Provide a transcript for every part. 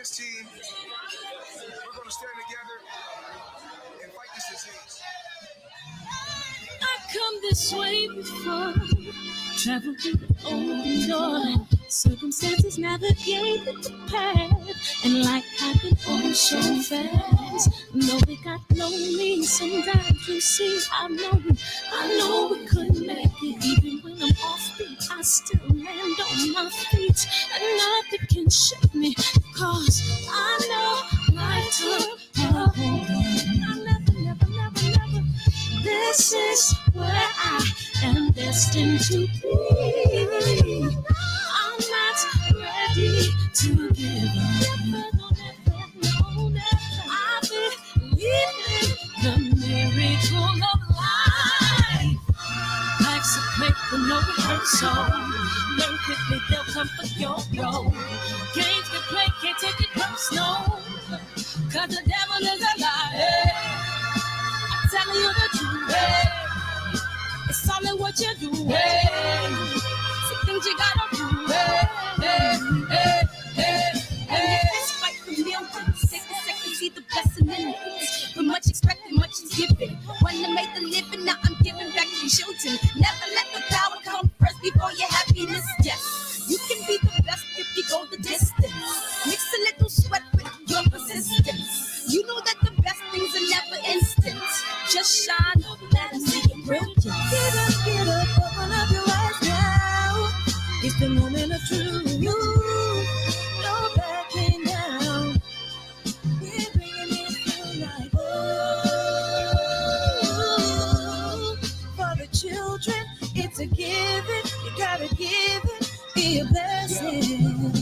this team, we're going to stand together and fight this disease. I come this way before, traveled through the open door. Circumstances navigated the path, and life happened all so fast. No, it got lonely. Sometimes you see, I know we couldn't make it. Even when I'm offbeat, I still land on my feet, and nothing can shake me, cause I know life took a hold on me. I never. This is where I am destined to be. I'm not ready to give up. No, I believe in the miracle of life. Life's a play for no rehearsal. Learn quickly, they'll come for your role. Games can play, can't take it personal, cause the devil is a liar. I'm telling you the truth. It's all in what you do. Some things you gotta do. And this fight for millions. Take a second, see the blessing in it. For much expected, much is given. One to make the living, now I'm giving back to children. Never let the power come first before your happiness. Yes, you can be the best if you go the distance. Mix a little sweat with your persistence. You know that the best things are never instant. Just shine up, let them see your brilliance. Get up, open up your eyes now. It's the moment of truth. No backing down. We're bringing it through like for the children, it's a given. You gotta give it, be a blessing.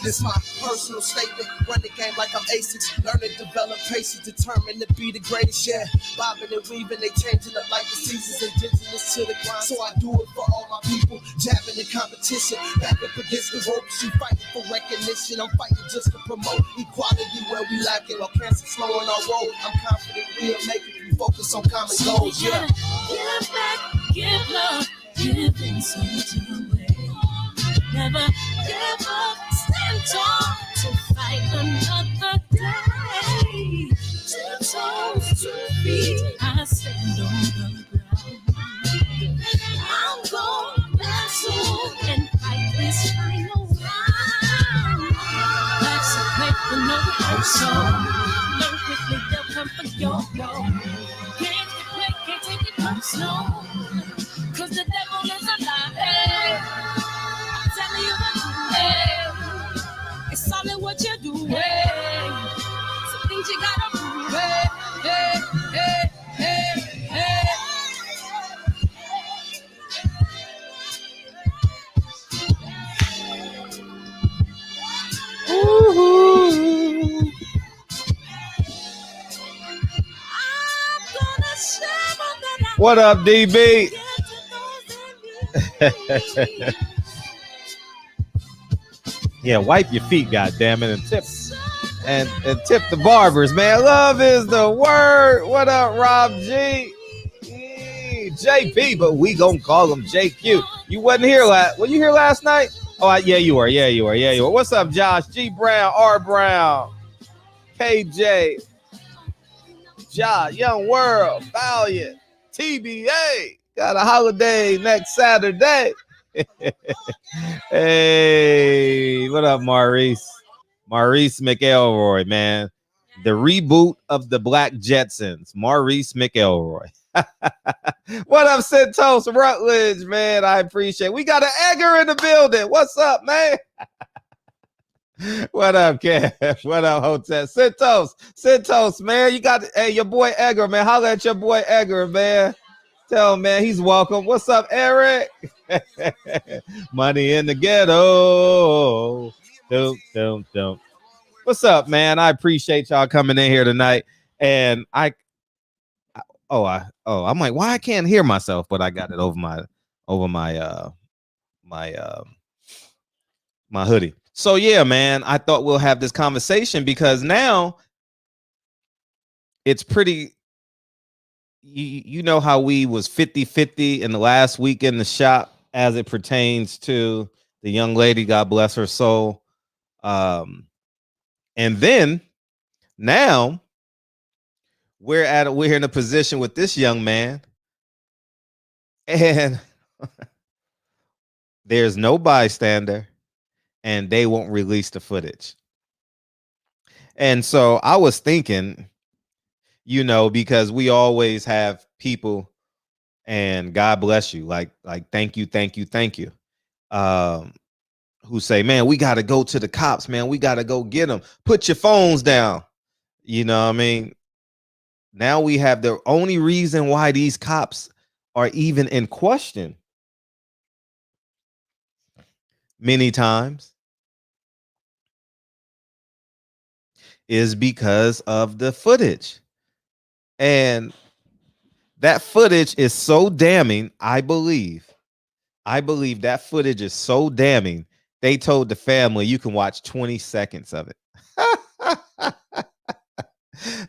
This my personal statement. Run the game like I'm ASICs. Learn to develop patience, determined to be the greatest. Yeah, bobbing and weaving, they changing up like the seasons. Indigenous to the grind, so I do it for all my people. Jabbing the competition, back up against the ropes. You fighting for recognition, I'm fighting just to promote equality where we lack it. While cancer slowing our road, I'm confident we'll make it. We focus on common goals. Yeah. Give back, give love, give something away. Never give up, stand tall to fight another day. 2 toes, 2 feet, I stand on the ground. I'm going back soon and fight this final round. Life's a play for no rehearsal. Learn quickly, they'll come for your goal. Games to play, can't take it personal, cause the devil is a liar. Telling you the truth, it's all in what you do. Some things you gotta do. Ooh. What up, DB? Yeah, wipe your feet, goddammit, and tip the barbers, man. Love is the word. What up, Rob G? JP, but we gonna call him JQ. You wasn't here were you here last night? Oh, yeah, you were. Yeah, you were. What's up, Josh? G Brown, R Brown, KJ, Ja, Young World, Valiant, TBA. Got a holiday next Saturday. Hey, what up, Maurice? Maurice McElroy, man. The reboot of the Black Jetsons. Maurice McElroy. What up, Centos Rutledge, man? I appreciate it. We got an Edgar in the building. What's up, man? What up, Kev? What up, Hotel? Centos, man. You got, hey, your boy Edgar, man. Holla at your boy Edgar, man. Tell him, man, he's welcome. What's up, Eric? Money in the ghetto. Don't. What's up, man? I appreciate y'all coming in here tonight. And I'm like, why I can't hear myself, but I got it over my hoodie. So yeah, man, I thought we'll have this conversation because now it's pretty. You know how we was 50-50 in the last week in the shop as it pertains to the young lady, God bless her soul, And then now we're in a position with this young man, and there's no bystander, and they won't release the footage. And so I was thinking, because we always have people, and God bless you, like thank you, thank you, thank you, um, who say, man, we got to go to the cops, man, we got to go get them. Put your phones down. You know what I mean? Now we have the only reason why these cops are even in question many times is because of the footage. And that footage is so damning, I believe that footage is so damning. They told the family you can watch 20 seconds of it.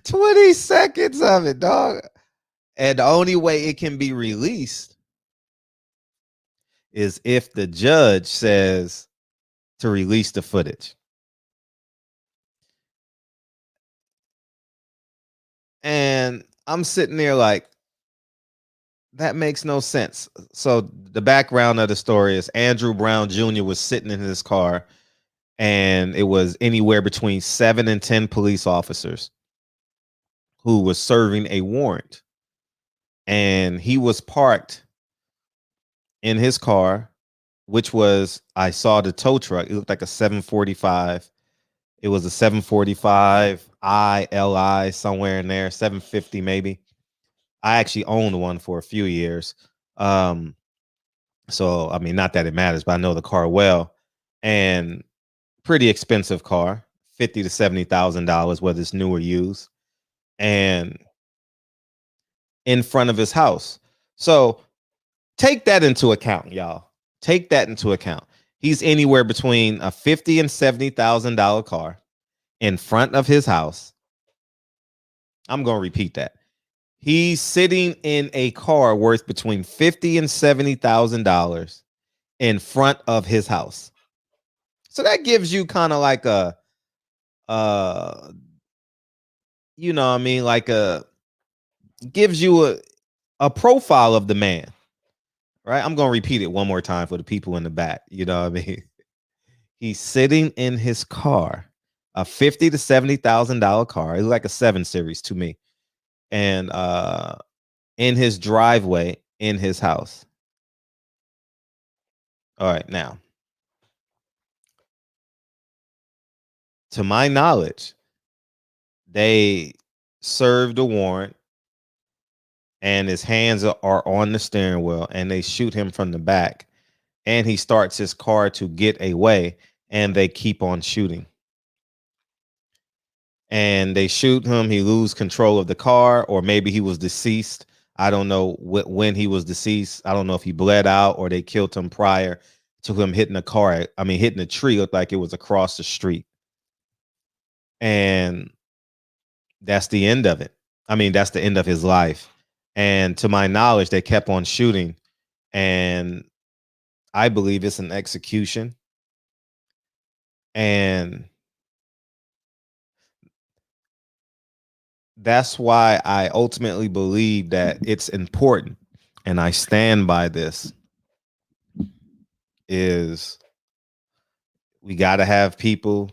20 seconds of it, dog. And the only way it can be released is if the judge says to release the footage. And I'm sitting there like, that makes no sense. So the background of the story is Andrew Brown Jr. was sitting in his car, and it was anywhere between 7 and 10 police officers who was serving a warrant. And he was parked in his car, which was, I saw the tow truck. It looked like a 745. It was a 745 ILI somewhere in there, 750 maybe. I actually owned one for a few years. So, I mean, not that it matters, but I know the car well. And pretty expensive car, $50,000 to $70,000, whether it's new or used. And in front of his house. So take that into account, y'all. Take that into account. He's anywhere between a $50,000 and $70,000 car in front of his house. I'm going to repeat that. He's sitting in a car worth between $50,000 and $70,000 in front of his house. So that gives you kind of like a, you know what I mean? Like gives you a profile of the man, right? I'm going to repeat it one more time for the people in the back. You know what I mean? He's sitting in his car, a $50,000 to $70,000 car. It's like a 7 Series to me. And in his driveway in his house. All right, now, to my knowledge, they served a warrant, and his hands are on the steering wheel, and they shoot him from the back, and he starts his car to get away, and they keep on shooting. And they shoot him. He loses control of the car, or maybe he was deceased. I don't know when he was deceased. I don't know if he bled out or they killed him prior to him hitting a car. I mean, hitting a tree looked like it was across the street. And that's the end of it. I mean, that's the end of his life. And to my knowledge, they kept on shooting. And I believe it's an execution. And that's why I ultimately believe that it's important, and I stand by this, is we got to have people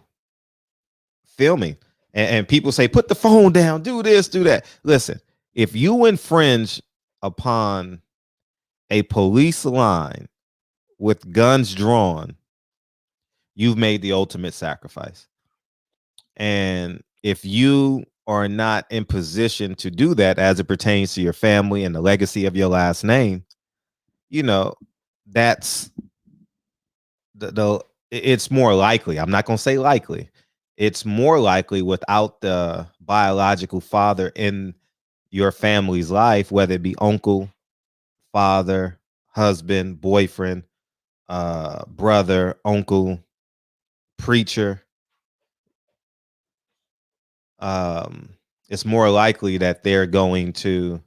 filming. And people say, put the phone down, do this, do that. Listen, if you infringe upon a police line with guns drawn, you've made the ultimate sacrifice. And if you are not in position to do that as it pertains to your family and the legacy of your last name, that's it's more likely. I'm not going to say likely. It's more likely without the biological father in your family's life, whether it be uncle, father, husband, boyfriend, brother, uncle, preacher. It's more likely that they're going to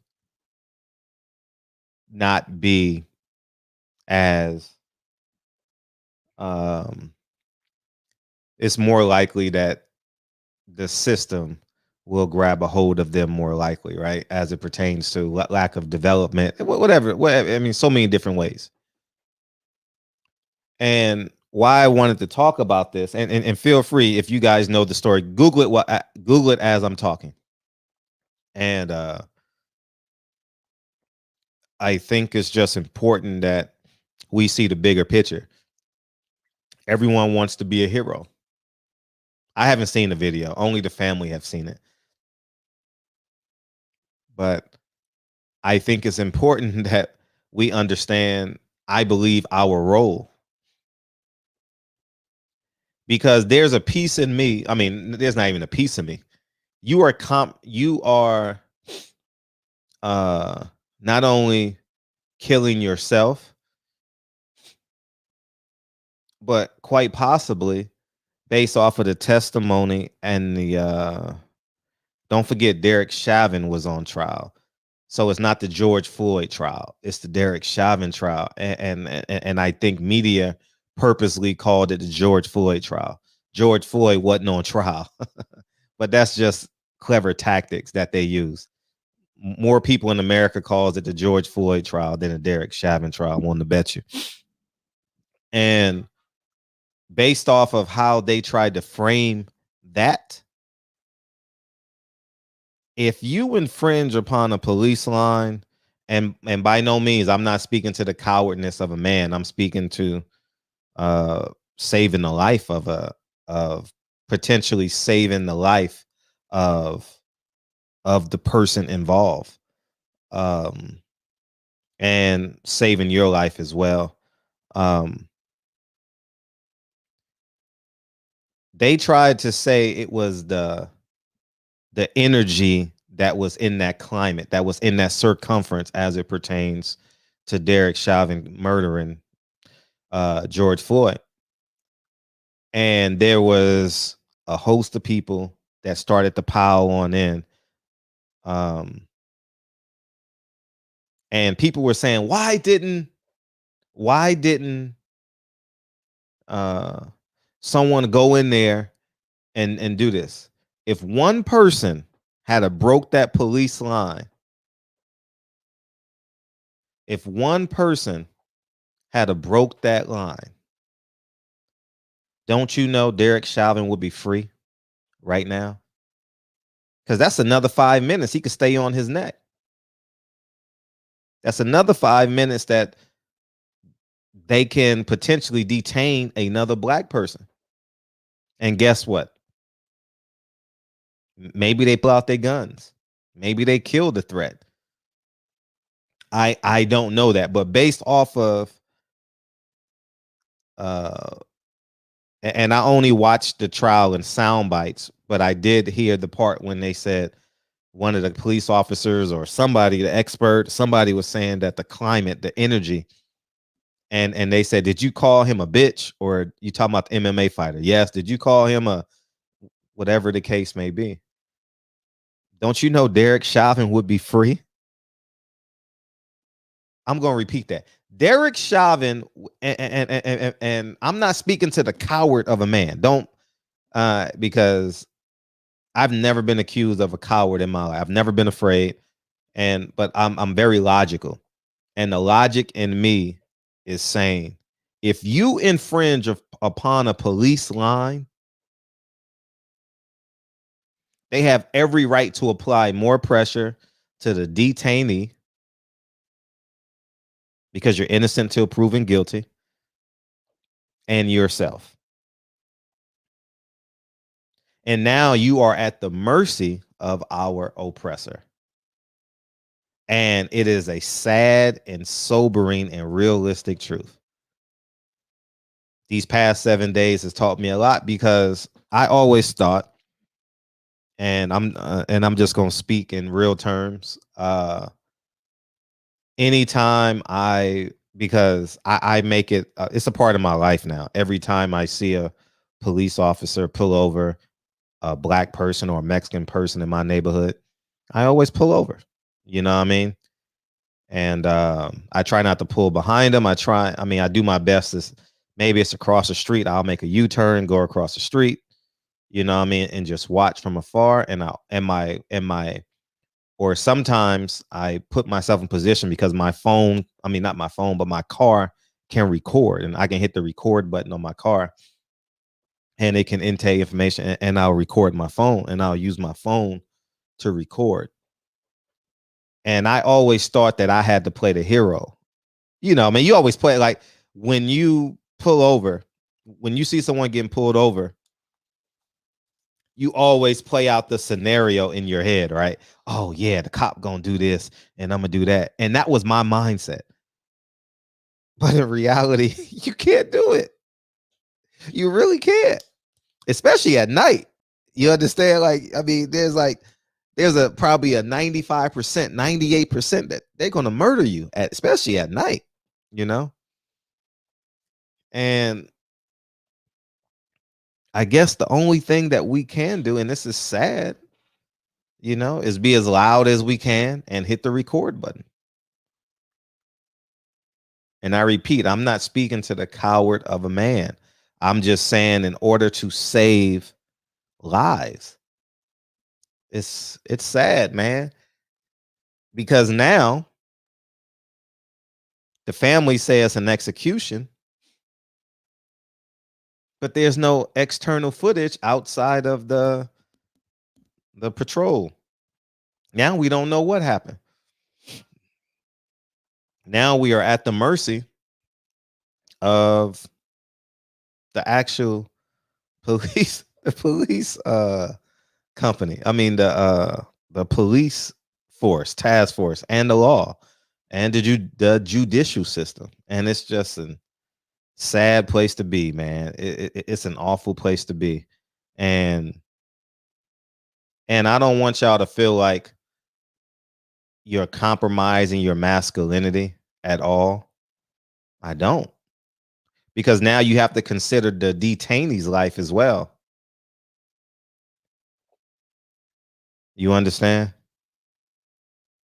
not be as it's more likely that the system will grab a hold of them more likely, right? As it pertains to lack of development, whatever. I mean, so many different ways. And why I wanted to talk about this, and feel free if you guys know the story, Google it. Google it as I'm talking. And I think it's just important that we see the bigger picture. Everyone wants to be a hero. I haven't seen the video; only the family have seen it. But I think it's important that we understand, I believe, our role. Because there's a piece in me. I mean, there's not even a piece of me. You are not only killing yourself, but quite possibly based off of the testimony and the don't forget Derek Chauvin was on trial. So it's not the George Floyd trial. It's the Derek Chauvin trial. And I think media purposely called it the George Floyd trial. George Floyd wasn't on trial. But that's just clever tactics that they use. More people in America calls it the George Floyd trial than the Derek Chauvin trial. I'm willing to bet you. And based off of how they tried to frame that, if you infringe upon a police line, and by no means, I'm not speaking to the cowardness of a man. I'm speaking to saving the life of potentially saving the life of the person involved, and saving your life as well. They tried to say it was the energy that was in that climate, that was in that circumference as it pertains to Derek Chauvin murdering George Floyd. And there was a host of people that started to pile on in. And people were saying, why didn't someone go in there and do this? If one person had a broke that police line, if one person had a broke that line, don't you know Derek Chauvin would be free right now? Because that's another 5 minutes he could stay on his neck. That's another 5 minutes that they can potentially detain another black person. And guess what? Maybe they pull out their guns. Maybe they kill the threat. I don't know that, but based off of and I only watched the trial in sound bites, but I did hear the part when they said one of the police officers or somebody, the expert, somebody was saying that the climate, the energy, and they said, did you call him a bitch, or you talking about the MMA fighter? Yes. Did you call him a whatever the case may be? Don't you know Derek Chauvin would be free? I'm going to repeat that. Derek Chauvin, and I'm not speaking to the coward of a man. Don't because I've never been accused of a coward in my life. I've never been afraid, but I'm very logical, and the logic in me is saying, if you infringe upon a police line, they have every right to apply more pressure to the detainee because you're innocent till proven guilty, and yourself. And now you are at the mercy of our oppressor. And it is a sad and sobering and realistic truth. These past 7 days has taught me a lot, because I always thought, and I'm just going to speak in real terms. Anytime because I make it, it's a part of my life now. Every time I see a police officer pull over a black person or a Mexican person in my neighborhood, I always pull over. You know what I mean? And I try not to pull behind them. I do my best. Maybe it's across the street. I'll make a U-turn, go across the street. you know what I mean, and just watch from afar. And my or sometimes I put myself in position because my phone, I mean, not my phone, but my car can record, and I can hit the record button on my car and it can intake information, and I'll record my phone, and I'll use my phone to record. And I always thought that I had to play the hero. You know, I mean, you always play like when you pull over, when you see someone getting pulled over, you always play out the scenario in your head, right? Oh yeah, the cop gonna do this and I'm gonna do that. And that was my mindset. But in reality, you can't do it. You really can't, especially at night. You understand? Like, I mean, there's a probably a 95%, 98% that they're gonna murder you at, especially at night, you know? And I guess the only thing that we can do, and this is sad, you know, is be as loud as we can and hit the record button. And I repeat, I'm not speaking to the coward of a man. I'm just saying, in order to save lives, it's sad, man, because now the family say it's an execution, but there's no external footage outside of the patrol. Now we don't know what happened. Now we are at the mercy of the actual police, the police company. I mean the police force, task force, and the law, and the judicial system. And it's just a sad place to be, man. It's an awful place to be. And I don't want y'all to feel like you're compromising your masculinity at all. I don't. Because now you have to consider the detainee's life as well. You understand?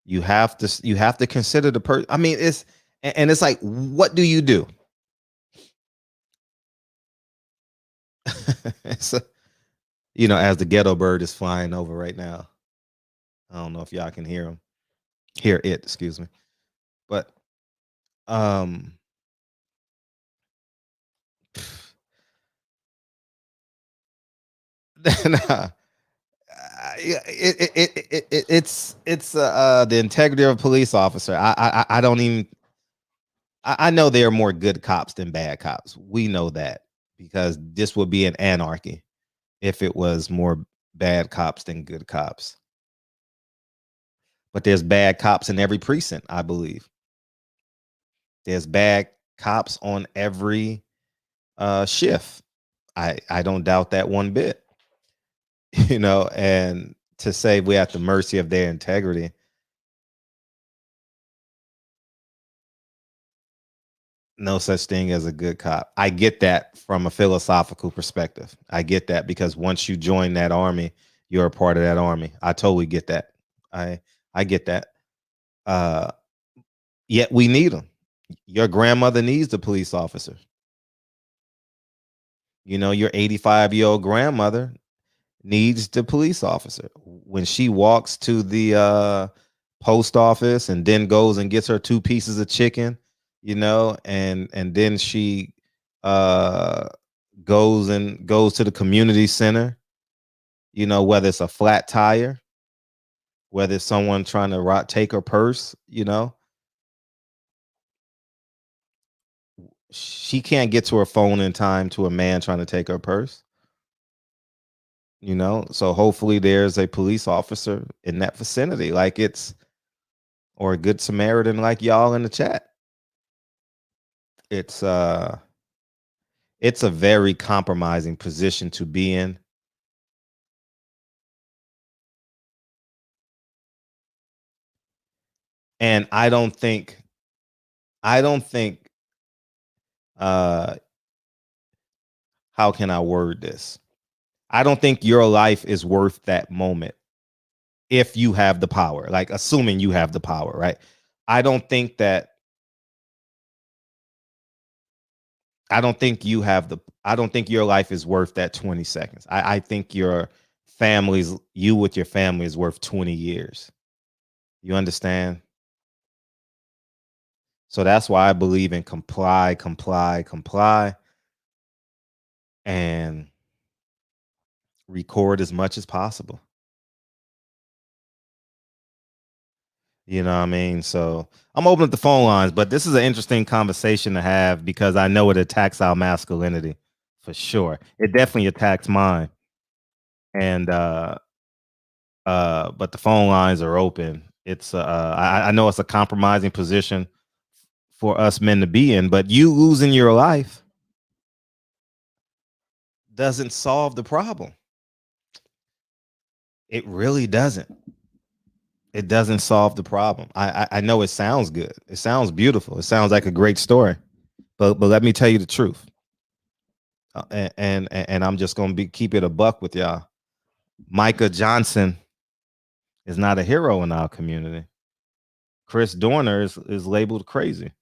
You have to consider the person. I mean, it's like, what do you do? So, you know, as the ghetto bird is flying over right now. I don't know if y'all can hear him. Hear it, excuse me. But um nah, it's the integrity of a police officer. I don't even I know there are more good cops than bad cops. We know that, because this would be an anarchy if it was more bad cops than good cops. But there's bad cops in every precinct, I believe. There's bad cops on every shift. I don't doubt that one bit. You know, and to say we're at the mercy of their integrity, no such thing as a good cop. I get that from a philosophical perspective. I get that because once you join that army, you're a part of that army. I totally get that. I get that. Uh, Yet we need them. Your grandmother needs the police officer. You know, your 85-year-old grandmother needs the police officer. When she walks to the post office and then goes and gets her 2 pieces of chicken, you know, and then she uh goes to the community center, you know, whether it's a flat tire, whether it's someone trying to take her purse, you know, she can't get to her phone in time to a man trying to take her purse, you know. So hopefully there's a police officer in that vicinity, like or a good Samaritan like y'all in the chat. It's a very compromising position to be in. And I don't think uh how can I word this? I don't think your life is worth that moment if you have the power, like assuming you have the power, right? I don't think that I don't think you have the. I don't think your life is worth that 20 seconds. I think you with your family is worth 20 years. You understand? So that's why I believe in comply, comply, comply, and record as much as possible. You know what I mean? So I'm open up the phone lines, but this is an interesting conversation to have because I know it attacks our masculinity for sure. It definitely attacks mine. And but the phone lines are open. It's I know it's a compromising position for us men to be in, but you losing your life doesn't solve the problem. It really doesn't. It doesn't solve the problem. I know it sounds good. It sounds beautiful. It sounds like a great story. But let me tell you the truth. And I'm just gonna be keep it a buck with y'all. Micah Johnson is not a hero in our community. Chris Dorner is labeled crazy.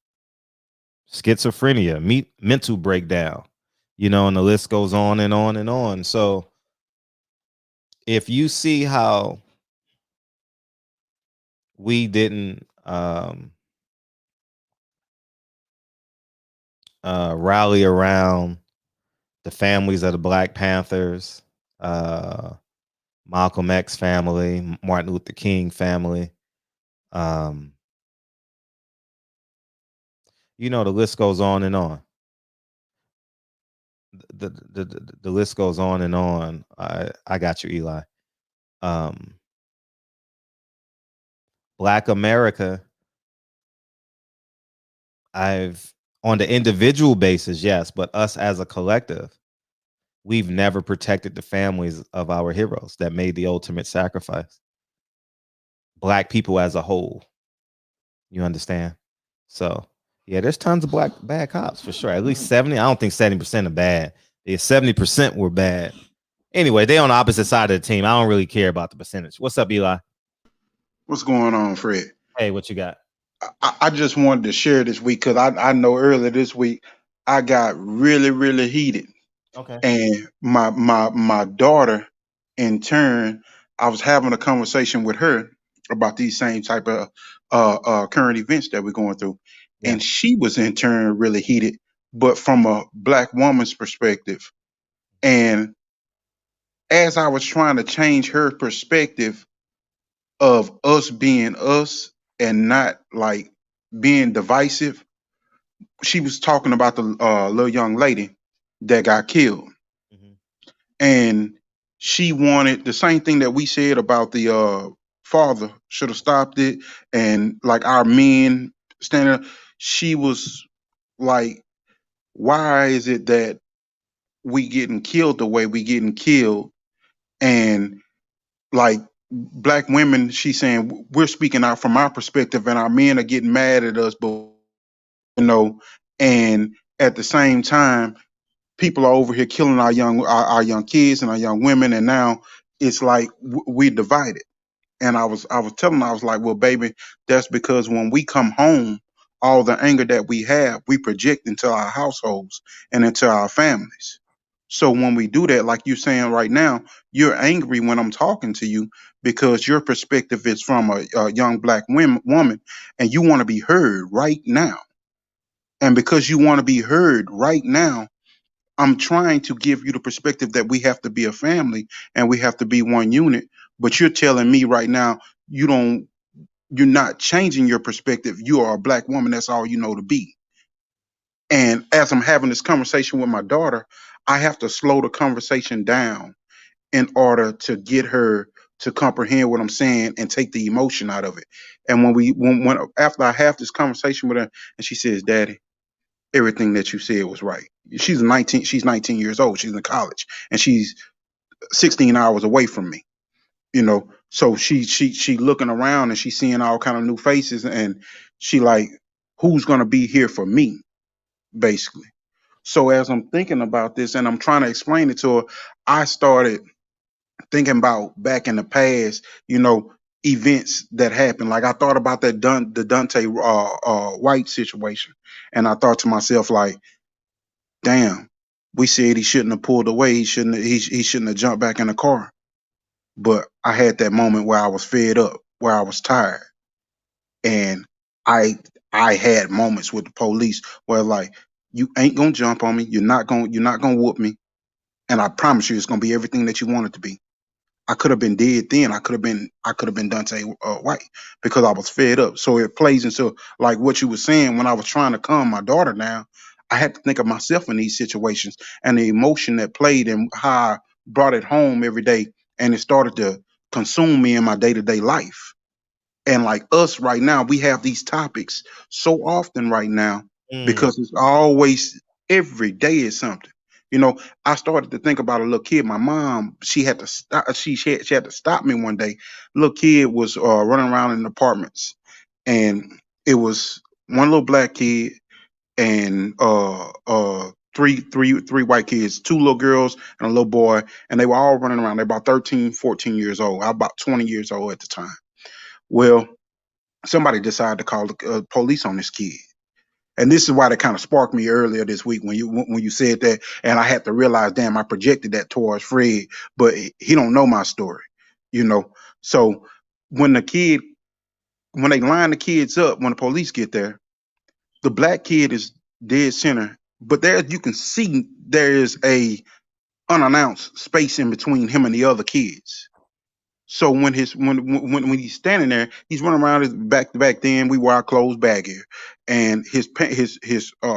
Schizophrenia, mental breakdown, and the list goes on and on and on. So if you see how we didn't rally around the families of the Black Panthers, Malcolm X family, Martin Luther King family, um, the list goes on and on. The list goes on and on. I got you, Eli. Um, Black America, I've on the individual basis, yes, but us as a collective, we've never protected the families of our heroes that made the ultimate sacrifice. Black people as a whole, you understand? So yeah, there's tons of bad cops for sure. At least 70. I don't think 70% are bad. Yeah, 70% were bad. Anyway, they on the opposite side of the team. I don't really care about the percentage. What's up, Eli? What's going on, Fred? Hey, what you got? I just wanted to share this week because I know earlier this week I got really, really heated. Okay. And my daughter, in turn, I was having a conversation with her about these same type of current events that we're going through. Yeah. And she was in turn really heated, but from a Black woman's perspective. And as I was trying to change her perspective of us being us and not like being divisive, she was talking about the little young lady that got killed, Mhm. and she wanted the same thing that we said about the father should have stopped it, and like our men standing up. She was like, why is it that we getting killed the way we getting killed? And like Black women, she's saying we're speaking out from our perspective and our men are getting mad at us, but you know, and at the same time, people are over here killing our young kids and our young women, and now it's like we divided. And I was telling her, I was like, well, baby, that's because when we come home, all the anger that we have, we project into our households and into our families. So when we do that, like you're saying right now, you're angry when I'm talking to you because your perspective is from a young Black woman, and you want to be heard right now. And because you want to be heard right now, I'm trying to give you the perspective that we have to be a family and we have to be one unit. But you're telling me right now you're not changing your perspective. You are a Black woman. That's all you know to be. And as I'm having this conversation with my daughter, I have to slow the conversation down in order to get her to comprehend what I'm saying and take the emotion out of it. And when after I have this conversation with her and she says, Daddy, everything that you said was right. She's 19 years old. She's in college and she's 16 hours away from me. So she looking around and she's seeing all kind of new faces, and she like, who's gonna be here for me, basically. So as I'm thinking about this and I'm trying to explain it to her, I started thinking about back in the past, events that happened. Like I thought about the Dante White situation, and I thought to myself like, damn, we said he shouldn't have pulled away. He shouldn't have jumped back in the car. But I had that moment where I was fed up, where I was tired, and I I had moments with the police where like, you ain't gonna jump on me. You're not gonna whoop me, and I promise you it's gonna be everything that you want it to be. I could have been dead then. I could have been Dante White because I was fed up. So it plays into like what you were saying when I was trying to calm my daughter down. I had to think of myself in these situations and the emotion that played and how I brought it home every day, and it started to consume me in my day to day life. And like us right now, we have these topics so often right now Mm. because it's always every day is something. You know, I started to think about a little kid. My mom, she had to stop. She had to stop me one day. Little kid was running around in apartments, and it was one little black kid and three white kids, two little girls and a little boy, and they were all running around. They're about 13, 14 years old. I was about 20 years old at the time. Well, somebody decided to call the police on this kid. And this is why that kind of sparked me earlier this week when you said that, and I had to realize, damn, I projected that towards Fred, but he don't know my story, you know. So when the kid, when they line the kids up, when the police get there, the black kid is dead center, but there you can see there is a unannounced space in between him and the other kids. So when he's standing there, he's running around his back then. We wear our clothes baggier, and his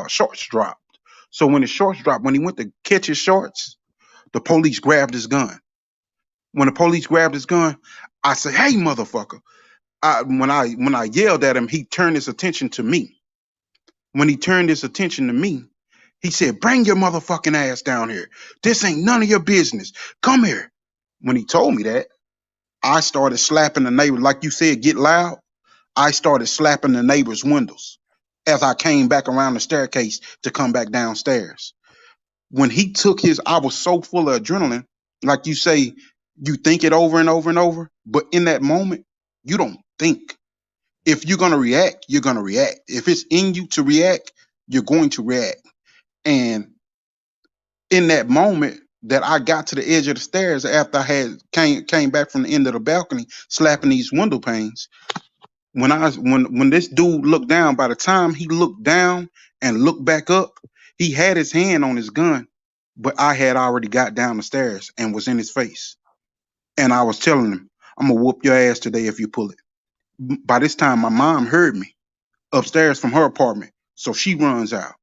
shorts dropped. So when his shorts dropped, when he went to catch his shorts, the police grabbed his gun. When the police grabbed his gun, I said, "Hey, motherfucker!" When I yelled at him, he turned his attention to me. When he turned his attention to me, he said, "Bring your motherfucking ass down here. This ain't none of your business. Come here." When he told me that, I started slapping the neighbor, like you said, get loud. I started slapping the neighbor's windows as I came back around the staircase to come back downstairs. When he took his, I was so full of adrenaline. Like you say, you think it over and over and over, but in that moment, you don't think. If you're going to react, you're going to react. If it's in you to react, you're going to react. And in that moment, that I got to the edge of the stairs after I had came back from the end of the balcony, slapping these window panes, when this dude looked down, by the time he looked down and looked back up, he had his hand on his gun, but I had already got down the stairs and was in his face. And I was telling him, "I'm gonna whoop your ass today if you pull it." By this time, my mom heard me upstairs from her apartment, so she runs out.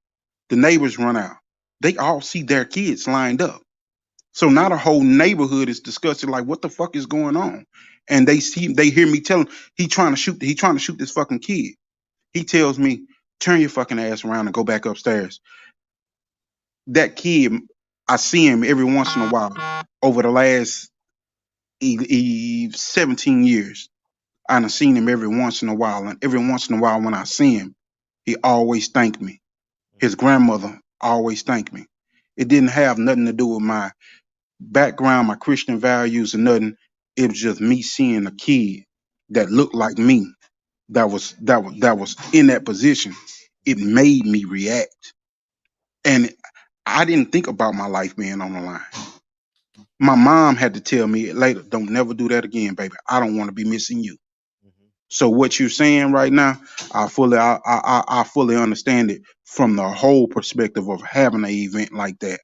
The neighbors run out. They all see their kids lined up. So now the whole neighborhood is discussing like, what the fuck is going on? And they hear me telling, he trying to shoot this fucking kid. He tells me, "Turn your fucking ass around and go back upstairs." That kid, I see him every once in a while over the last 17 years. I've seen him every once in a while. And every once in a while when I see him, he always thank me. His grandmother always thank me. It didn't have nothing to do with my background, my Christian values, or nothing. It was just me seeing a kid that looked like me that was in that position. It made me react. And I didn't think about my life being on the line. My mom had to tell me later, "Don't never do that again, baby. I don't want to be missing you." So what you're saying right now, I fully understand it from the whole perspective of having an event like that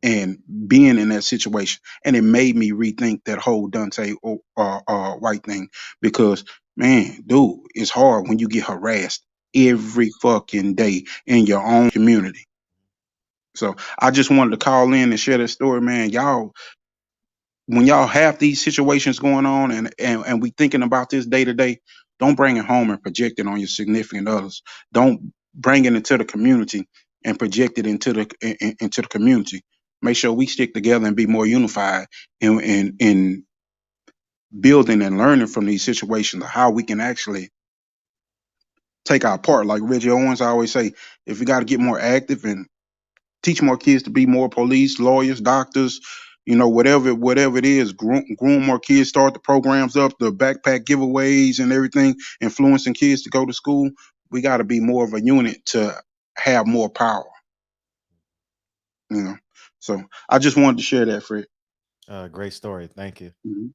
and being in that situation, and it made me rethink that whole Dante White thing because, man, dude, it's hard when you get harassed every fucking day in your own community. So I just wanted to call in and share that story, man. Y'all, when y'all have these situations going on and we thinking about this day to day, don't bring it home and project it on your significant others. Don't bring it into the community and project it into the community. Make sure we stick together and be more unified in building and learning from these situations, how we can actually take our part. Like Reggie Owens always say, if we got to get more active and teach more kids to be more police, lawyers, doctors, whatever it is, groom more kids, start the programs up, the backpack giveaways and everything, influencing kids to go to school. We got to be more of a unit to have more power. You know, so I just wanted to share that, Fred. Great story. Thank you Mhm.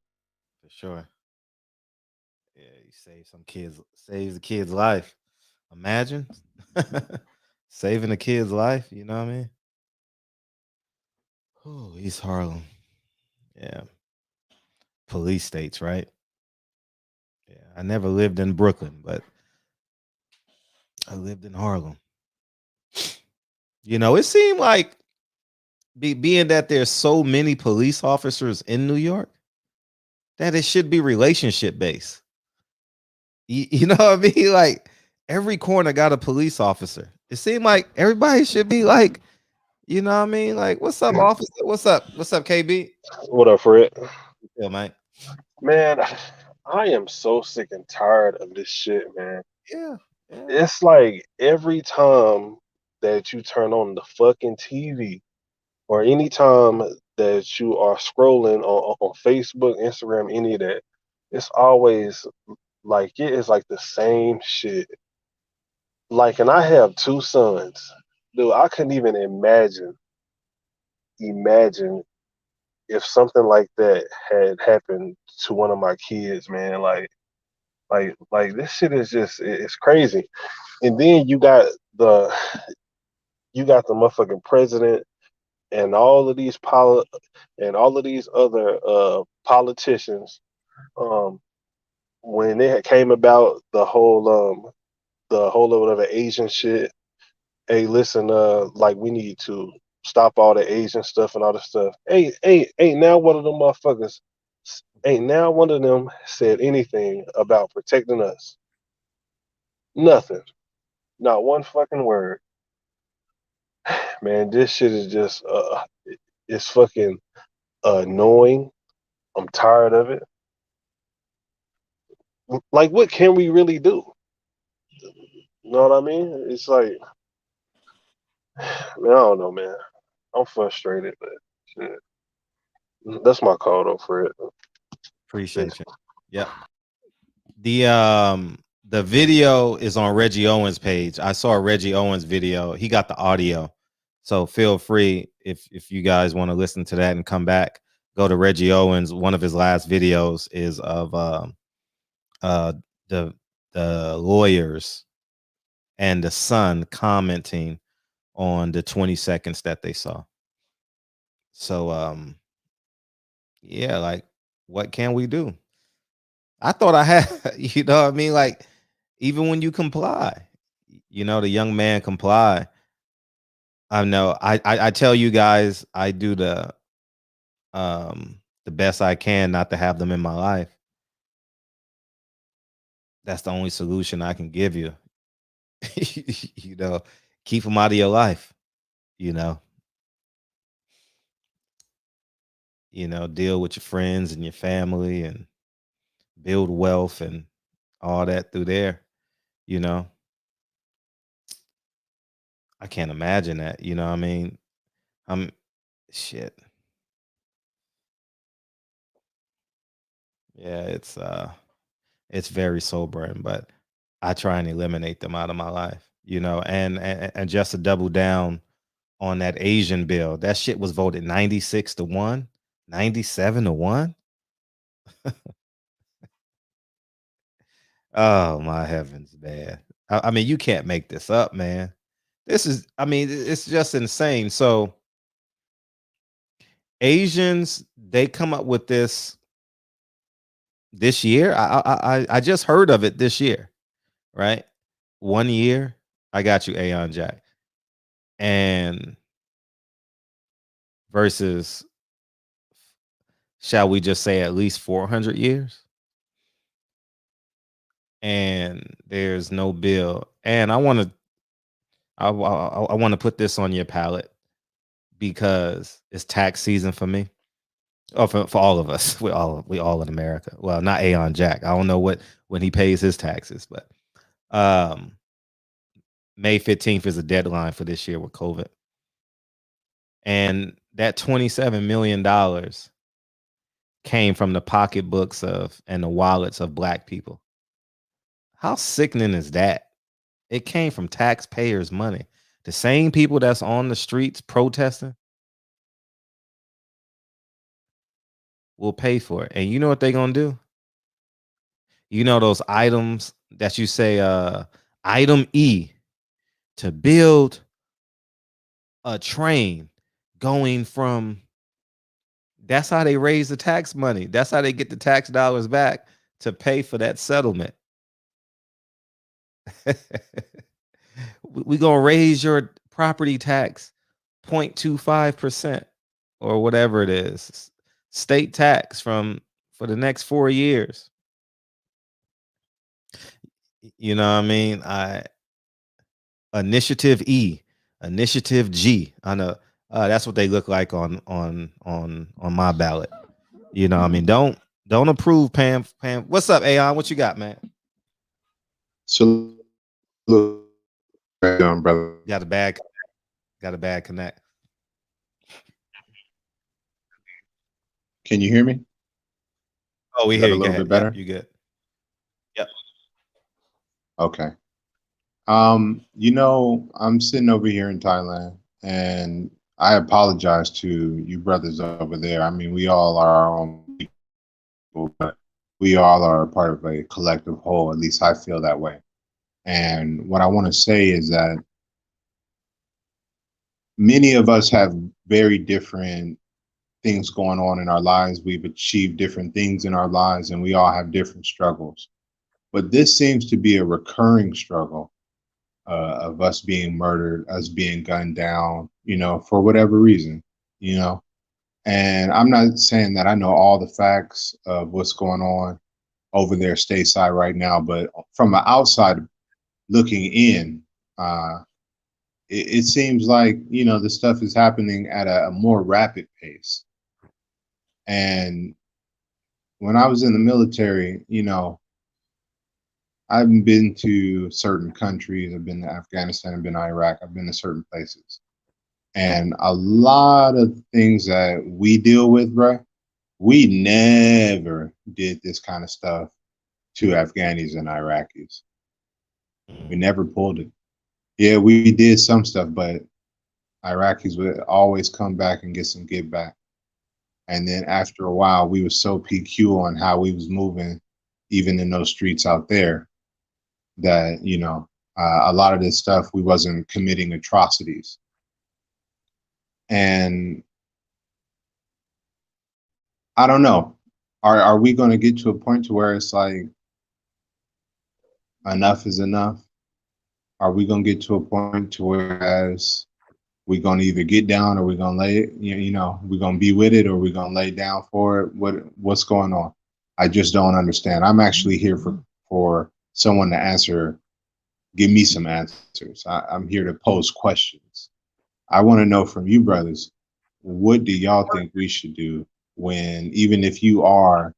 for sure. Yeah, you save some kids, saves the kid's life. Imagine saving a kid's life. You know what I mean? Oh, East Harlem. Yeah, police states, right? Yeah, I never lived in Brooklyn, but I lived in Harlem. You know, it seemed like being that there's so many police officers in New York that it should be relationship based. You know what I mean? Like every corner got a police officer. It seemed like everybody should be like, you know what I mean? Like, what's up, officer? What's up? What's up, KB? What up, Fred? Yeah, man. Man, I am so sick and tired of this shit, man. Yeah, yeah. It's like every time that you turn on the fucking TV or any time that you are scrolling on Facebook, Instagram, any of that, it's always like it is like the same shit. Like, and I have two sons. Dude, I couldn't even imagine if something like that had happened to one of my kids, man. Like this shit is just it's crazy. And then you got the motherfucking president and all of these other politicians when it came about the whole of whatever Asian shit. Hey, listen, like we need to stop all the Asian stuff and all this stuff. Ain't now one of them motherfuckers ain't now one of them said anything about protecting us. Nothing. Not one fucking word. Man, this shit is just it's fucking annoying. I'm tired of it. Like, what can we really do? You know what I mean? It's like, man, I don't know, man. I'm frustrated, but shit. That's my call though, Fred. Peace. Appreciate you. Yep. The video is on Reggie Owens' page. I saw Reggie Owens' video. He got the audio. So feel free if you guys want to listen to that and come back, go to Reggie Owens. One of his last videos is of uh the the lawyers and the son commenting on the 20 seconds that they saw. So yeah, like what can we do? I thought I had, you know what I mean? Like, even when you comply, you know, the young man comply. I know I tell you guys I do the best I can not to have them in my life. That's the only solution I can give you. You know, keep them out of your life, you know. Deal with your friends and your family and build wealth and all that through there, you know. I can't imagine that, you know what I mean? I'm shit. Yeah, it's very sobering, but I try and eliminate them out of my life, you know, and just to double down on that Asian bill, that shit was voted 96-1, 97-1. Oh my heavens, man. I mean, you can't make this up, man. I mean, it's just insane. So Asians, they come up with this year. I just heard of it this year, right? 1 year. I got you, Aeon Jack. And versus, shall we just say, at least 400 years? And there's no bill. And I want to put this on your palate because it's tax season for me. Oh, for all of us. We all in America. Well, not Aeon Jack. I don't know when he pays his taxes, but um May 15th is a deadline for this year with COVID. And that $27 million came from the pocketbooks of and the wallets of black people. How sickening is that? It came from taxpayers' money. The same people that's on the streets protesting, will pay for it. And you know what they're gonna do? You know those items that you say, item E, to build a train going from, that's how they raise the tax money. That's how they get the tax dollars back to pay for that settlement. We gonna raise your property tax 0.25% or whatever it is, state tax for the next 4 years. You know what I mean? Initiative E, Initiative G. I know that's what they look like on my ballot. You know what I mean? Don't approve, Pam. Pam, what's up, Aon? What you got, man? So, look, brother. Got a bad connect. Can you hear me? Oh, we Is hear that a you. Go little ahead. bit better? Yep, you good. Yep. Okay. I'm sitting over here in Thailand, and I apologize to you brothers over there. I mean, we all are our own people, but we all are a part of a collective whole. At least I feel that way. And what I want to say is that many of us have very different things going on in our lives. We've achieved different things in our lives, and we all have different struggles. But this seems to be a recurring struggle of us being murdered, us being gunned down, for whatever reason, you know. And I'm not saying that I know all the facts of what's going on over there stateside right now, but from the outside looking in, uh, it seems like, this stuff is happening at a more rapid pace. And when I was in the military, I've been to certain countries. I've been to Afghanistan, I've been to Iraq, I've been to certain places. And a lot of things that we deal with, bro, we never did this kind of stuff to Afghanis and Iraqis. We never pulled it. Yeah, we did some stuff, but Iraqis would always come back and get some give back. And then after a while, we were so PQ on how we was moving, even in those streets out there, that a lot of this stuff we wasn't committing atrocities. And I don't know, are we going to get to a point to where it's like enough is enough? Are we going to get to a point to where as we going to either get down or we're going to lay it, we're going to be with it or we're going to lay down for it? What's going on? I just don't understand. I'm actually here for someone to answer, give me some answers. I'm here to pose questions. I want to know from you brothers, what do y'all think we should do when, even if you are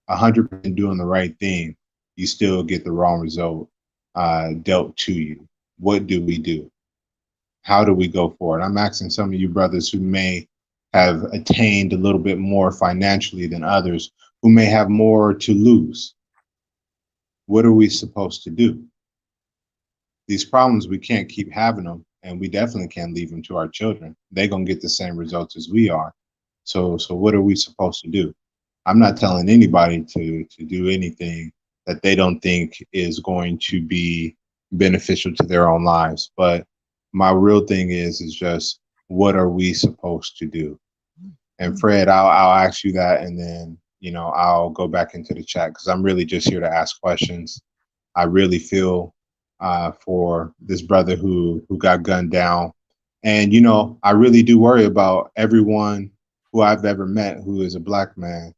100% doing the right thing, you still get the wrong result dealt to you? What do we do? How do we go forward? I'm asking some of you brothers who may have attained a little bit more financially than others, who may have more to lose. What are we supposed to do? These problems, we can't keep having them, and we definitely can't leave them to our children. They're gonna get the same results as we are. So what are we supposed to do? I'm not telling anybody to do anything that they don't think is going to be beneficial to their own lives. But my real thing is just, what are we supposed to do? And Fred, I'll ask you that, and then I'll go back into the chat, because I'm really just here to ask questions. I really feel for this brother who got gunned down, and I really do worry about everyone who I've ever met who is a black man,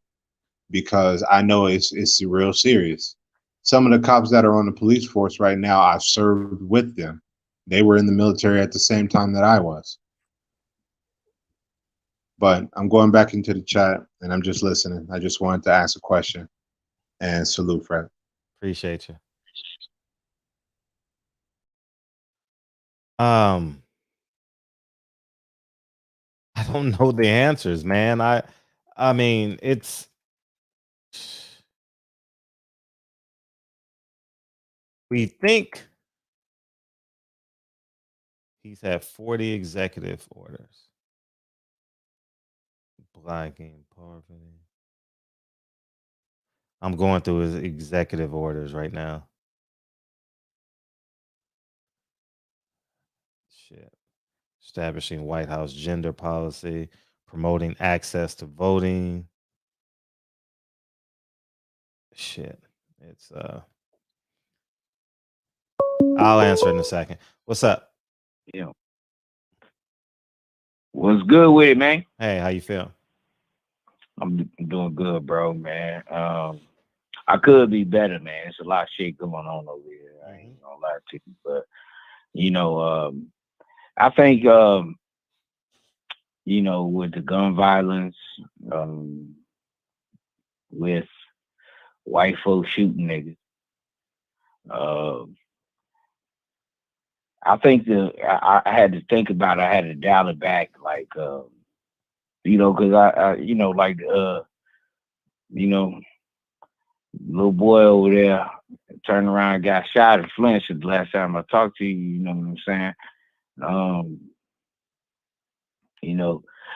because I know it's real serious. Some of the cops that are on the police force right now, I've served with them. They were in the military at the same time that I was. But I'm going back into the chat and I'm just listening. I just wanted to ask a question, and salute, Fred. Appreciate you. Um, I don't know the answers, man. I mean, we think he's had 40 executive orders. Blocking poverty. I'm going through his executive orders right now. Shit. Establishing White House gender policy, promoting access to voting. Shit. It's I'll answer in a second. What's up? Yeah. What's good with it, man? Hey, how you feel? I'm doing good, bro, man. I could be better, man. There's a lot of shit going on over here. I ain't gonna lie to you, but I think with the gun violence, with white folks shooting niggas, I think I had to think about it. I had to dial it back, like because little boy over there turned around and got shot and flinched the last time I talked to you, you know what I'm saying?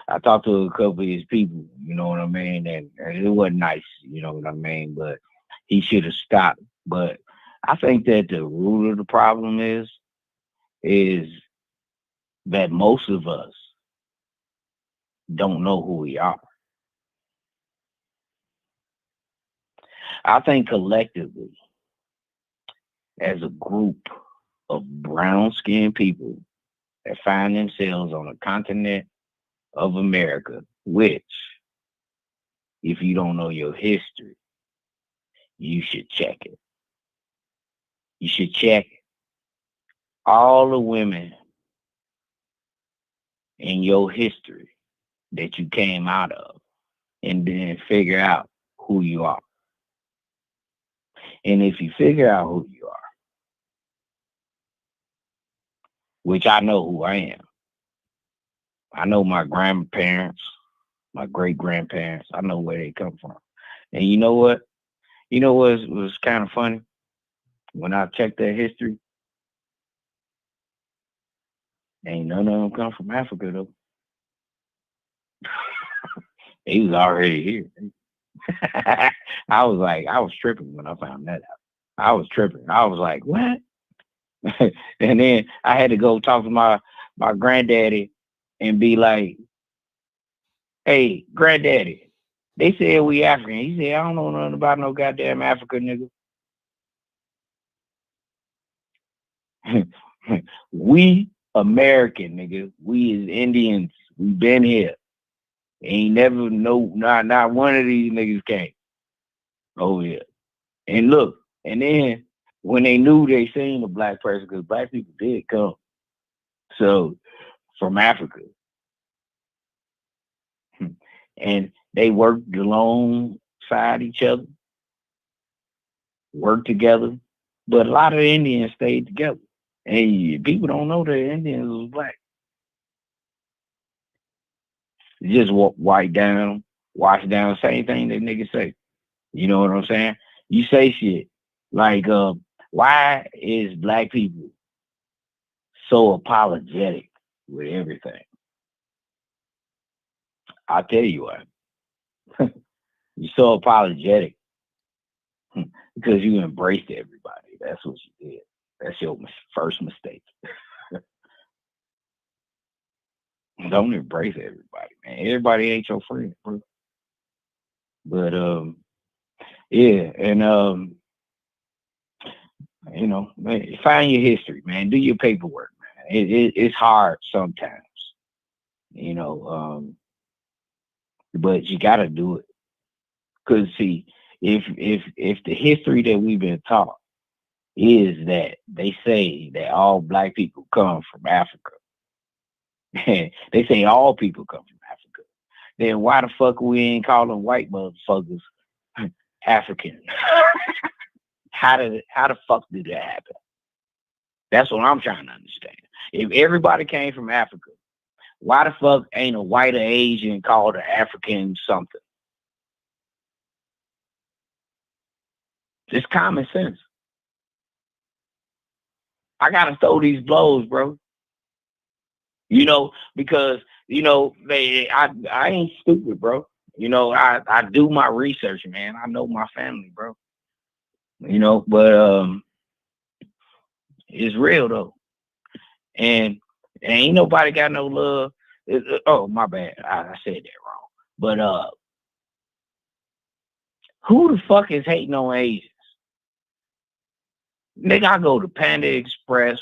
I talked to a couple of his people, you know what I mean, and it wasn't nice, you know what I mean, but he should have stopped. But I think that the root of the problem is that most of us don't know who we are. I think collectively, as a group of brown-skinned people that find themselves on the continent of America, which, if you don't know your history, you should check it. You should check all the women in your history that you came out of and then figure out who you are. And if you figure out who you are, which I know who I am, I know my grandparents, my great-grandparents, I know where they come from. And you know what? You know what was kind of funny? When I checked their history, ain't none of them come from Africa, though. They was already here. I was tripping when I found that out. I was tripping. I was like, what? And then I had to go talk to my granddaddy and be like, hey, granddaddy, they said we African. He said, I don't know nothing about no goddamn Africa, nigga. We American, nigga. We as Indians, we been here. Ain't never not one of these niggas came over here. And look, and then when they knew they seen a black person, because black people did come. So from Africa. And they worked alongside each other, worked together. But a lot of Indians stayed together. And people don't know that Indians was black. Just wash down, same thing that niggas say. You know what I'm saying? You say shit like, why is black people so apologetic with everything? I'll tell you why. You're so apologetic because you embraced everybody. That's what you did. That's your first mistake. Don't embrace everybody, man. Everybody ain't your friend, bro. But yeah, and man, find your history, man. Do your paperwork, man. It's hard sometimes, but you gotta do it. Cause see, if the history that we've been taught is that they say that all black people come from Africa, they say all people come from Africa, then why the fuck we ain't calling white motherfuckers African? How the fuck did that happen? That's what I'm trying to understand. If everybody came from Africa, why the fuck ain't a white or Asian called an African something? It's common sense. I gotta throw these blows, bro. Because you know, I ain't stupid, bro. You know, I do my research, man. I know my family, bro. You know, but it's real though, and ain't nobody got no love. Oh, my bad, I said that wrong. But who the fuck is hating on Asians? Nigga, I go to Panda Express.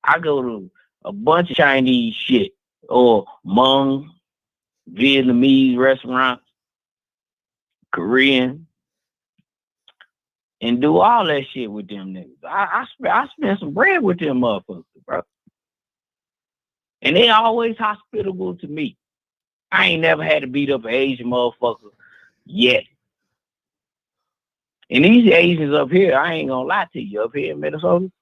I go to a bunch of Chinese shit or Hmong, Vietnamese restaurants, Korean, and do all that shit with them niggas. I spent some bread with them motherfuckers, bro. And they always hospitable to me. I ain't never had to beat up an Asian motherfucker yet. And these Asians up here, I ain't gonna lie to you, up here in Minnesota,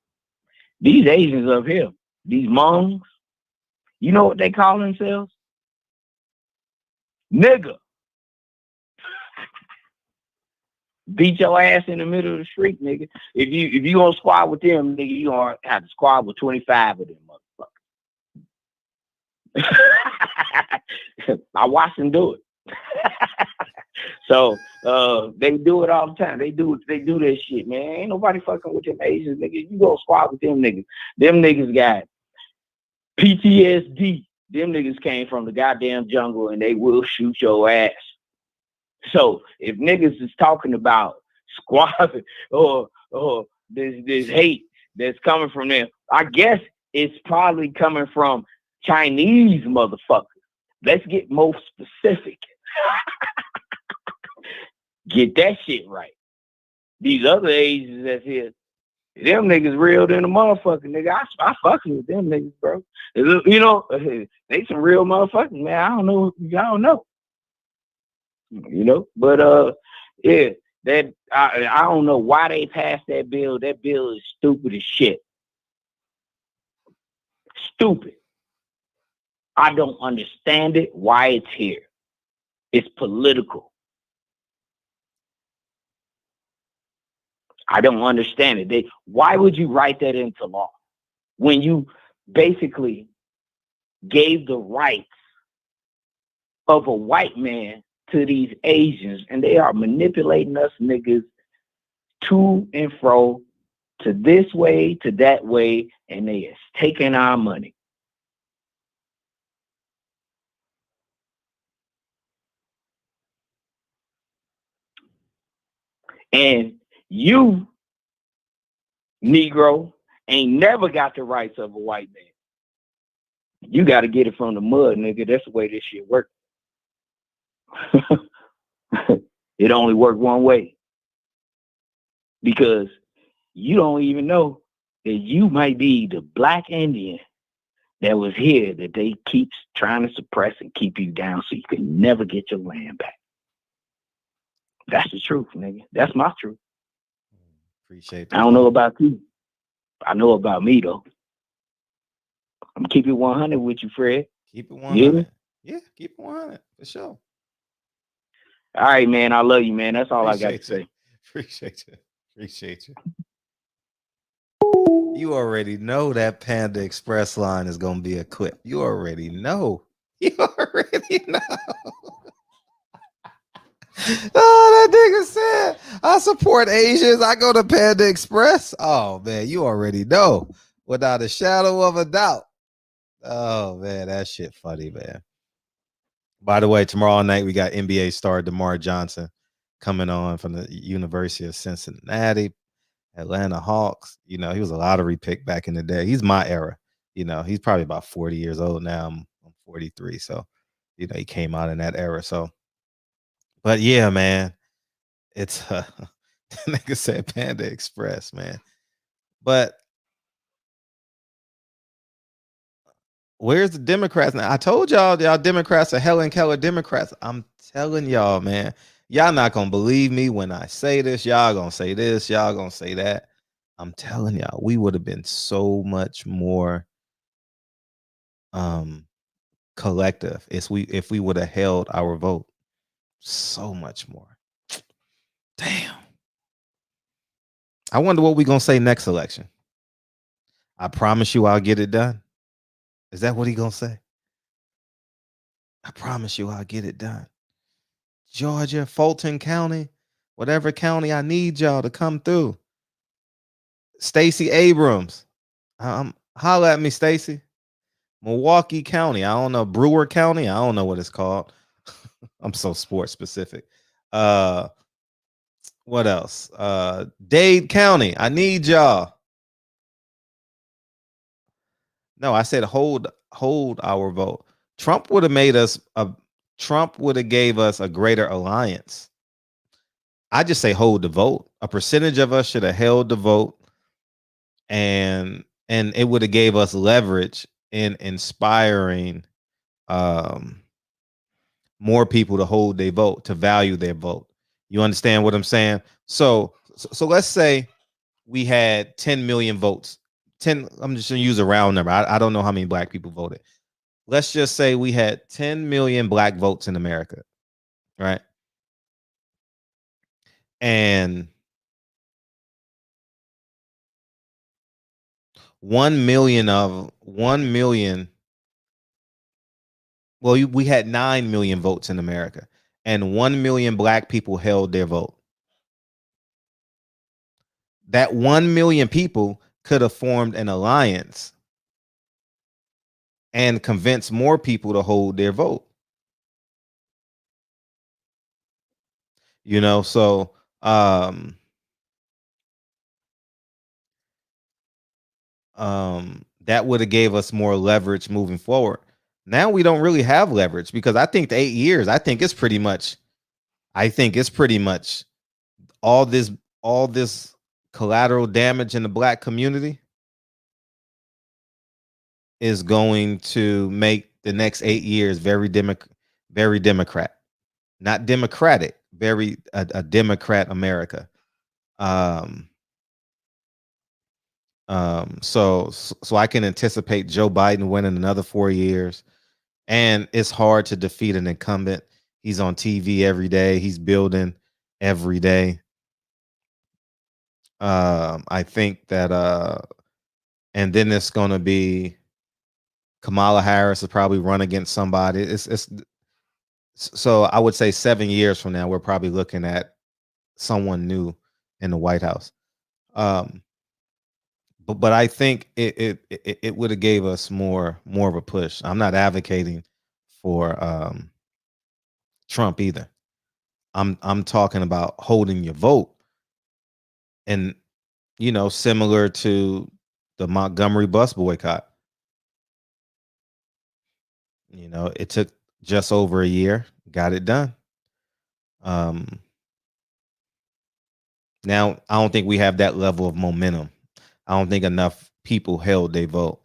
these Asians up here, these Hmongs, you know what they call themselves? Nigga. Beat your ass in the middle of the street, nigga. If you gonna squad with them, nigga, you gonna have to squad with 25 of them motherfuckers. I watch them do it. So they do it all the time. They do that shit, man. Ain't nobody fucking with them Asians, nigga. You go squad with them niggas. Them niggas got PTSD. Them niggas came from the goddamn jungle and they will shoot your ass. So if niggas is talking about squad or this hate that's coming from them, I guess it's probably coming from Chinese motherfuckers. Let's get more specific. Get that shit right. These other Asians that's here, them niggas real than a motherfucker, nigga. I fucking with them niggas, bro. You know, they some real motherfuckers, man. I don't know. Y'all know. You know, but yeah, that I don't know why they passed that bill. That bill is stupid as shit. Stupid. I don't understand it. Why it's here? It's political. I don't understand it. Why would you write that into law when you basically gave the rights of a white man to these Asians, and they are manipulating us niggas to and fro, to this way, to that way, and they is taking our money. And you, Negro, ain't never got the rights of a white man. You got to get it from the mud, nigga. That's the way this shit works. It only worked one way. Because you don't even know that you might be the black Indian that was here that they keep trying to suppress and keep you down so you can never get your land back. That's the truth, nigga. That's my truth. Appreciate that. I don't know about you. I know about me, though. I'm keep it 100 with you, Fred. Keep it 100. Yeah, keep it 100 for sure. All right, man. I love you, man. That's all I got to say. Appreciate you. You already know that Panda Express line is gonna be equipped. You already know. Oh, that nigga said, I support Asians. I go to Panda Express. Oh, man, you already know. Without a shadow of a doubt. Oh, man, that shit funny, man. By the way, tomorrow night we got NBA star DeMar Johnson coming on from the University of Cincinnati, Atlanta Hawks. You know, he was a lottery pick back in the day. He's my era. You know, he's probably about 40 years old now. I'm 43. So, you know, he came out in that era. So, but yeah, man, it's nigga said Panda Express, man. But where's the Democrats now? I told y'all Democrats are Helen Keller Democrats. I'm telling y'all, man. Y'all not gonna believe me when I say this. Y'all gonna say this. Y'all gonna say that. I'm telling y'all, we would have been so much more collective if we would have held our vote. So much more. Damn. I wonder what we're gonna say next election. I promise you I'll get it done. Is that what he gonna say? I promise you I'll get it done. Georgia, Fulton County, whatever county, I need y'all to come through. Stacey Abrams. Holla at me, Stacey. Milwaukee County. I don't know. Brewer County. I don't know what it's called. I'm so sports specific. What else? Dade County. I need y'all. No, I said hold our vote. Trump would have made us a Trump would have gave us a greater alliance. I just say hold the vote. A percentage of us should have held the vote, and it would have gave us leverage in inspiring more people to hold their vote, to value their vote. You understand what I'm saying? So let's say we had 10 million votes. 10, I'm just gonna use a round number. I don't know how many black people voted. Let's just say we had 10 million black votes in America, right? And 1 million, well, we had 9 million votes in America, and 1 million black people held their vote. That 1 million people could have formed an alliance and convinced more people to hold their vote. So that would have gave us more leverage moving forward. Now we don't really have leverage because I think the 8 years, I think it's pretty much all this collateral damage in the black community is going to make the next 8 years very Democrat, not democratic, very a Democrat America. So I can anticipate Joe Biden winning another 4 years, and it's hard to defeat an incumbent. He's on TV every day. He's building every day. I think that, and then it's going to be Kamala Harris will probably run against somebody. It's so I would say 7 years from now, we're probably looking at someone new in the White House. But I think it would have gave us more of a push. I'm not advocating for Trump either. I'm talking about holding your vote, and similar to the Montgomery bus boycott. It took just over a year, got it done. Now I don't think we have that level of momentum. I don't think enough people held their vote.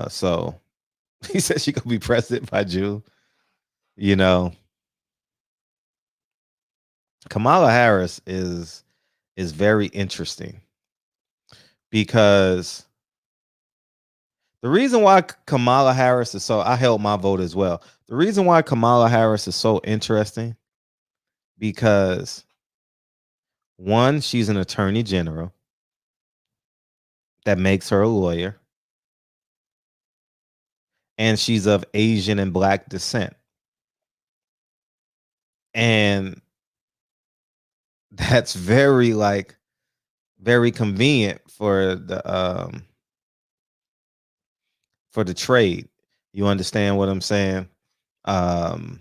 So he said she could be president by June. Kamala Harris is very interesting because the reason why Kamala Harris is so, I held my vote as well. The reason why Kamala Harris is so interesting because one, she's an attorney general. That makes her a lawyer. And she's of Asian and black descent. And that's very convenient for the trade. You understand what I'm saying? I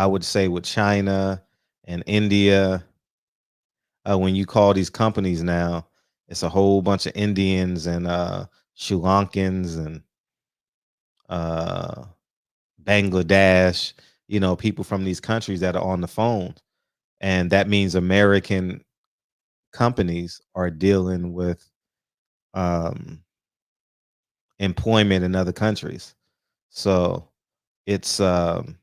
would say with China and India, when you call these companies now, it's a whole bunch of Indians and Sri Lankans and Bangladesh, people from these countries that are on the phone. And that means American companies are dealing with employment in other countries. So it's very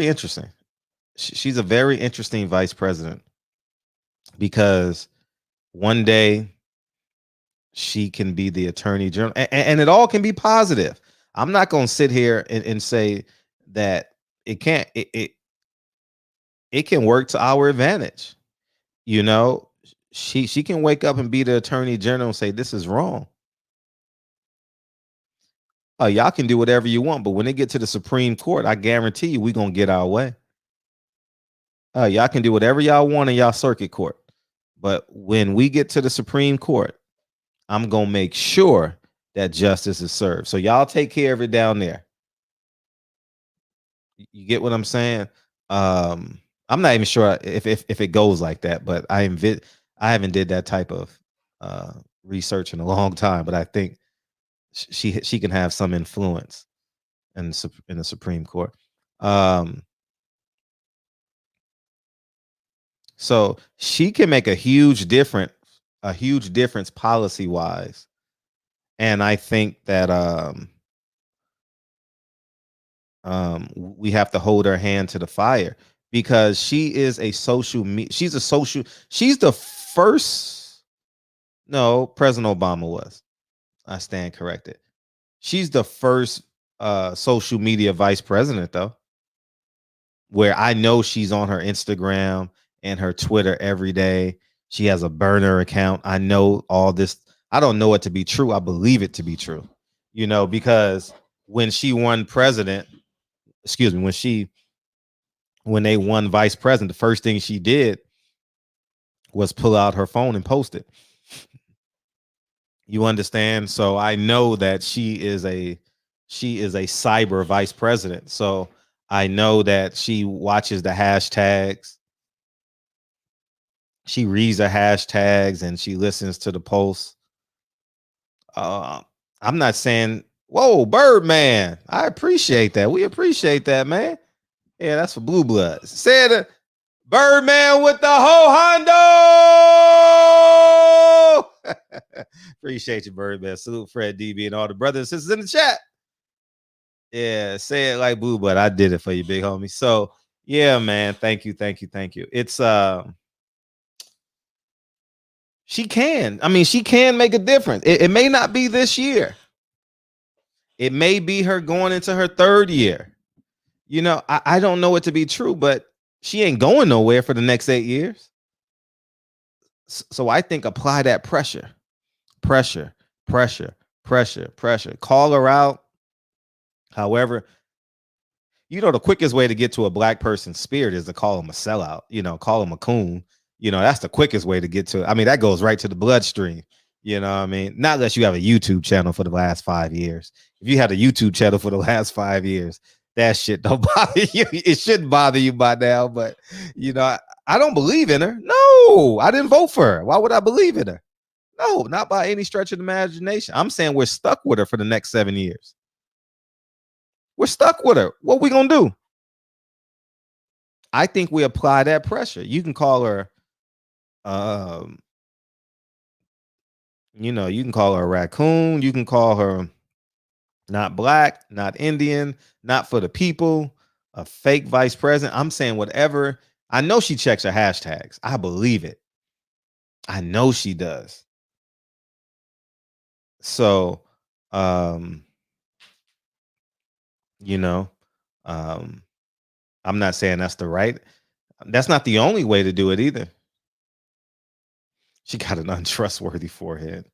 interesting. She's a very interesting vice president because one day she can be the attorney general, and it all can be positive. I'm not going to sit here and say that it can't. It can work to our advantage. She can wake up and be the attorney general and say this is wrong. Y'all can do whatever you want, but when it get to the Supreme Court, I guarantee you we gonna get our way. Y'all can do whatever y'all want in y'all circuit court, but when we get to the Supreme Court, I'm gonna make sure that justice is served. So y'all take care of it down there. You get what I'm saying? I'm not even sure if it goes like that, but I haven't did that type of research in a long time. But I think she can have some influence in the Supreme Court. So she can make a huge difference policy wise, and I think that we have to hold her hand to the fire because she is a she's the first. No, President Obama was. I stand corrected. She's the first social media vice president, though, where I know she's on her Instagram and her Twitter every day. She has a burner account. I know all this. I don't know it to be true. I believe it to be true, because when she won president, when they won vice president, the first thing she did was pull out her phone and post it. You understand? So I know that she is a cyber vice president. So I know that she watches the hashtags. She reads the hashtags and she listens to the posts. I'm not saying, whoa, Birdman. I appreciate that. We appreciate that, man. Yeah, that's for Blue Bloods. Said Birdman with the ho hondo. Appreciate you, Birdman. Salute Fred DB and all the brothers and sisters in the chat. Yeah, say it like Blue Blood. I did it for you, big homie. So yeah, man. Thank you. It's she can. I mean, she can make a difference. It may not be this year. It may be her going into her third year. I don't know it to be true, but she ain't going nowhere for the next 8 years. So I think apply that pressure. Call her out. However, the quickest way to get to a black person's spirit is to call them a sellout, call them a coon. That's the quickest way to get to it. I mean, that goes right to the bloodstream. What I mean? Not unless you have a YouTube channel for the last 5 years. If you had a YouTube channel for the last 5 years, that shit don't bother you. It shouldn't bother you by now, but I don't believe in her. No, I didn't vote for her. Why would I believe in her? No, not by any stretch of the imagination. I'm saying we're stuck with her for the next 7 years. We're stuck with her. What we gonna do? I think we apply that pressure. You can call her, you can call her a raccoon. You can call her not black, not Indian, not for the people, a fake vice president. I'm saying whatever. I know she checks her hashtags. I believe it. I know she does. So, I'm not saying that's that's not the only way to do it either. She got an untrustworthy forehead.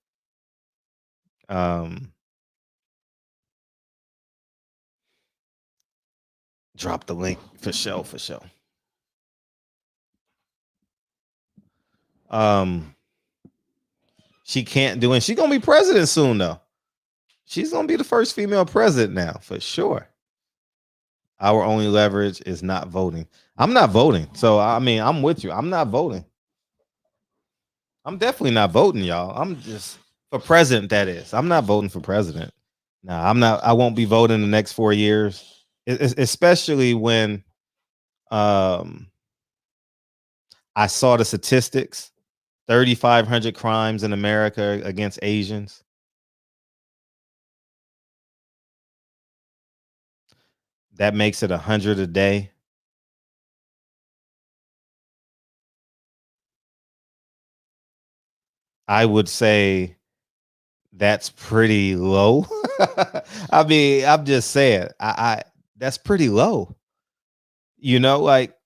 Drop the link for sure. She can't do it. She's gonna be president soon, though. She's gonna be the first female president now, for sure. Our only leverage is not voting. I'm not voting. So I mean, I'm with you. I'm not voting. I'm definitely not voting, y'all. I'm just for president, that is. I'm not voting for president. No, I'm not. I won't be voting the next 4 years, especially when I saw the statistics. 3,500 crimes in America against Asians. That makes it 100 a day. I would say that's pretty low. I mean, I'm just saying, I that's pretty low. Like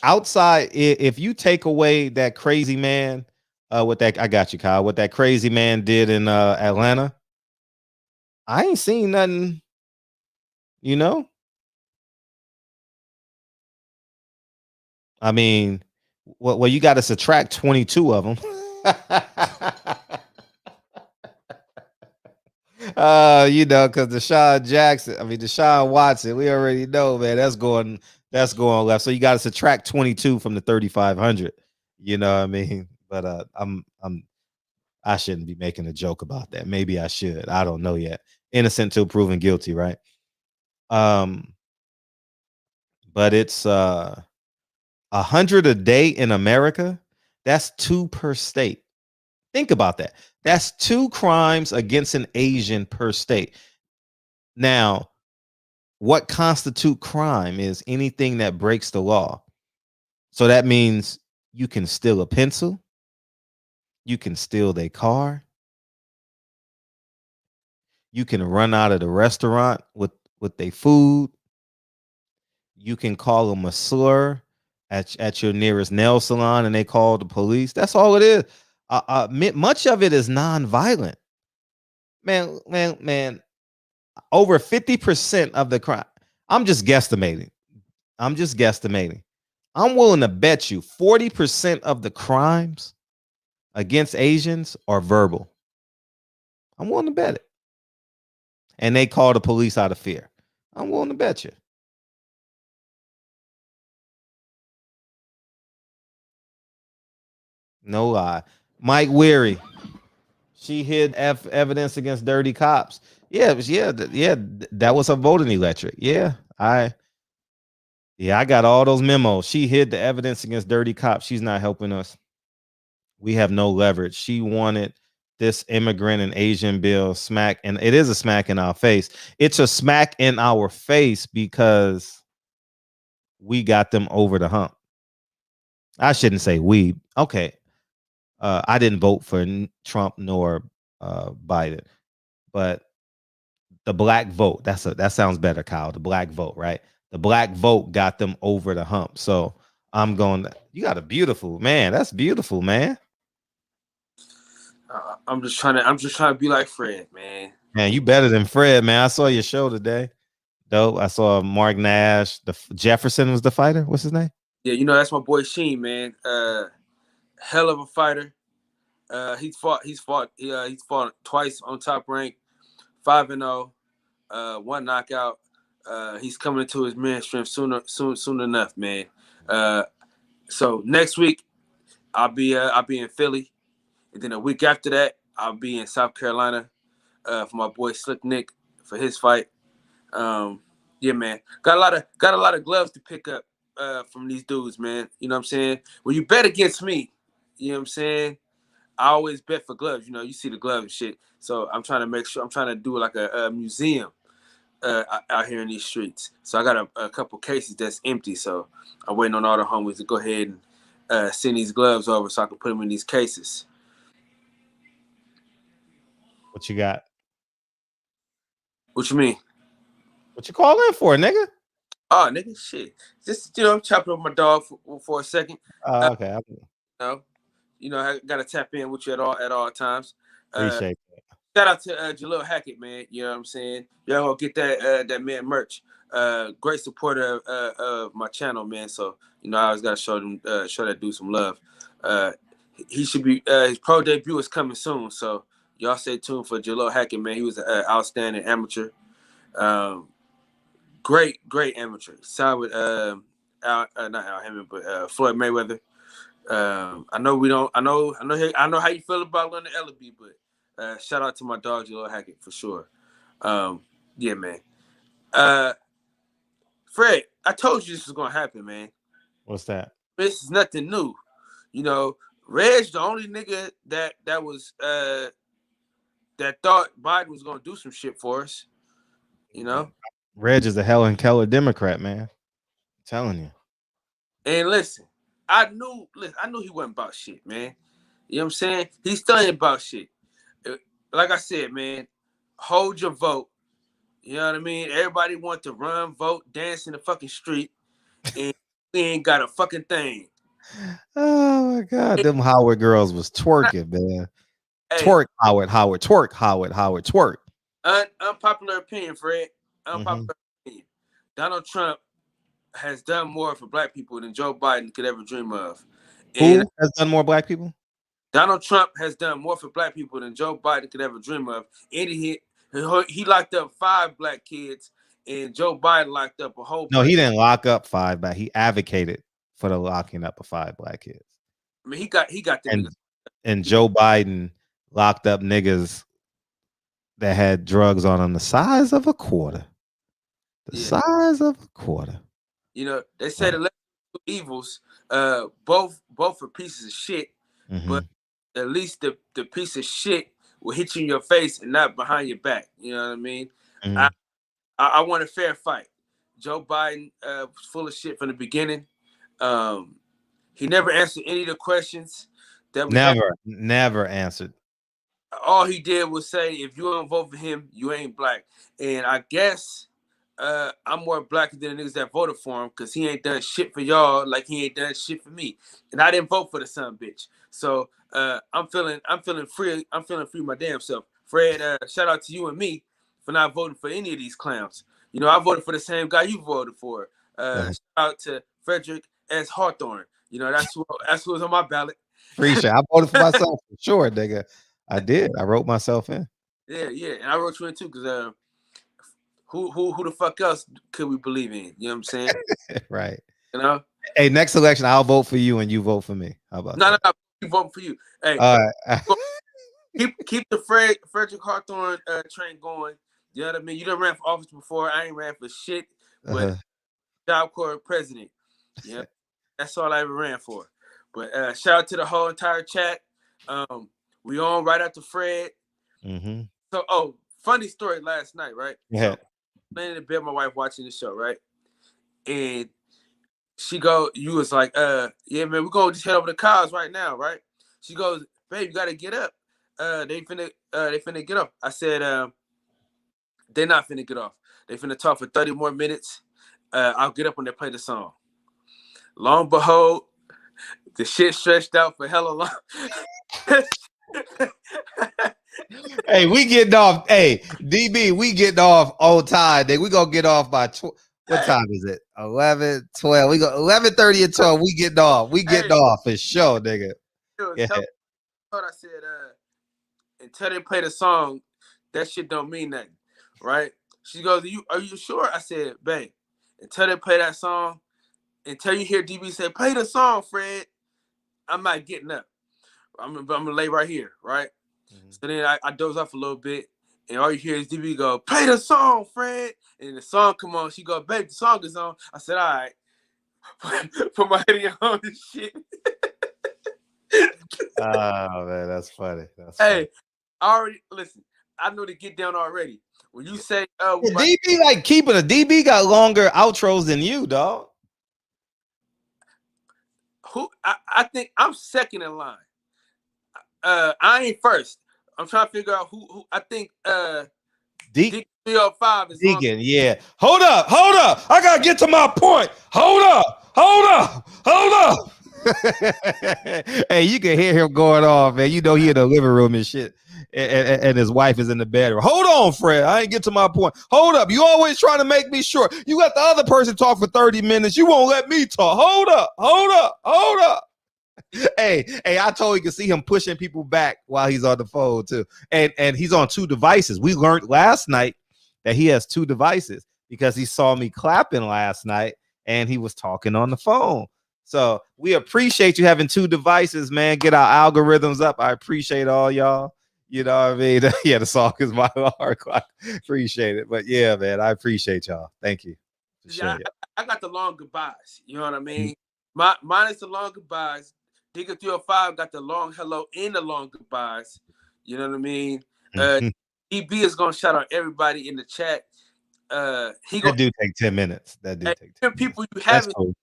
outside, if you take away that crazy man, what that I got you, Kyle. What that crazy man did in Atlanta, I ain't seen nothing, you know. I mean, well, you got to subtract 22 of them. Because Deshaun Watson, we already know, man, that's going left. So you got to subtract 22 from the 3,500. You know what I mean? But I shouldn't be making a joke about that. Maybe I should. I don't know yet. Innocent till proven guilty, right? But it's 100 a day in America. That's 2 per state. Think about that. That's 2 crimes against an Asian per state. Now, what constitute crime is anything that breaks the law. So that means you can steal a pencil, you can steal their car, you can run out of the restaurant with their food, you can call them a slur at your nearest nail salon and they call the police. That's all it is. Much of it is non-violent. Man, over 50% of the crime. I'm just guesstimating. I'm willing to bet you 40% of the crimes against Asians are verbal. I'm willing to bet it. And they call the police out of fear. I'm willing to bet you. No lie. Mike Weary. She hid evidence against dirty cops. Yeah, that was a voting electric. Yeah, I got all those memos. She hid the evidence against dirty cops. She's not helping us. We have no leverage. She wanted this immigrant and Asian bill smack, and it is a smack in our face. It's a smack in our face because we got them over the hump. I shouldn't say we. Okay. I didn't vote for Trump nor Biden, but the black vote, that sounds better, Kyle. The black vote, right? The black vote got them over the hump. So I'm going, you got a beautiful man. That's beautiful, man. I'm just trying to be like Fred, man. Man, you better than Fred, man. I saw your show today. Dope. I saw Mark Nash. Jefferson was the fighter. What's his name? Yeah, that's my boy Sheen, man. Hell of a fighter. He's fought twice on Top Rank, 5-0, 1 knockout. He's coming into his man strength soon enough, man. So next week I'll be in Philly, and then a week after that I'll be in South Carolina for my boy Slick Nick for his fight. Yeah, man, got a lot of gloves to pick up from these dudes, man. You know what I'm saying? When you bet against me, you know what I'm saying, I always bet for gloves. You see the glove and shit. So I'm trying to make sure, I'm trying to do like a museum out here in these streets. So I got a couple cases that's empty. So I'm waiting on all the homies to go ahead and send these gloves over so I can put them in these cases. What you got? What you mean? What you call in for, nigga? Oh, nigga, shit. Just, chopping up my dog for a second. Okay. I got to tap in with you at all times. Appreciate that. Shout out to Jalil Hackett, man. You know what I'm saying? Y'all gonna get that man merch. Great supporter of my channel, man. So I always gotta show that dude some love. He should be his pro debut is coming soon. So y'all stay tuned for Jalil Hackett, man. He was an outstanding amateur. Great amateur. Signed with not Al Hammond, but Floyd Mayweather. I know how you feel about Leonard Ellaby, but shout out to my dog Jalil Hackett for sure. Yeah, man. Fred, I told you this was gonna happen, man. What's that? This is nothing new. Reg, the only nigga that was that thought Biden was gonna do some shit for us. Reg is a Helen Keller Democrat, man. I'm telling you. And listen, I knew he wasn't about shit, man. You know what I'm saying? He still ain't about shit. Like I said, man, hold your vote. You know what I mean? Everybody want to run, vote, dance in the fucking street, and we ain't got a fucking thing. Oh my God, them Howard girls was twerking, man. Hey. Twerk, Howard, twerk, Howard, twerk. Unpopular opinion, Fred. Unpopular Mm-hmm. opinion. Donald Trump has done more for black people than Joe Biden could ever dream of. And Who has done more black people? Donald Trump has done more for black people than Joe Biden could ever dream of. And he locked up 5 black kids, and Joe Biden locked up a whole No, bunch. he didn't lock up 5 black. He advocated for the locking up of 5 black kids. I mean, he got the niggas. And Joe Biden locked up niggas that had drugs on them the size of a quarter. The size of a quarter. You know, they say the two evils, both are pieces of shit, but at least the piece of shit will hit you in your face and not behind your back. You know what I mean? I want a fair fight. Joe Biden was full of shit from the beginning. He never answered any of the questions that we never answered. All he did was say, if you don't vote for him, you ain't black. And I guess I'm more black than the niggas that voted for him, because he ain't done shit for y'all like he ain't done shit for me. And I didn't vote for the son bitch. So I'm feeling free. I'm feeling free my damn self. Fred, shout out to you and me for not voting for any of these clowns. You know, I voted for the same guy you voted for. Shout out to Frederick S. Hawthorne. You know, that's who was on my ballot. Appreciate it. I voted for myself for sure, nigga. I did. I wrote myself in. Yeah, and I wrote you in too, because who the fuck else could we believe in? You know what I'm saying? Right. You know? Hey, next election, I'll vote for you and you vote for me. How about that? No, keep voting for you. Hey, all right. keep the Frederick Hawthorne train going. You know what I mean? You done ran for office before. I ain't ran for shit, but Job Corps president. Yeah, that's all I ever ran for. But shout out to the whole entire chat. We on right after Fred. So, funny story last night, right? Yeah. So, laying in bed, my wife watching the show, right? And you was like, yeah, man, we're gonna just head over to Kyle's right now, right? She goes, babe, you gotta get up. They finna get off. I said, they're not finna get off. They finna talk for 30 more minutes. I'll get up when they play the song. Lo and behold, the shit stretched out for hella long. Hey, we getting off. Hey, DB, we getting off on time. We gonna get off by what time is it? 11, 12. We go 11:30 and 12. We getting off. We getting off for sure, nigga. Yeah. I said, until they play the song, that shit don't mean nothing, right? She goes, are you sure? I said, babe, until they play that song, until you hear DB say, play the song, Fred, I'm not getting up. I'm gonna lay right here, right? So then I doze off a little bit, and all you hear is DB go, play the song, Fred. And the song come on. She go, babe, the song is on. I said, all right. Put my head on and shit. Oh, man, that's funny. Hey, listen, I know to get down already. When you say DB like keeping a DB got longer outros than you, dog. I think I'm second in line. I ain't first. I'm trying to figure out who I think Deacon 305 is Deacon, yeah. Hold up. I gotta get to my point. Hold up. Hey, you can hear him going off, man. You know he in the living room and shit. And his wife is in the bedroom. Hold on, Fred. I ain't get to my point. Hold up. You always trying to make me short. You let the other person talk for 30 minutes. You won't let me talk. Hold up. Hey, I told you can see him pushing people back while he's on the phone too. And he's on 2 devices. We learned last night that he has 2 devices because he saw me clapping last night and he was talking on the phone. So we appreciate you having 2 devices, man. Get our algorithms up. I appreciate all y'all. You know what I mean? Yeah, the song is my alarm clock. Appreciate it. But yeah, man, I appreciate y'all. Thank you. Yeah, I got the long goodbyes. You know what I mean? Mine is the long goodbyes. Digger 305 got the long hello and the long goodbyes. You know what I mean? EB is gonna shout out everybody in the chat. That do take 10 minutes. That do take 10 minutes. People you haven't. Cool.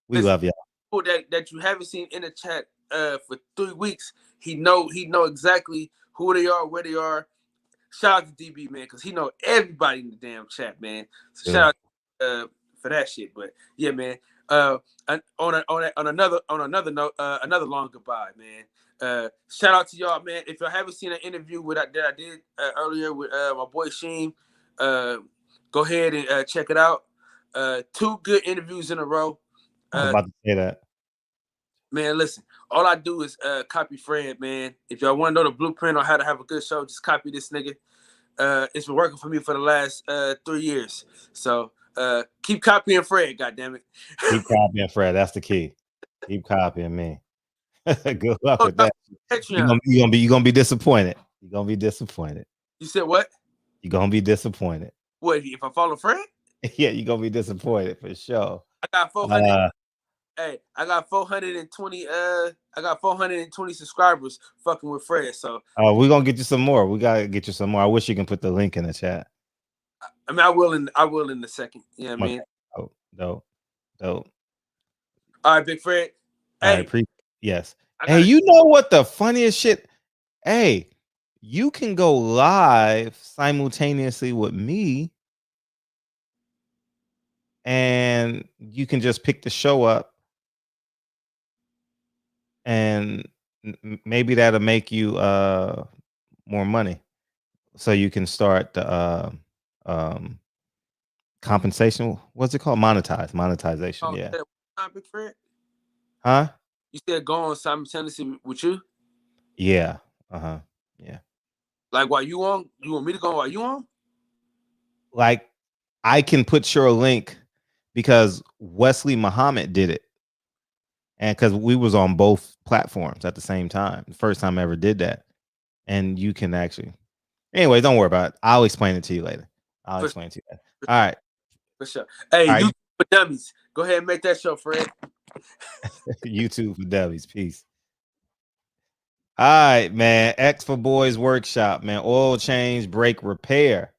We love y'all. People that you haven't seen in the chat for 3 weeks. He know exactly who they are, where they are. Shout out to DB, man, because he know everybody in the damn chat, man. So shout out for that shit. But yeah, man. On another note, another long goodbye, man. Shout out to y'all, man. If y'all haven't seen an interview that I did earlier with my boy Sheem, go ahead and check it out. 2 good interviews in a row. I was about to say that. Man, listen, all I do is copy Fred, man. If y'all want to know the blueprint on how to have a good show, just copy this nigga. It's been working for me for the last 3 years. So keep copying Fred, goddammit. Keep copying Fred. That's the key. Keep copying me. Good luck with that. You're gonna be disappointed. You're gonna be disappointed. You said what? You're gonna be disappointed. What if I follow Fred? Yeah, you're gonna be disappointed for sure. I got 400. Hey, I got 420. I got 420 subscribers fucking with Fred. So we're gonna get you some more. We gotta get you some more. I wish you can put the link in the chat. I mean, I will in a second. Yeah, man. Dope. All right, Big Fred. Hey, yes. Hey, you know what the funniest shit? Hey, you can go live simultaneously with me, and you can just pick the show up, and maybe that'll make you more money, so you can start the compensation. What's it called? Monetization. Yeah. Big Fred? Huh? You said go on simultaneously with you? Yeah. Yeah. Like while you on? You want me to go while you on? Like, I can put your link because Wesley Muhammad did it. And because we was on both platforms at the same time. The first time I ever did that. And you can actually. Anyway, don't worry about it. I'll explain it to you later. I'll explain to you later. All right. For sure. Hey, right. YouTube for Dummies. Go ahead and make that show, Fred. YouTube for Dummies. Peace. All right, man. X for Boys Workshop, man. Oil change, brake repair.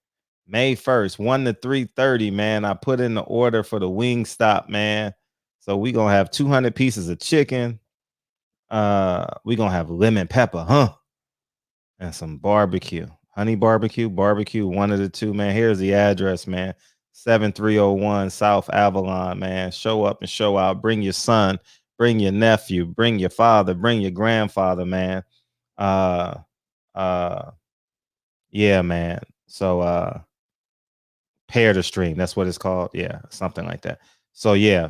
May 1st, 1 to 3:30, man. I put in the order for the wing stop, man. So we gonna have 200 pieces of chicken. We gonna have lemon pepper, and some barbecue, honey barbecue, one of the two, man. Here's the address, man. 7301 South Avalon, man. Show up and show out. Bring your son, bring your nephew, bring your father, bring your grandfather, man. Yeah, man. So pair to stream, that's what it's called. Yeah, something like that. So yeah,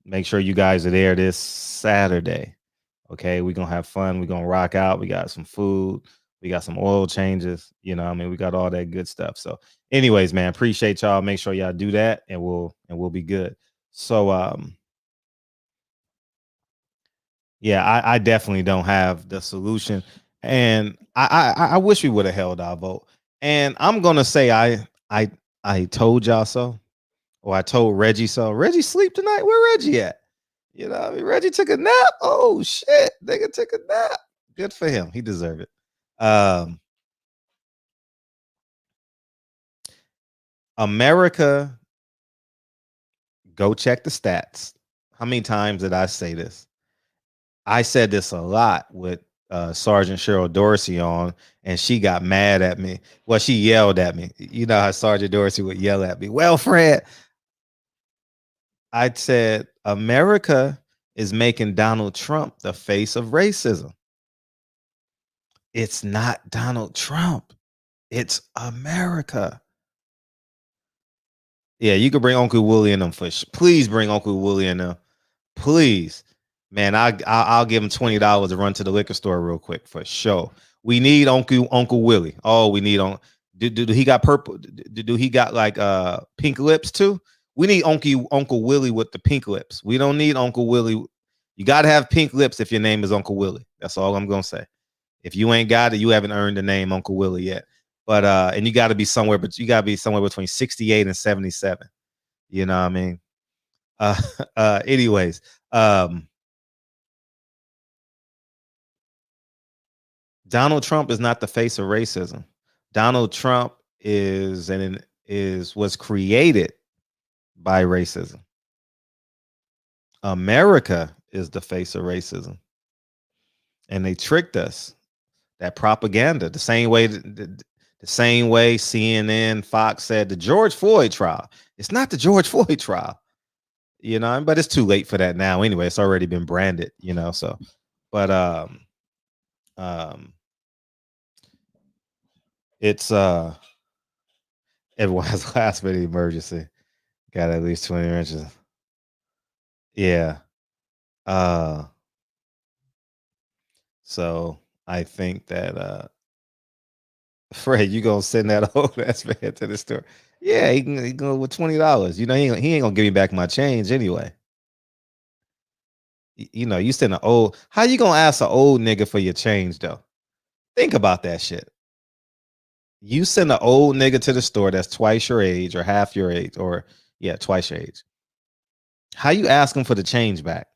make sure you guys are there this Saturday. Okay, we're gonna have fun, we're gonna rock out. We got some food, we got some oil changes, you know. I mean, we got all that good stuff. So anyways, man, appreciate y'all. Make sure y'all do that, and we'll be good. So yeah, I definitely don't have the solution, and I wish we would have held our vote. And I'm gonna say I told y'all so, or I told Reggie so. Reggie sleep tonight. Where Reggie at? You know, I mean, Reggie took a nap. Oh shit, nigga took a nap. Good for him. He deserved it. America, go check the stats. How many times did I say this? I said this a lot with Sergeant Cheryl Dorsey on, and she got mad at me. Well, she yelled at me. You know how Sergeant Dorsey would yell at me. Well, Fred, I said America is making Donald Trump the face of racism. It's not Donald Trump. It's America. Yeah, you can bring Uncle Willie in them please bring Uncle Willie in them. Please. Man, I'll give him $20 to run to the liquor store real quick for sure. We need Uncle Willie. Oh, we need on. Do he got purple? Do he got like pink lips too? We need Uncle Willie with the pink lips. We don't need Uncle Willie. You got to have pink lips if your name is Uncle Willie. That's all I'm gonna say. If you ain't got it, you haven't earned the name Uncle Willie yet. But and you got to be somewhere, but you got to be somewhere between 68 and 77. You know what I mean? Anyways, Donald Trump is not the face of racism. Donald Trump was created by racism. America is the face of racism. And they tricked us. That propaganda, the same way The same way CNN, Fox said the George Floyd trial. It's not the George Floyd trial, you know, but it's too late for that now anyway. It's already been branded, you know. So, but it's everyone has a last minute emergency. Got at least 20 inches. Yeah. So I think that Fred, you gonna send that old ass man to the store? Yeah, he can go with $20. You know, he ain't gonna give me back my change anyway. You know, you send an old. How you gonna ask an old nigga for your change though? Think about that shit. You send an old nigga to the store that's twice your age or half your age, or yeah, twice your age. How you ask him for the change back?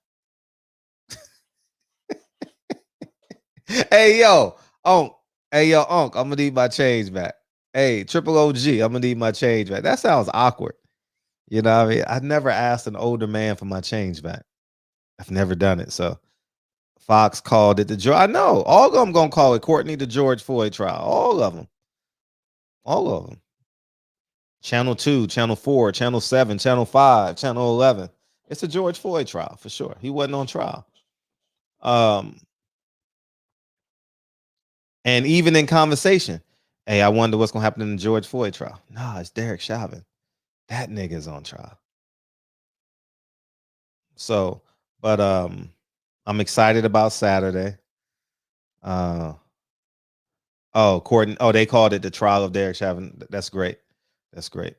Hey yo, Unc. Hey yo, Unc, I'm gonna need my change back. Hey, triple OG, I'm gonna need my change back. That sounds awkward. You know what I mean? I've never asked an older man for my change back. I've never done it. So Fox called it the George. I know all of them gonna call it Courtney the George Floyd trial. All of them. All of them. Channel 2, Channel 4, Channel 7, Channel 5, Channel 11. It's a George Floyd trial for sure. He wasn't on trial. And even in conversation, hey, I wonder what's gonna happen in the George Floyd trial. Nah, it's Derek Chauvin. That nigga's on trial. So, but I'm excited about Saturday. Courtney. Oh, they called it the trial of Derek Chauvin. That's great. That's great.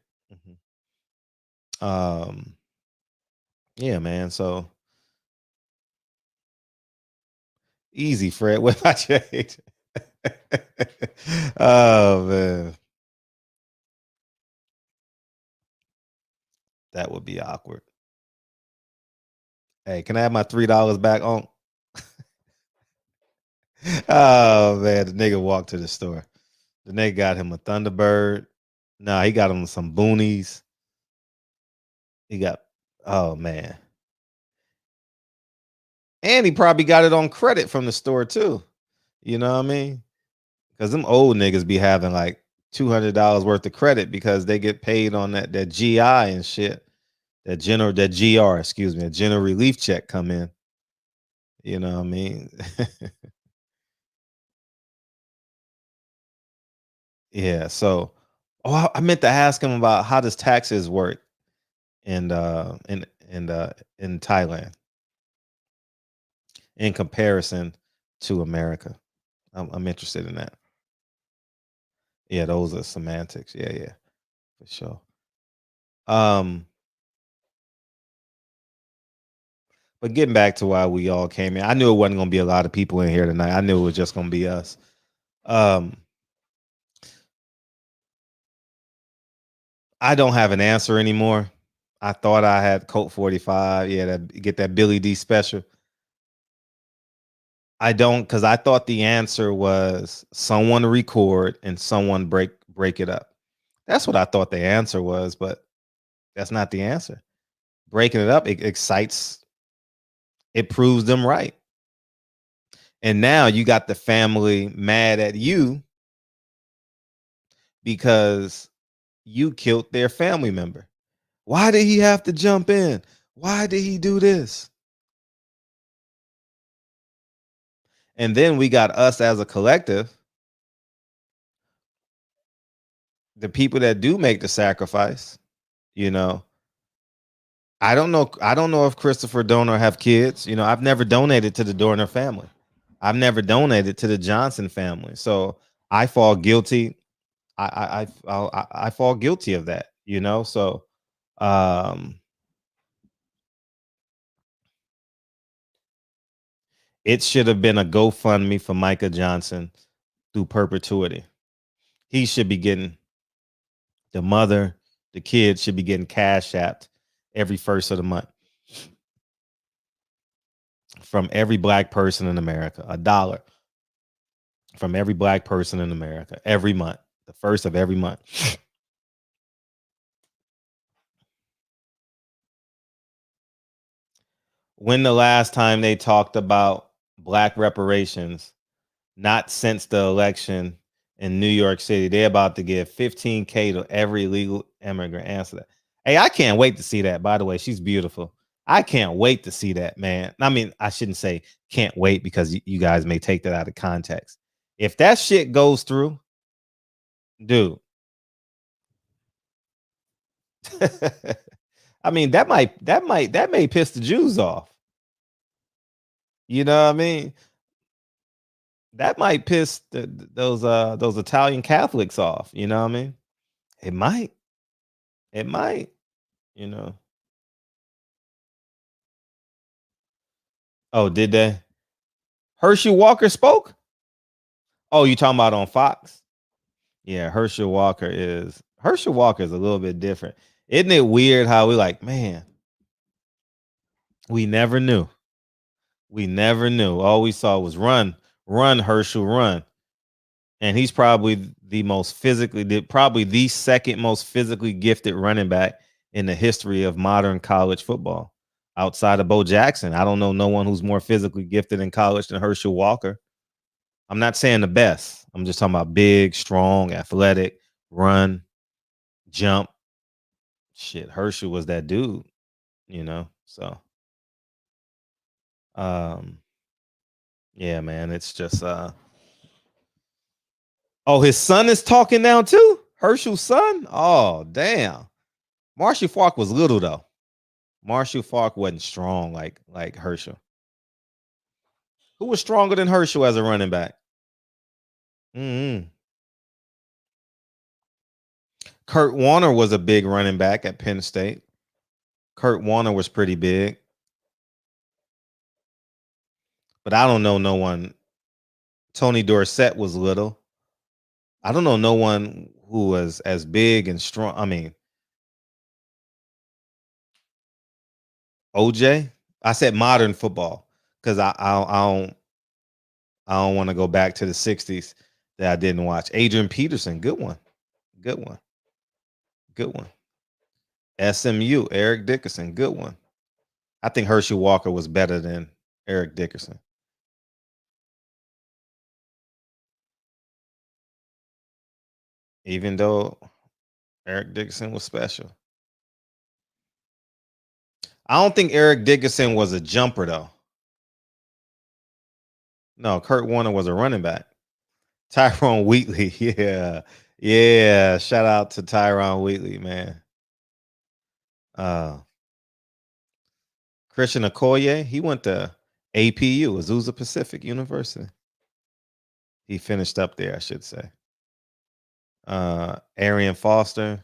Yeah, man. So easy, Fred. What I change? Oh man, that would be awkward. Hey, can I have my $3 back on? Oh man, the nigga walked to the store. The nigga got him a Thunderbird. Nah, he got him some boonies. He got oh man. And he probably got it on credit from the store too. You know what I mean? Because them old niggas be having like $200 worth of credit because they get paid on that GI and shit. That GR, excuse me, a general relief check come in. You know what I mean? Yeah. So, I meant to ask him about how does taxes work in in Thailand in comparison to America. I'm interested in that. Yeah, those are semantics. Yeah, yeah, for sure. Um, but getting back to why we all came in, I knew it wasn't gonna be a lot of people in here tonight. I knew it was just gonna be us. Um, I don't have an answer anymore. I thought I had Colt 45. Yeah, get that Billy D special. I don't because I thought the answer was someone record and someone break it up. That's what I thought the answer was, but that's not the answer. Breaking it up, it excites, it proves them right. And now you got the family mad at you because you killed their family member. Why did he have to jump in? Why did he do this? And then we got us as a collective, the people that do make the sacrifice, you know. I don't know. I don't know if Christopher Donor have kids. You know, I've never donated to the Donor family. I've never donated to the Johnson family. So I fall guilty. I fall guilty of that. You know, so um, it should have been a GoFundMe for Micah Johnson through perpetuity. He should be getting the mother, the kids should be getting cash apped every first of the month from every black person in America, $1 from every black person in America every month, the first of every month. When the last time they talked about black reparations, not since the election in New York City. They're about to give $15K to every illegal immigrant. Answer that. Hey, I can't wait to see that. By the way, she's beautiful. I can't wait to see that, man. I mean, I shouldn't say can't wait because you guys may take that out of context. If that shit goes through, dude. I mean, that may piss the Jews off. You know what I mean? That might piss those Italian Catholics off. You know what I mean? It might. It might. You know. Oh, did they? Herschel Walker spoke? Oh, you talking about on Fox? Yeah, Herschel Walker is a little bit different. Isn't it weird how we like, man, we never knew. We never knew. All we saw was run, Herschel, run. And he's probably probably the second most physically gifted running back in the history of modern college football. Outside of Bo Jackson, I don't know no one who's more physically gifted in college than Herschel Walker. I'm not saying the best. I'm just talking about big, strong, athletic, run, jump. Shit, Herschel was that dude, you know. So, um, yeah, man, it's just oh, his son is talking now too. Herschel's son. Oh, damn. Marshall Falk was little though. Marshall Falk wasn't strong like Herschel. Who was stronger than Herschel as a running back? Mm-hmm. Kurt Warner was a big running back at Penn State. Kurt Warner was pretty big. But I don't know no one. Tony Dorsett was little. I don't know no one who was as big and strong. I mean, OJ. I said modern football because I don't want to go back to the '60s that I didn't watch. Adrian Peterson, good one, good one, good one. SMU, Eric Dickerson, good one. I think Herschel Walker was better than Eric Dickerson. Even though Eric Dickerson was special. I don't think Eric Dickerson was a jumper though. No, Kurt Warner was a running back. Tyrone Wheatley, yeah. Yeah, shout out to Tyrone Wheatley, man. Uh Christian Okoye, he went to APU, Azusa Pacific University. He finished up there, I should say. Arian Foster,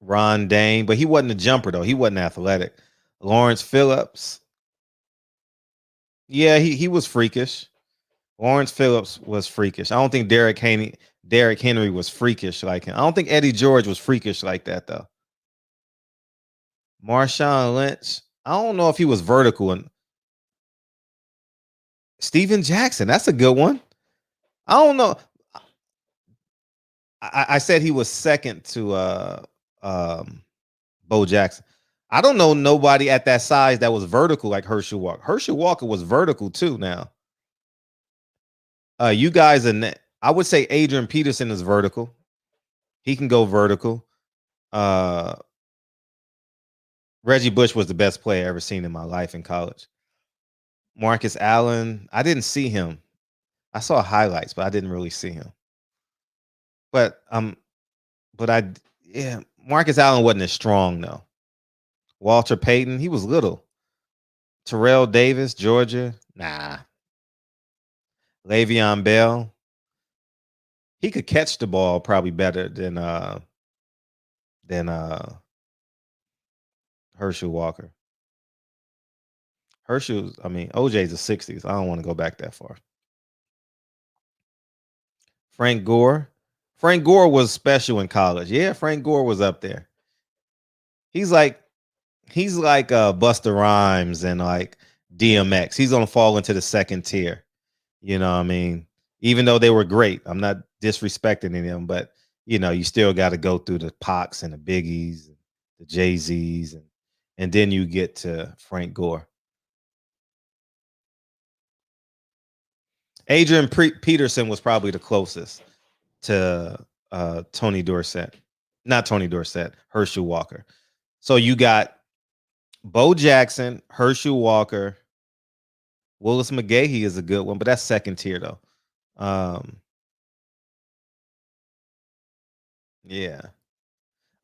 Ron Dane, but he wasn't a jumper though. He wasn't athletic. Lawrence Phillips, yeah, he was freakish. Lawrence Phillips was freakish. I don't think Derrick Henry was freakish like him. I don't think Eddie George was freakish like that though. Marshawn Lynch, I don't know if he was vertical. And Steven Jackson, that's a good one. I don't know. I said he was second to Bo Jackson. I don't know nobody at that size that was vertical like Herschel Walker. Herschel Walker was vertical too. Now, you guys are. I would say Adrian Peterson is vertical. He can go vertical. Reggie Bush was the best player I ever seen in my life in college. Marcus Allen, I didn't see him. I saw highlights, but I didn't really see him. But yeah, Marcus Allen wasn't as strong though. Walter Payton, he was little. Terrell Davis, Georgia, nah. Le'Veon Bell, he could catch the ball probably better than Herschel Walker. I mean, OJ's the '60s. I don't want to go back that far. Frank Gore. Frank Gore was special in college. Yeah, Frank Gore was up there. He's like Busta Rhymes and like DMX. He's gonna fall into the second tier. You know what I mean? Even though they were great, I'm not disrespecting any of them, but you know, you still got to go through the Pacs and the Biggies, the Jay Z's, and then you get to Frank Gore. Adrian Peterson was probably the closest to Tony Dorsett. Not Tony Dorsett, Herschel Walker. So you got Bo Jackson, Herschel Walker, Willis McGahee is a good one, but that's second tier though. Yeah,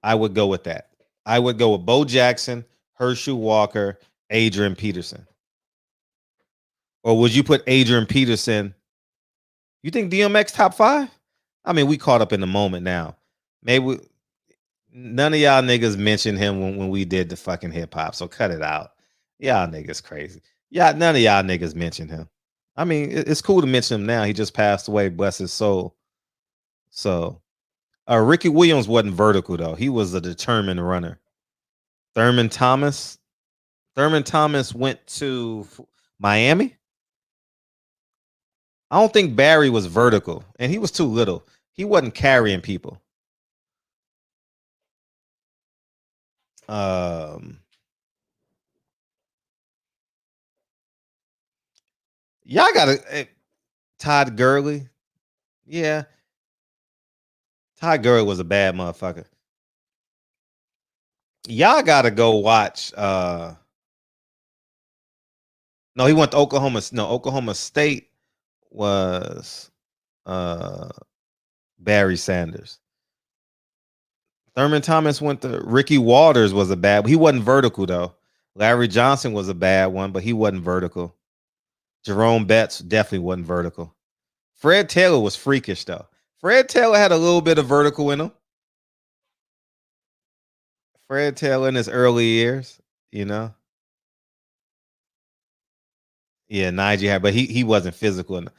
I would go with that. I would go with Bo Jackson, Herschel Walker, Adrian Peterson. Or would you put Adrian Peterson? You think DMX top 5? I mean, we caught up in the moment now. Maybe none of y'all niggas mentioned him when we did the fucking hip hop, so cut it out. Y'all niggas crazy. Yeah, none of y'all niggas mentioned him. I mean, it's cool to mention him now. He just passed away, bless his soul. So, Ricky Williams wasn't vertical though. He was a determined runner. Thurman Thomas. Thurman Thomas went to Miami. I don't think Barry was vertical, and he was too little. He wasn't carrying people. Y'all gotta Todd Gurley. Yeah, Todd Gurley was a bad motherfucker. Y'all gotta go watch. No, he went to Oklahoma. No, Oklahoma State was Barry Sanders. Thurman Thomas went to Ricky Waters was a bad. He wasn't vertical though. Larry Johnson was a bad one, but he wasn't vertical. Jerome Betts definitely wasn't vertical. Fred Taylor was freakish though. Fred Taylor had a little bit of vertical in him. Fred Taylor in his early years, you know. Yeah, Nigel had, but he wasn't physical enough.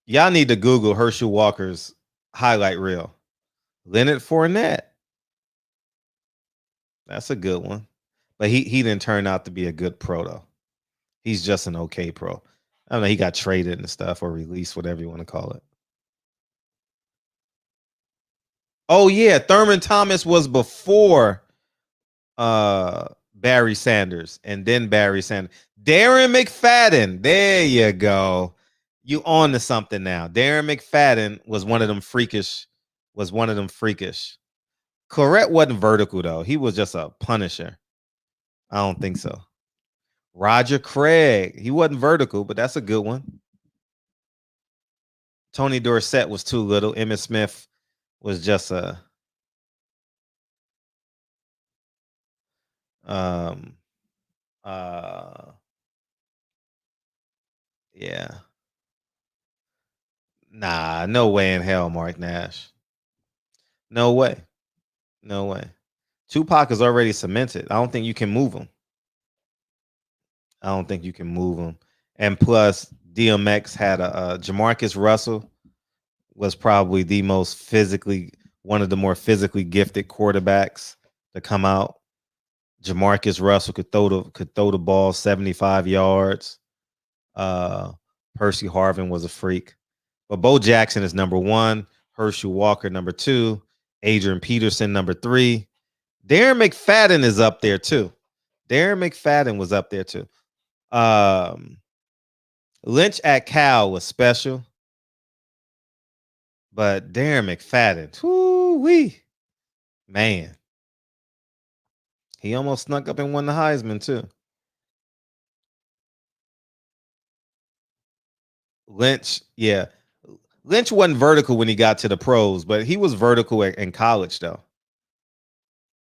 Y'all need to Google Herschel Walker's highlight reel. Leonard Fournette. That's a good one. But he didn't turn out to be a good pro though. He's just an okay pro. I don't know, he got traded and stuff or released, whatever you want to call it. Oh yeah, Thurman Thomas was before Barry Sanders and then Barry Sanders. Darren McFadden. There you go. You on to something now. Darren McFadden was one of them freakish. Correct wasn't vertical though. He was just a punisher. I don't think so. Roger Craig. He wasn't vertical, but that's a good one. Tony Dorsett was too little. Emmitt Smith was just a yeah. Nah, no way in hell, Mark Nash. No way. No way. Tupac is already cemented. I don't think you can move him. And plus, DMX had a Jamarcus Russell was probably the most physically one of the more physically gifted quarterbacks to come out. Jamarcus Russell could throw the ball 75 yards. Percy Harvin was a freak. But Bo Jackson is number 1, Herschel Walker number 2, Adrian Peterson number 3. Darren McFadden is up there too. Darren McFadden was up there too. Lynch at Cal was special. But Darren McFadden, whoo-wee, man. He almost snuck up and won the Heisman too. Lynch, yeah. Lynch wasn't vertical when he got to the pros, but he was vertical in college though.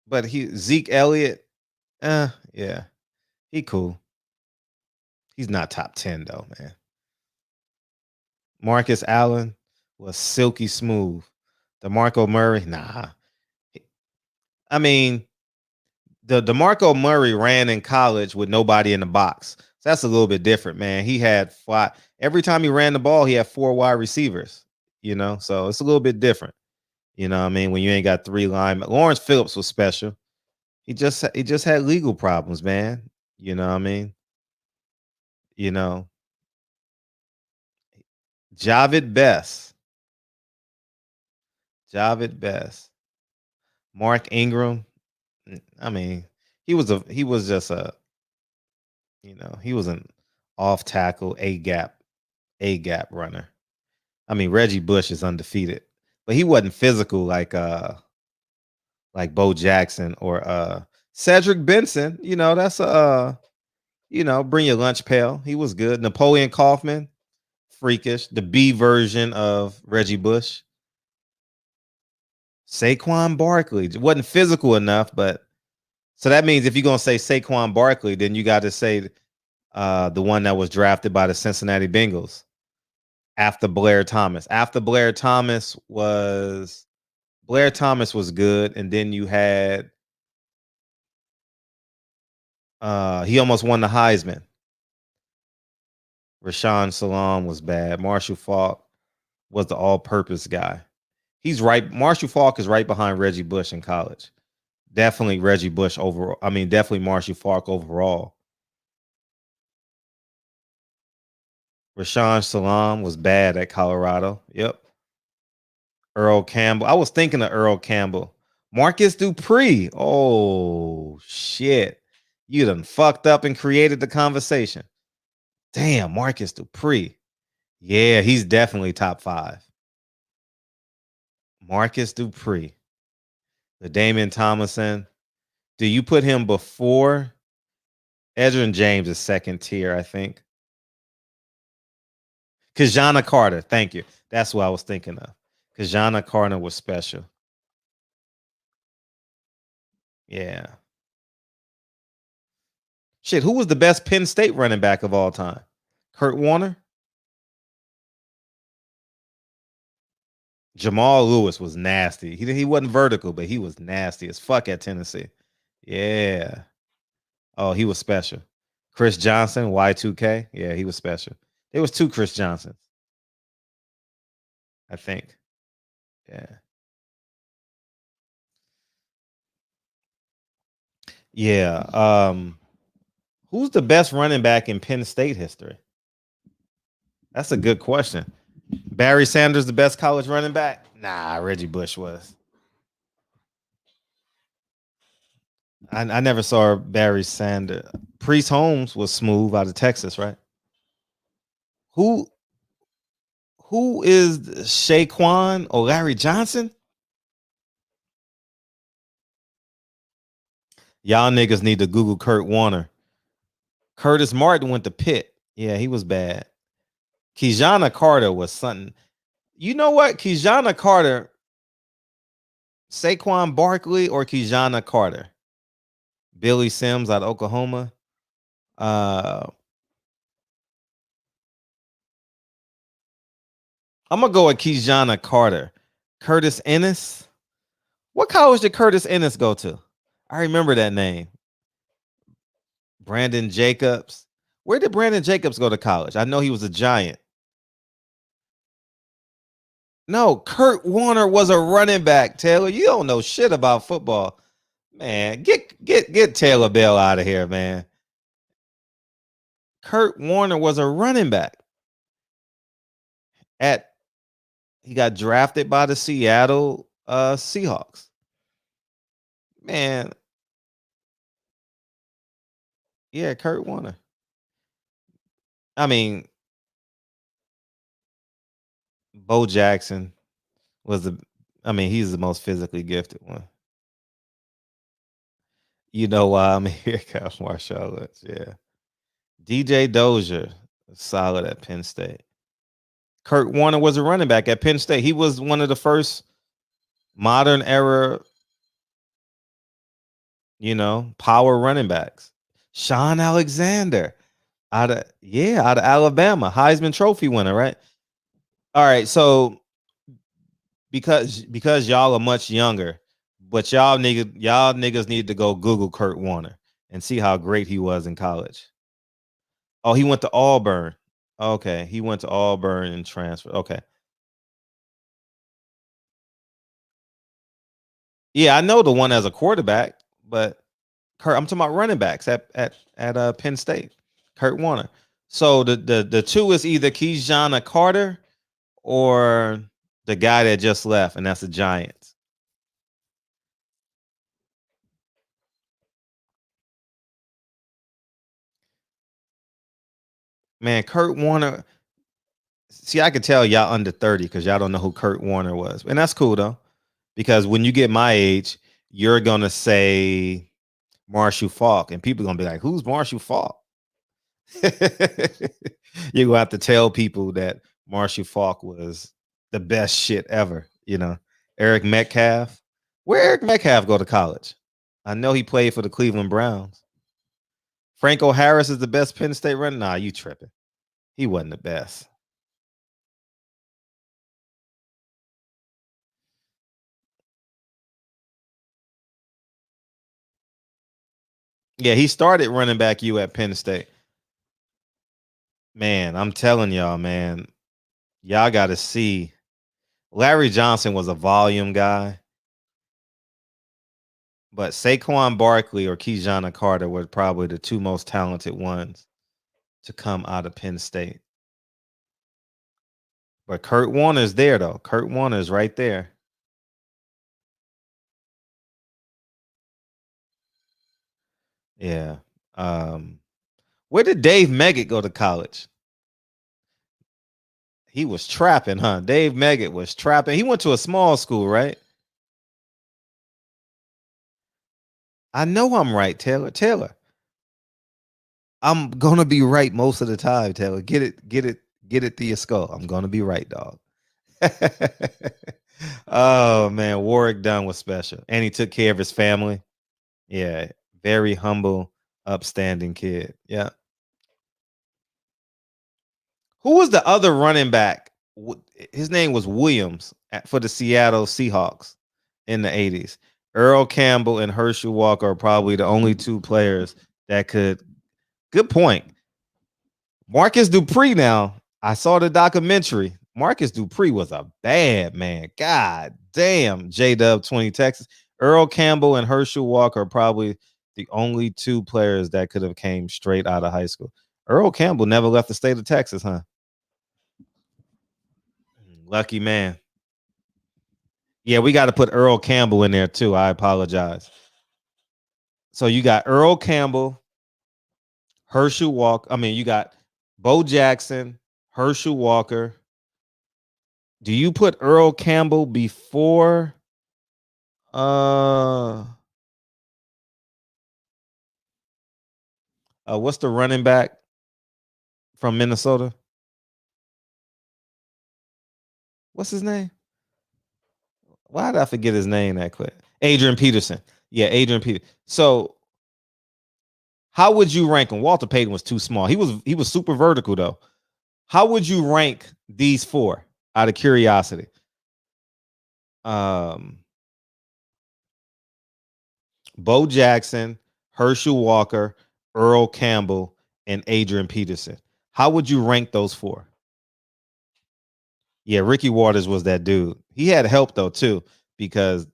But Zeke Elliott, yeah, he cool. He's not top 10 though, man. Marcus Allen was silky smooth. DeMarco Murray, nah. I mean, the DeMarco Murray ran in college with nobody in the box. So that's a little bit different, man. He had every time he ran the ball, he had 4 wide receivers, you know, so it's a little bit different. You know what I mean? When you ain't got 3 linemen. Lawrence Phillips was special. He just had legal problems, man. You know what I mean? You know. Javid Best. Mark Ingram. I mean, he was just a, you know, he was an off tackle, A gap runner. I mean, Reggie Bush is undefeated, but he wasn't physical like Bo Jackson or Cedric Benson. You know, that's bring your lunch pail. He was good. Napoleon Kaufman, freakish. The B version of Reggie Bush. Saquon Barkley wasn't physical enough, but so that means if you're gonna say Saquon Barkley, then you got to say the one that was drafted by the Cincinnati Bengals after Blair Thomas. Blair Thomas was good, and then you had he almost won the Heisman. Rashawn Salam was bad. Marshall Falk was the all-purpose guy. He's right. Marshall Falk is right behind Reggie Bush in college. Definitely Reggie Bush overall. I mean, definitely Marshall Falk overall. Rashawn Salam was bad at Colorado. Yep. Earl Campbell. I was thinking of Earl Campbell. Marcus Dupree. Oh, shit. You done fucked up and created the conversation. Damn, Marcus Dupree. Yeah, he's definitely top 5. Marcus Dupree. The Damian Thomason. Do you put him before? Edgerrin James is second tier, I think. Kajana Carter. Thank you. That's what I was thinking of. Kajana Carter was special. Yeah. Shit, who was the best Penn State running back of all time? Kurt Warner? Jamal Lewis was nasty. He wasn't vertical, but he was nasty as fuck at Tennessee. Yeah. Oh, he was special. Chris Johnson, Y2K. Yeah, he was special. There was 2 Chris Johnsons, I think. Yeah. Yeah. Who's the best running back in Penn State history? That's a good question. Barry Sanders, the best college running back? Nah, Reggie Bush was. I never saw Barry Sanders. Priest Holmes was smooth out of Texas, right? Who is Shaquan or Larry Johnson? Y'all niggas need to Google Kurt Warner. Curtis Martin went to Pitt. Yeah, he was bad. Kijana Carter was something. You know what? Kijana Carter, Saquon Barkley or Kijana Carter? Billy Sims out of Oklahoma. I'm gonna go with Kijana Carter. Curtis Ennis. What college did Curtis Ennis go to? I remember that name. Brandon Jacobs. Where did Brandon Jacobs go to college? I know he was a Giant. No, Kurt Warner was a running back. Taylor, you don't know shit about football, man. Get Taylor Bell out of here, man. Kurt Warner was a running back. He got drafted by the Seattle Seahawks. Man, yeah, Kurt Warner. I mean, Bo Jackson was he's the most physically gifted one. You know why I'm here, comes Marshawn Lynch. Yeah. DJ Dozier, solid at Penn State. Kurt Warner was a running back at Penn State. He was one of the first modern era, power running backs. Sean Alexander out of Alabama, Heisman Trophy winner, right? All right, so because y'all are much younger, but y'all niggas need to go Google Kurt Warner and see how great he was in college. Oh, he went to Auburn. Okay, he went to Auburn and transferred. Okay. Yeah, I know the one as a quarterback, but I'm talking about running backs at Penn State. Kurt Warner. So the 2 is either Kijana Carter or the guy that just left, and that's the Giants. Man, Kurt Warner. See, I could tell y'all under 30 because y'all don't know who Kurt Warner was. And that's cool though. Because when you get my age, you're gonna say Marshall Falk, and people are gonna be like, who's Marshall Falk? You're gonna have to tell people that Marshall Falk was the best shit ever, you know. Eric Metcalf. Where Eric Metcalf go to college? I know he played for the Cleveland Browns. Franco Harris is the best Penn State runner. Nah, you tripping. He wasn't the best. Yeah, he started running back you at Penn State. Man, I'm telling y'all, man, y'all got to see. Larry Johnson was a volume guy, but Saquon Barkley or Keyjana Carter were probably the two most talented ones to come out of Penn State. But Kurt Warner's there, though. Kurt Warner's right there. Yeah. Where did Dave Meggett go to college? He was trapping, huh? Dave Meggett was trapping. He went to a small school, right? I know I'm right, Taylor. Taylor. I'm gonna be right most of the time, Taylor. Get it through your skull. I'm gonna be right, dog. Oh man, Warwick Dunn was special. And he took care of his family. Yeah, very humble, upstanding kid. Yeah. Who was the other running back? His name was Williams for the Seattle Seahawks in the 80s. Earl Campbell and Herschel Walker are probably the only two players that could. Good point. Marcus Dupree now. I saw the documentary. Marcus Dupree was a bad man. God damn. J-Dub 20 Texas. Earl Campbell and Herschel Walker are probably the only two players that could have came straight out of high school. Earl Campbell never left the state of Texas, huh? Lucky man. Yeah, we got to put Earl Campbell in there too. I apologize. So you got Earl Campbell, Herschel Walker. I mean, you got Bo Jackson, Herschel Walker. Do you put Earl Campbell before what's the running back from Minnesota? What's his name? Why did I forget his name that quick? Adrian Peterson. Yeah, Adrian Peterson. So how would you rank him? Walter Payton was too small. He was super vertical though. How would you rank these four out of curiosity? Bo Jackson, Herschel Walker, Earl Campbell, and Adrian Peterson. How would you rank those four? Yeah, Ricky Waters was that dude. He had help though too, because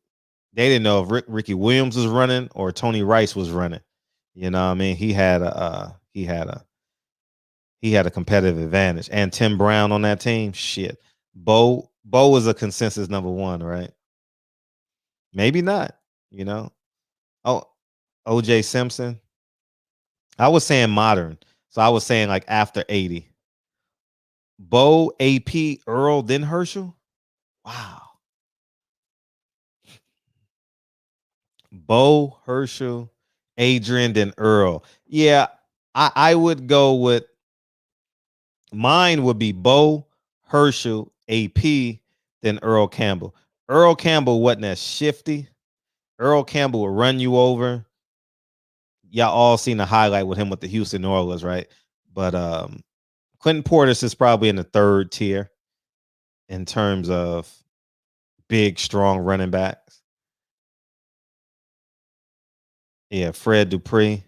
they didn't know if Ricky Williams was running or Tony Rice was running. You know what I mean? He had a competitive advantage. And Tim Brown on that team, shit. Bo was a consensus number one, right? Maybe not, you know. Oh, OJ Simpson. I was saying modern. So I was saying like after 80. Bo, AP, Earl, then Herschel. Wow. Bo, Herschel, Adrian, then Earl. Yeah, I would go with mine would be Bo, Herschel, AP, then Earl Campbell. Earl Campbell wasn't as shifty. Earl Campbell would run you over. Y'all all seen the highlight with him with the Houston Oilers, right? But Clinton Portis is probably in the third tier in terms of big, strong running backs. Yeah, Fred Dupree.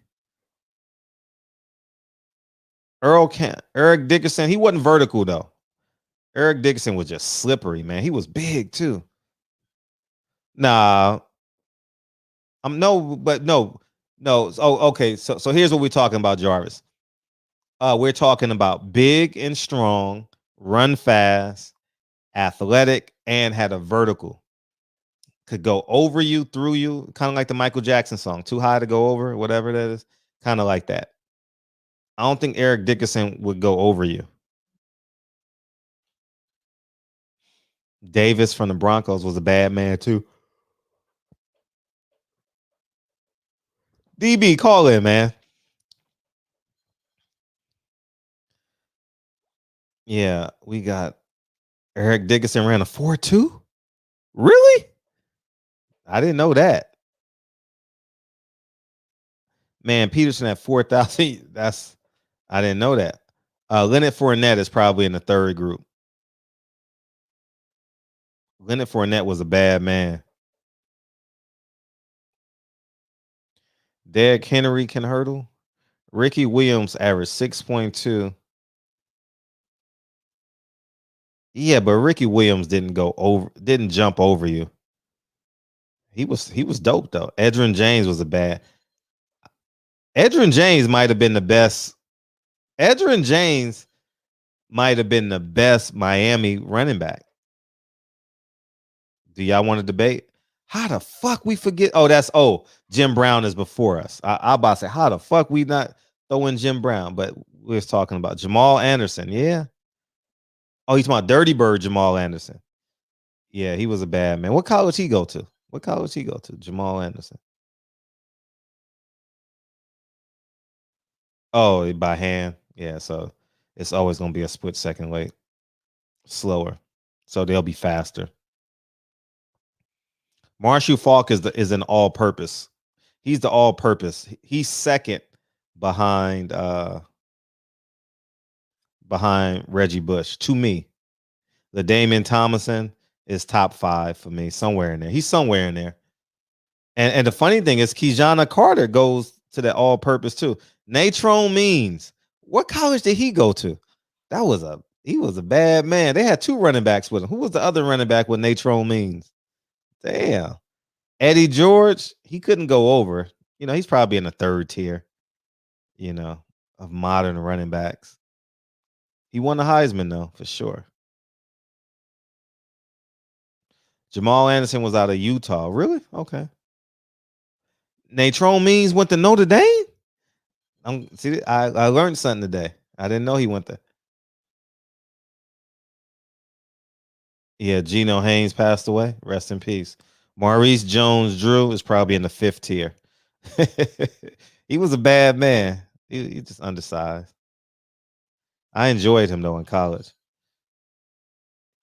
Eric Dickerson, he wasn't vertical though. Eric Dickerson was just slippery, man. He was big too. Nah, no. Oh, okay. So here's what we're talking about, Jarvis. We're talking about big and strong, run fast, athletic, and had a vertical. Could go over you, through you, kind of like the Michael Jackson song, "Too High to Go Over," whatever that is, kind of like that. I don't think Eric Dickerson would go over you. Davis from the Broncos was a bad man too. DB, call in, man. Yeah, we got Eric Dickerson ran a 4.2. Really? I didn't know that. Man, Peterson at 4,000. I didn't know that. Leonard Fournette is probably in the third group. Leonard Fournette was a bad man. Derrick Henry can hurdle. Ricky Williams averaged 6.2. Yeah, but Ricky Williams didn't jump over you. He was dope though. Edgerrin James was a bad. Edgerrin James might have been the best. Edgerrin James might have been the best Miami running back. Do y'all want to debate? How the fuck we forget? Jim Brown is before us. I about to say, how the fuck we not throwing Jim Brown? But we was talking about Jamal Anderson. Yeah. Oh, he's my Dirty Bird, Jamal Anderson. Yeah, he was a bad man. What college he go to? Jamal Anderson. Oh, by hand. Yeah, so it's always gonna be a split second late, slower. So they'll be faster. Marshall Falk is an all-purpose. He's the all-purpose. He's second behind Reggie Bush to me. The Damian Thomason is top 5 for me, somewhere in there. He's somewhere in there. And the funny thing is, Keyjana Carter goes to the all-purpose too. Natrone Means. What college did he go to? He was a bad man. They had 2 running backs with him. Who was the other running back with Natrone Means? Damn. Eddie George, he couldn't go over. He's probably in the third tier, of modern running backs. He won the Heisman, though, for sure. Jamal Anderson was out of Utah. Really? Okay. Natrone Means went to Notre Dame? I learned something today. I didn't know he went there. Yeah, Geno Haynes passed away. Rest in peace. Maurice Jones-Drew is probably in the 5th tier. He was a bad man. He just undersized. I enjoyed him, though, in college.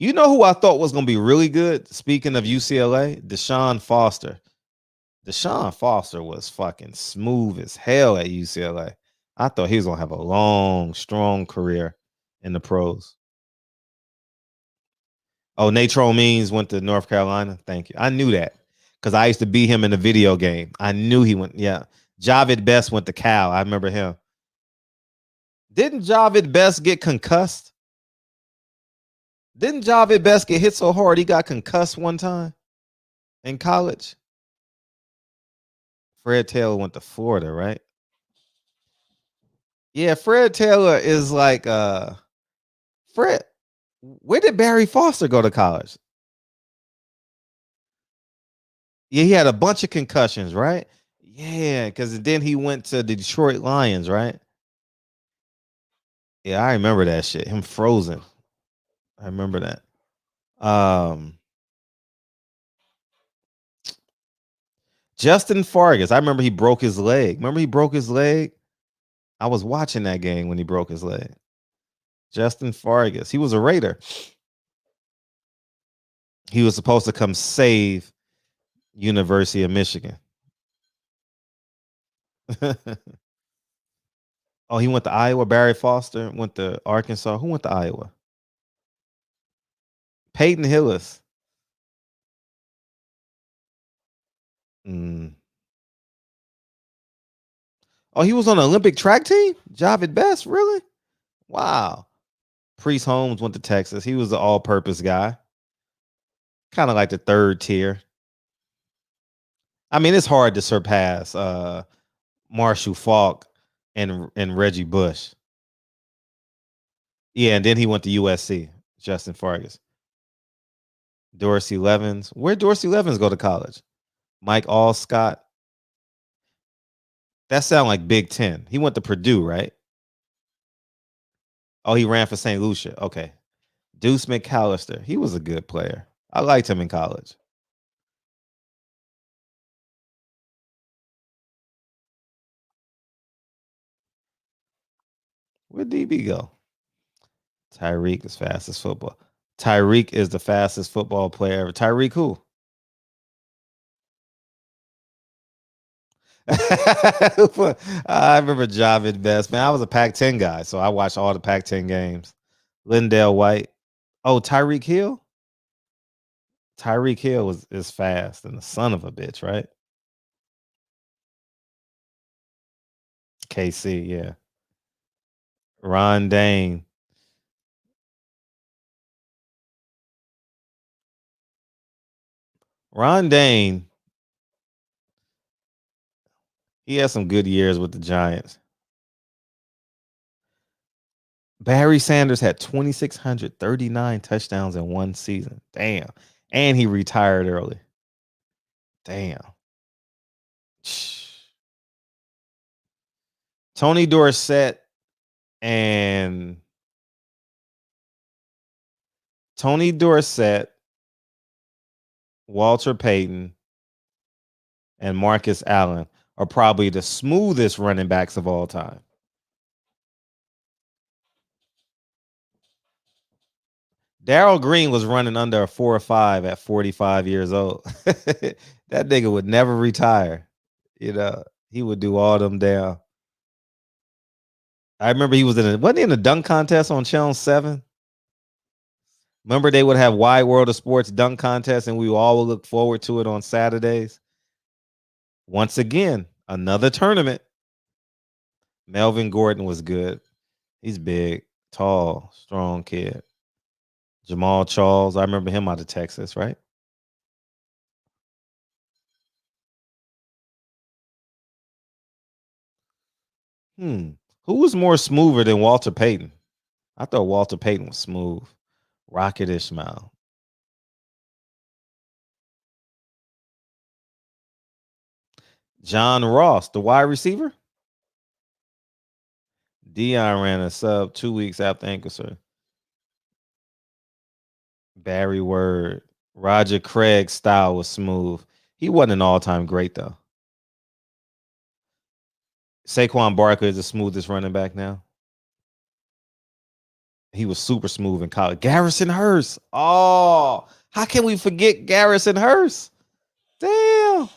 You know who I thought was going to be really good? Speaking of UCLA, Deshaun Foster. Deshaun Foster was fucking smooth as hell at UCLA. I thought he was going to have a long, strong career in the pros. Oh, Natrone Means went to North Carolina. Thank you. I knew that because I used to beat him in the video game. I knew he went. Yeah. Javid Best went to Cal. I remember him. Didn't Javid Best get concussed? Didn't Javid Best get hit so hard he got concussed one time in college? Fred Taylor went to Florida, right? Yeah, Fred Taylor is like Fred. Where did Barry Foster go to college? Yeah, he had a bunch of concussions, right? Yeah, because then he went to the Detroit Lions, right? Yeah, I remember that shit. Him frozen. I remember that. Justin Fargas. I remember he broke his leg. Remember he broke his leg? I was watching that game when he broke his leg. Justin Fargas. He was a Raider. He was supposed to come save University of Michigan. Oh, he went to Iowa. Barry Foster went to Arkansas. Who went to Iowa? Peyton Hillis. Oh, he was on the Olympic track team? Javid Best, really? Wow. Priest Holmes went to Texas. He was the all-purpose guy. Kind of like the 3rd tier. I mean, it's hard to surpass Marshall Falk and Reggie Bush. Yeah, and then he went to USC, Justin Fargas. Dorsey Levens. Where'd Dorsey Levens go to college? Mike Allscott. That sounds like Big Ten. He went to Purdue, right? Oh, he ran for St. Lucia. Okay. Deuce McAllister. He was a good player. I liked him in college. Where'd DB go? Tyreek is fastest football. Tyreek is the fastest football player ever. Tyreek who? I remember Javid Best, man. I was a Pac-10 guy, so I watched all the Pac-10 games. Lindell White. Oh, Tyreek Hill? Tyreek Hill is fast and the son of a bitch, right? KC, yeah. Ron Dane. Ron Dane, he had some good years with the Giants. Barry Sanders had 2,639 touchdowns in one season. Damn. And he retired early. Damn. Tony Dorsett and Tony Dorsett, Walter Payton, and Marcus Allen are probably the smoothest running backs of all time. Darryl Green was running under a 4.5 at 45 years old. That nigga would never retire. You know, he would do all them down. I remember he was wasn't he in a dunk contest on Channel 7? Remember they would have Wide World of Sports dunk contest and we all would look forward to it on Saturdays. Once again, another tournament. Melvin Gordon was good. He's big, tall, strong kid. Jamal Charles, I remember him out of Texas, right? Who was more smoother than Walter Payton? I thought Walter Payton was smooth. Rocket Ishmael. John Ross, the wide receiver. Dion ran a sub 2 weeks after ankle surgery. Barry Word. Roger Craig's style was smooth. He wasn't an all-time great though. Saquon Barkley is the smoothest running back now. He was super smooth in college. Garrison Hurst. Oh, how can we forget Garrison Hurst? Damn.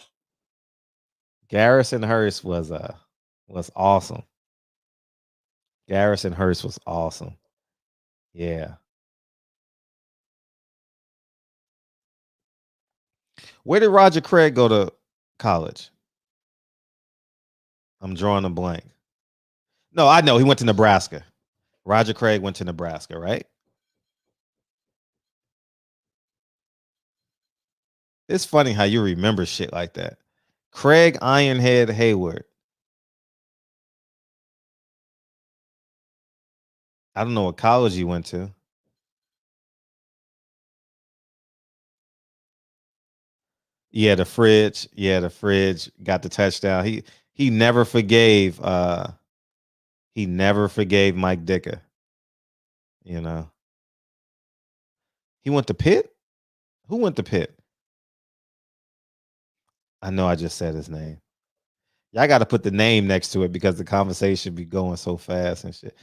Garrison Hurst was awesome. Garrison Hurst was awesome. Yeah. Where did Roger Craig go to college? I'm drawing a blank. No, I know he went to Nebraska. Roger Craig went to Nebraska, right? It's funny how you remember shit like that. Craig Ironhead Hayward. I don't know what college he went to. Yeah, the fridge. Yeah, the fridge got the touchdown. He never forgave Mike Dicker. You know. He went to Pitt? Who went to Pitt? I know I just said his name. Y'all got to put the name next to it because the conversation be going so fast and shit.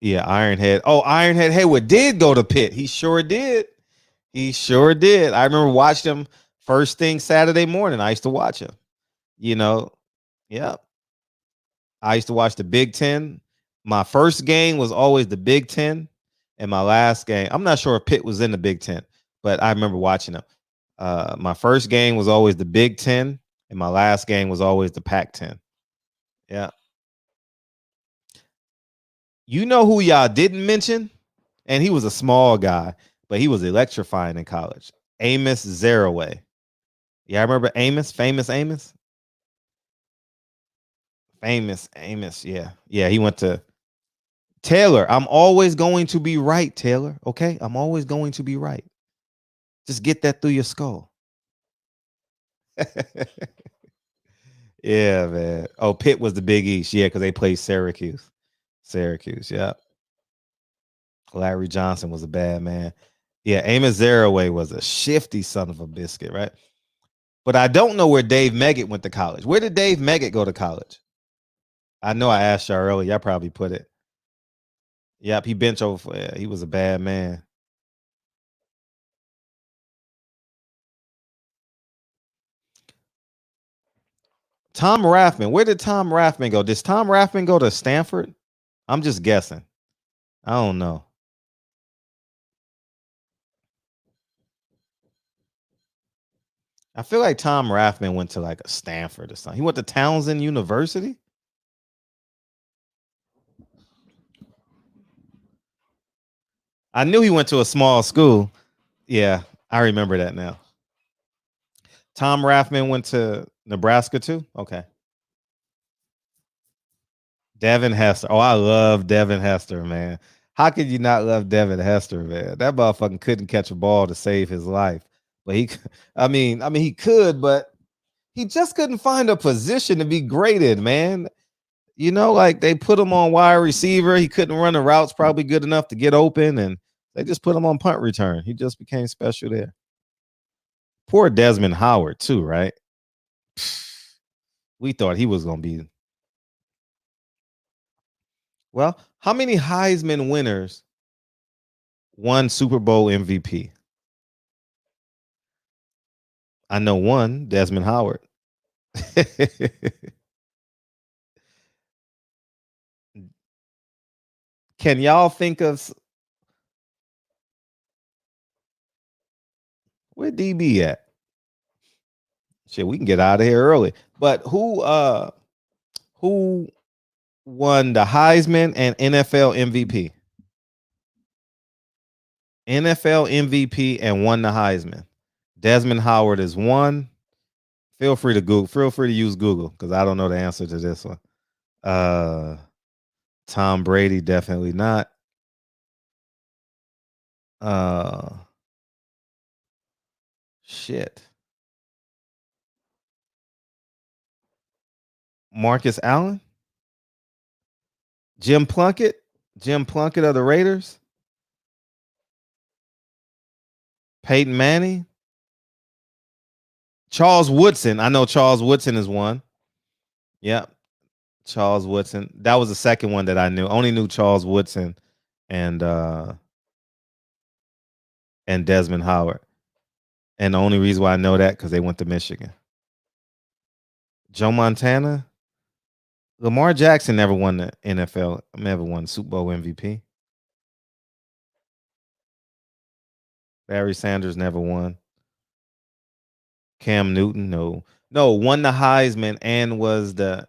Yeah, Ironhead. Oh, Ironhead Hayward did go to Pitt. He sure did. He sure did. I remember watching him first thing Saturday morning. I used to watch him. You know, yeah. I used to watch the Big Ten. My first game was always the Big Ten, and my last game, I'm not sure if Pitt was in the Big Ten, but I remember watching them. My first game was always the Big Ten, and my last game was always the Pac-10. Yeah. You know who y'all didn't mention? And he was a small guy, but he was electrifying in college. Amos Zaraway. Yeah, I remember Amos, famous Amos. Famous Amos, yeah. Yeah, he went to Taylor. I'm always going to be right, Taylor. Okay? I'm always going to be right. Just get that through your skull. Yeah, man. Oh, Pitt was the Big East. Yeah, because they played Syracuse. Syracuse, yeah. Larry Johnson was a bad man. Yeah, Amos Zaraway was a shifty son of a biscuit, right? But I don't know where Dave Meggett went to college. Where did Dave Meggett go to college? I know I asked y'all earlier. Y'all probably put it. Yep, he bench over. Yeah, he was a bad man. Tom Rathman. Where did Tom Rathman go? Does Tom Rathman go to Stanford? I'm just guessing. I don't know. I feel like Tom Rathman went to like a Stanford or something. He went to Townsend University. I knew he went to a small school. Yeah, I remember that now. Tom Rathman went to Nebraska too. Okay. Devin Hester. Oh, I love Devin Hester, man. How could you not love Devin Hester, man? That motherfucker couldn't catch a ball to save his life. But he, I mean, he could, but he just couldn't find a position to be graded, man. You know, like they put him on wide receiver. He couldn't run the routes probably good enough to get open, and they just put him on punt return. He just became special there. Poor Desmond Howard, too, right? We thought he was going to be. Well, how many Heisman winners won Super Bowl MVP? I know one, Desmond Howard. Can y'all think of where DB at? Shit, we can get out of here early. But who won the Heisman and NFL MVP? NFL MVP and won the Heisman. Desmond Howard is one. Feel free to Google. Feel free to use Google because I don't know the answer to this one. Tom Brady definitely not. Shit. Marcus Allen, Jim Plunkett of the Raiders, Peyton Manning, Charles Woodson. I know Charles Woodson is one. Yep, Charles Woodson. That was the second one that I knew. Only knew Charles Woodson and Desmond Howard. And the only reason why I know that because they went to Michigan. Joe Montana, Lamar Jackson never won the NFL, never won Super Bowl MVP. Barry Sanders never won. Cam Newton, no. No, won the Heisman and was the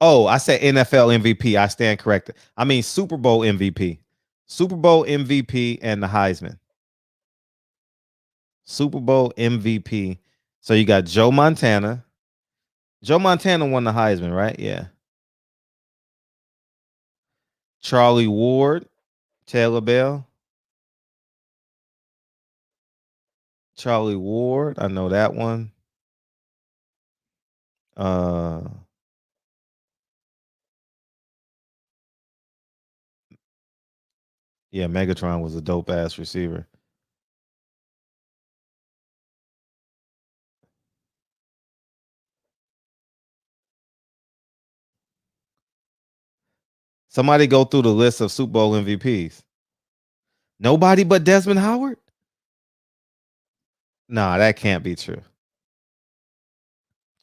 Oh, I said NFL MVP. I stand corrected. I mean Super Bowl MVP. Super Bowl MVP and the Heisman. Super Bowl MVP. So you got Joe Montana. Joe Montana won the Heisman, right? Yeah. Charlie Ward, Taylor Bell. Charlie Ward, I know that one. Yeah, Megatron was a dope ass receiver. Somebody go through the list of Super Bowl MVPs. Nobody but Desmond Howard? Nah, that can't be true.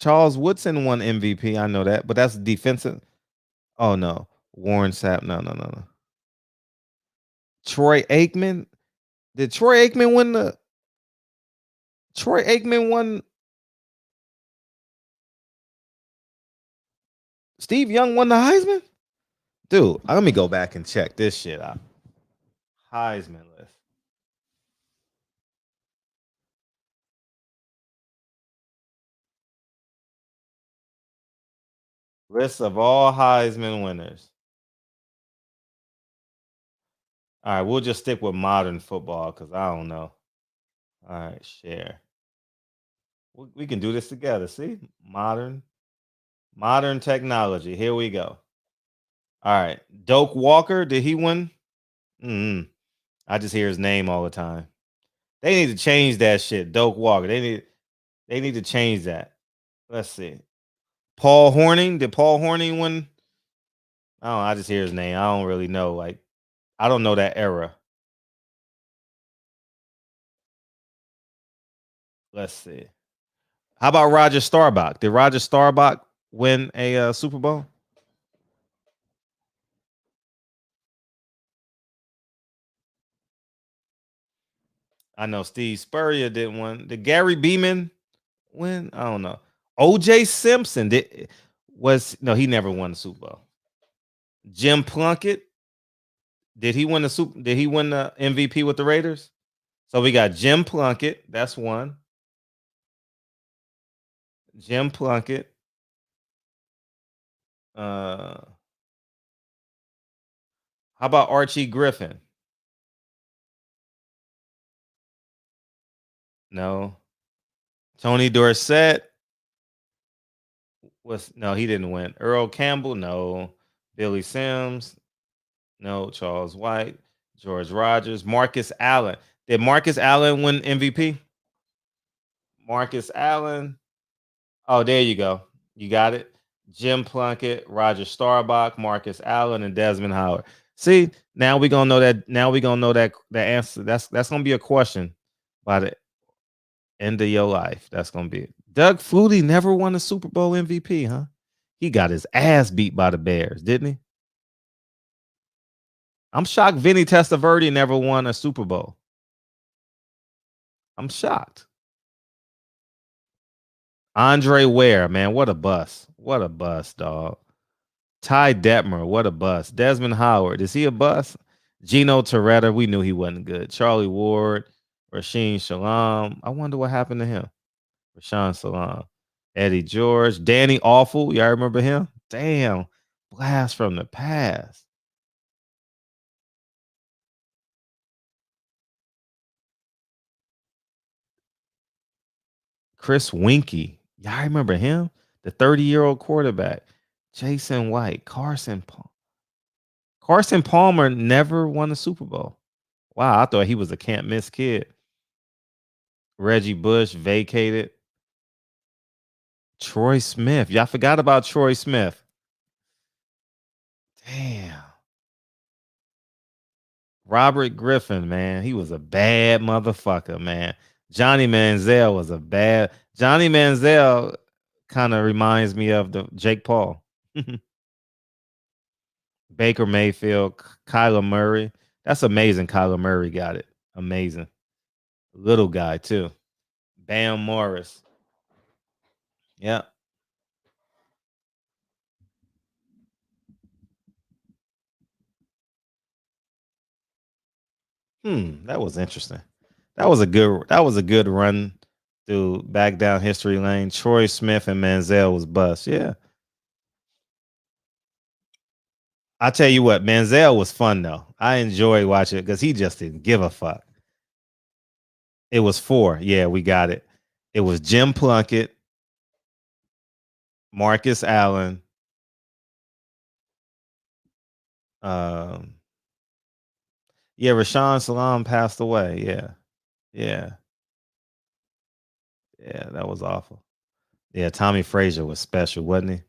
Charles Woodson won MVP. I know that, but that's defensive. Oh no, Warren Sapp. No. Troy Aikman. Did Troy Aikman win the? Troy Aikman won. Steve Young won the Heisman. Dude, let me go back and check this shit out. Heisman list. List of all Heisman winners. All right, we'll just stick with modern football because I don't know. All right, share. We can do this together. See, modern Modern technology. Here we go. All right. Doak Walker, did he win? I just hear his name all the time. They need to change that shit. Doak Walker. They need to change that. Let's see. Paul Horning. Did Paul Horning win? I just hear his name. I don't really know. Like, I don't know that era. Let's see. How about Roger Staubach? Did Roger Staubach win a Super Bowl? I know Steve Spurrier didn't win. Did Gary Beeman win? I don't know. OJ Simpson he never won the Super Bowl. Jim Plunkett, did he win the MVP with the Raiders? So we got Jim Plunkett, that's one. Jim Plunkett. How about Archie Griffin? No. Tony Dorsett he didn't win. Earl Campbell, no. Billy Sims, no. Charles White, George Rogers, Marcus Allen. Did Marcus Allen win MVP? Marcus Allen. Oh, there you go. You got it. Jim Plunkett, Roger Staubach, Marcus Allen, and Desmond Howard. See, now we're gonna know that. Now we're gonna know that the answer. That's gonna be a question by the end of your life. That's gonna be it. Doug Flutie never won a Super Bowl MVP, huh? He got his ass beat by the Bears, didn't he? I'm shocked Vinny Testaverde never won a Super Bowl. I'm shocked. Andre Ware, man, what a bust. What a bust, dog. Ty Detmer, what a bust. Desmond Howard, is he a bust? Gino Toretta, we knew he wasn't good. Charlie Ward, Rasheed Shalom. I wonder what happened to him. Rashawn Salam. Eddie George. Danny Awful, y'all remember him? Damn. Blast from the past. Chris Winkie. Y'all remember him? The 30-year-old quarterback. Jason White. Carson Palmer never won a Super Bowl. Wow, I thought he was a can't miss kid. Reggie Bush vacated. Troy Smith. Y'all forgot about Troy Smith. Damn. Robert Griffin, man. He was a bad motherfucker, man. Johnny Manziel was a bad. Johnny Manziel kind of reminds me of the Jake Paul. Baker Mayfield, Kyler Murray. That's amazing. Kyler Murray got it. Amazing. Little guy, too. Bam Morris. Yeah. That was interesting. That was a good run through back down history lane. Troy Smith and Manziel was bust. Yeah. I tell you what, Manziel was fun though. I enjoyed watching it because he just didn't give a fuck. It was 4. Yeah, we got it. It was Jim Plunkett, Marcus Allen, yeah, Rashawn Salam passed away. Yeah. Yeah. Yeah, that was awful. Yeah, Tommy Frazier was special, wasn't he?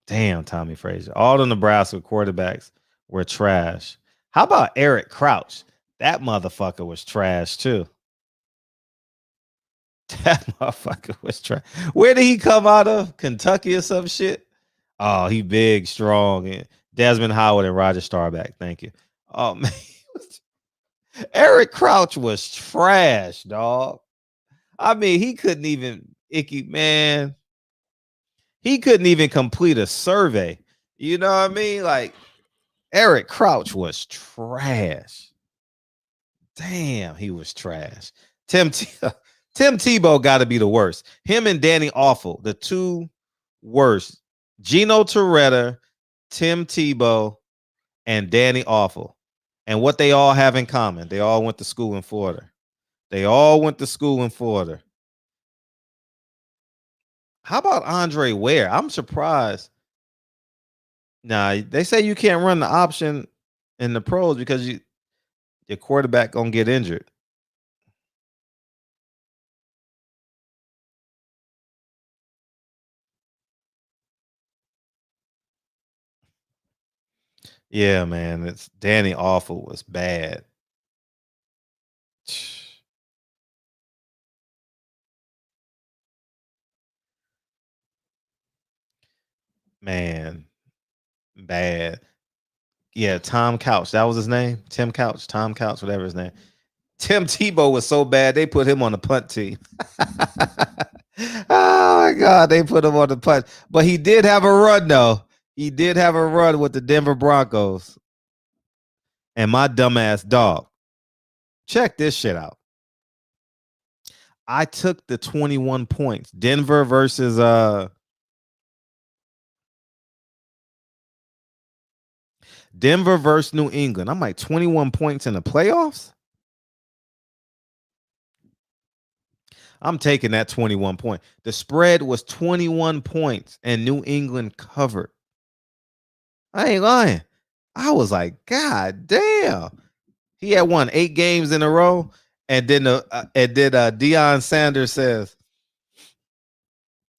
Damn, Tommy Frazier. All the Nebraska quarterbacks were trash. How about Eric Crouch? That motherfucker was trash too. That motherfucker was trash. Where did he come out of? Kentucky or some shit? Oh, he big, strong. And Desmond Howard and Roger Staubach. Thank you. Oh man, Eric Crouch was trash, dog. I mean, he couldn't even man. He couldn't even complete a survey. You know what I mean? Like Eric Crouch was trash. Damn, he was trash. Tim Tebow got to be the worst. Him and Danny Awful, the two worst. Gino Toretta, Tim Tebow, and Danny Awful. And what they all have in common, they all went to school in Florida. They all went to school in Florida. How about Andre Ware? I'm surprised. Nah, they say you can't run the option in the pros because your quarterback gonna get injured. Yeah, man. It's Danny Awful was bad. Man, bad. Yeah, Tom Couch. That was his name. Tim Couch, Tom Couch, whatever his name. Tim Tebow was so bad they put him on the punt team. Oh my God, they put him on the punt. But he did have a run though. He did have a run with the Denver Broncos. And my dumbass dog. Check this shit out. I took the 21 points. Denver versus New England. I'm like 21 points in the playoffs. I'm taking that 21 point. The spread was 21 points and New England covered. I ain't lying. I was like, God damn. He had won 8 games in a row. And then Deion Sanders says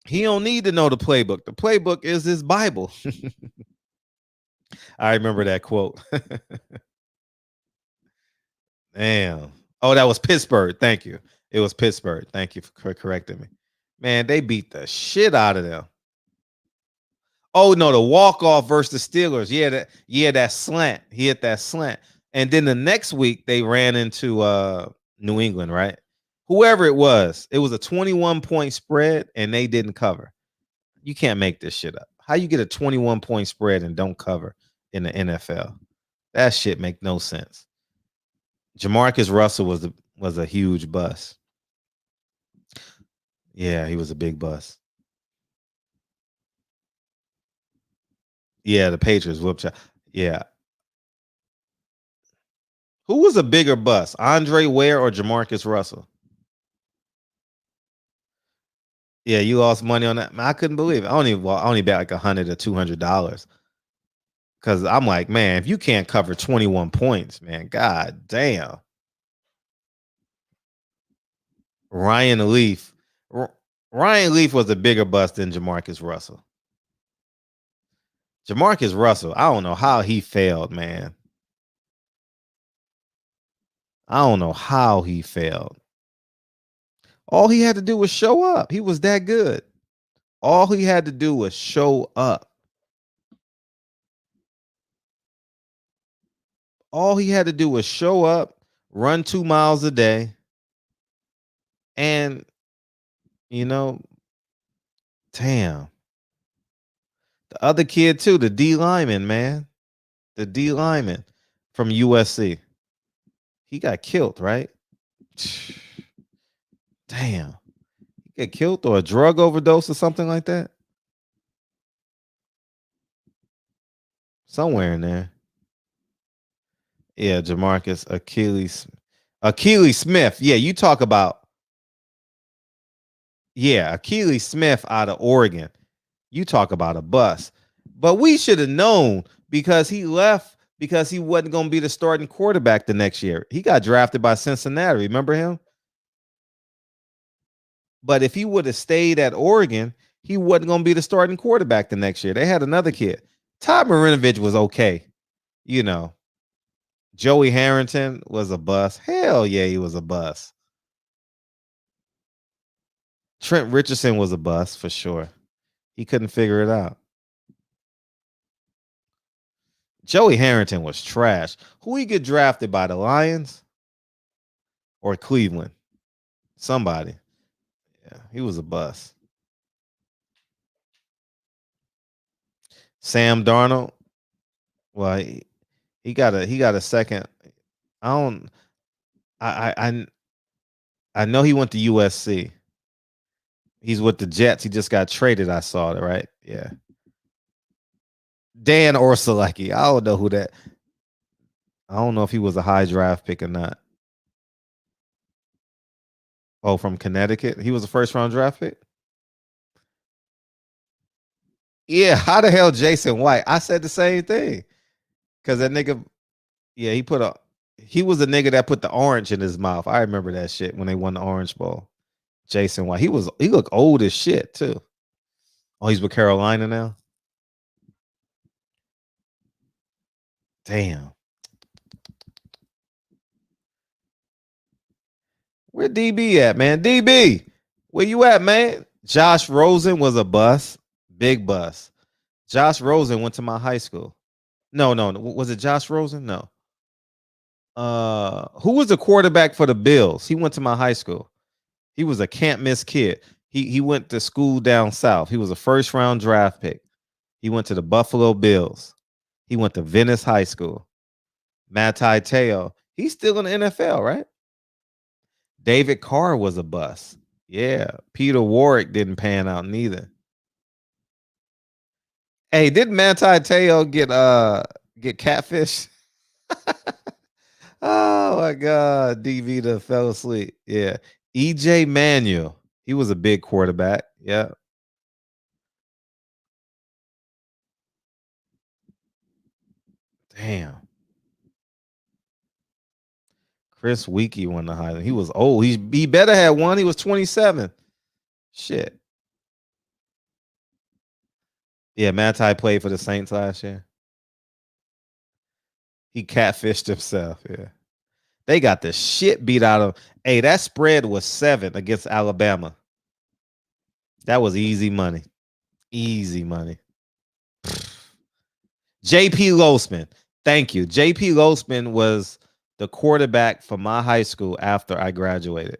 he don't need to know the playbook. The playbook is his Bible. I remember that quote. Damn. Oh, that was Pittsburgh. Thank you. It was Pittsburgh. Thank you for correcting me. Man, they beat the shit out of them. Oh no, the walk-off versus the Steelers. That slant. He hit that slant. And then the next week they ran into New England, right? Whoever it was a 21-point spread and they didn't cover. You can't make this shit up. How you get a 21-point spread and don't cover in the NFL? That shit make no sense. Jamarcus Russell was a huge bust. Yeah, he was a big bust. Yeah, the Patriots whooped. Yeah. Who was a bigger bust, Andre Ware or Jamarcus Russell? Yeah, you lost money on that. Man, I couldn't believe it. I only bet like $100 or $200 because I'm like, man, if you can't cover 21 points, man, god damn. Ryan Leaf. Ryan Leaf was a bigger bust than Jamarcus Russell. Jamarcus Russell, I don't know how he failed, man. I don't know how he failed. All he had to do was show up. He was that good. All he had to do was show up. All he had to do was show up, run 2 miles a day, and damn. The other kid too, the D lineman, man. The D lineman from USC. He got killed, right? Damn. He got killed or a drug overdose or something like that. Somewhere in there. Yeah, Jamarcus Achilles Smith. Yeah, you talk about Achilles Smith out of Oregon. You talk about a bust. But we should have known because he left because he wasn't going to be the starting quarterback the next year. He got drafted by Cincinnati. Remember him? But if he would have stayed at Oregon, he wasn't going to be the starting quarterback the next year. They had another kid. Todd Marinovich was okay. Joey Harrington was a bust. Hell yeah, he was a bust. Trent Richardson was a bust for sure. He couldn't figure it out. Joey Harrington was trash. Who he get drafted by, the Lions or Cleveland? Somebody. Yeah, he was a bust. Sam Darnold. Well, he got a second. I know he went to USC. He's with the Jets. He just got traded. I saw it, right? Yeah. Dan Orsillecki. I don't know who that. I don't know if he was a high draft pick or not. Oh, from Connecticut. He was a first round draft pick. Yeah, how the hell Jason White? I said the same thing. Cause that nigga, yeah, he was a nigga that put the orange in his mouth. I remember that shit when they won the Orange Bowl. Jason White. He looked old as shit too. Oh, he's with Carolina now. Damn. Where DB at, man? DB, where you at, man? Josh Rosen was a bus, big bus. Josh Rosen went to my high school. No. Was it Josh Rosen? No. Who was the quarterback for the Bills? He went to my high school. He was a can't miss kid. He went to school down south. He was a first round draft pick. He went to the Buffalo Bills. He went to Venice High School. Matty Teo. He's still in the NFL, right? David Carr was a bust. Yeah. Peter Warwick didn't pan out neither. Hey, didn't Manti Teo get catfish? Oh my God. DV fell asleep. Yeah. EJ Manuel. He was a big quarterback. Yeah. Damn. Chris Weekey won the Highland. He was old. He better have won. He was 27. Shit. Yeah, Manti played for the Saints last year. He catfished himself. Yeah. They got the shit beat out of. Hey, that spread was 7 against Alabama. That was easy money. Easy money. JP Losman. Thank you. JP Losman was the quarterback for my high school after I graduated.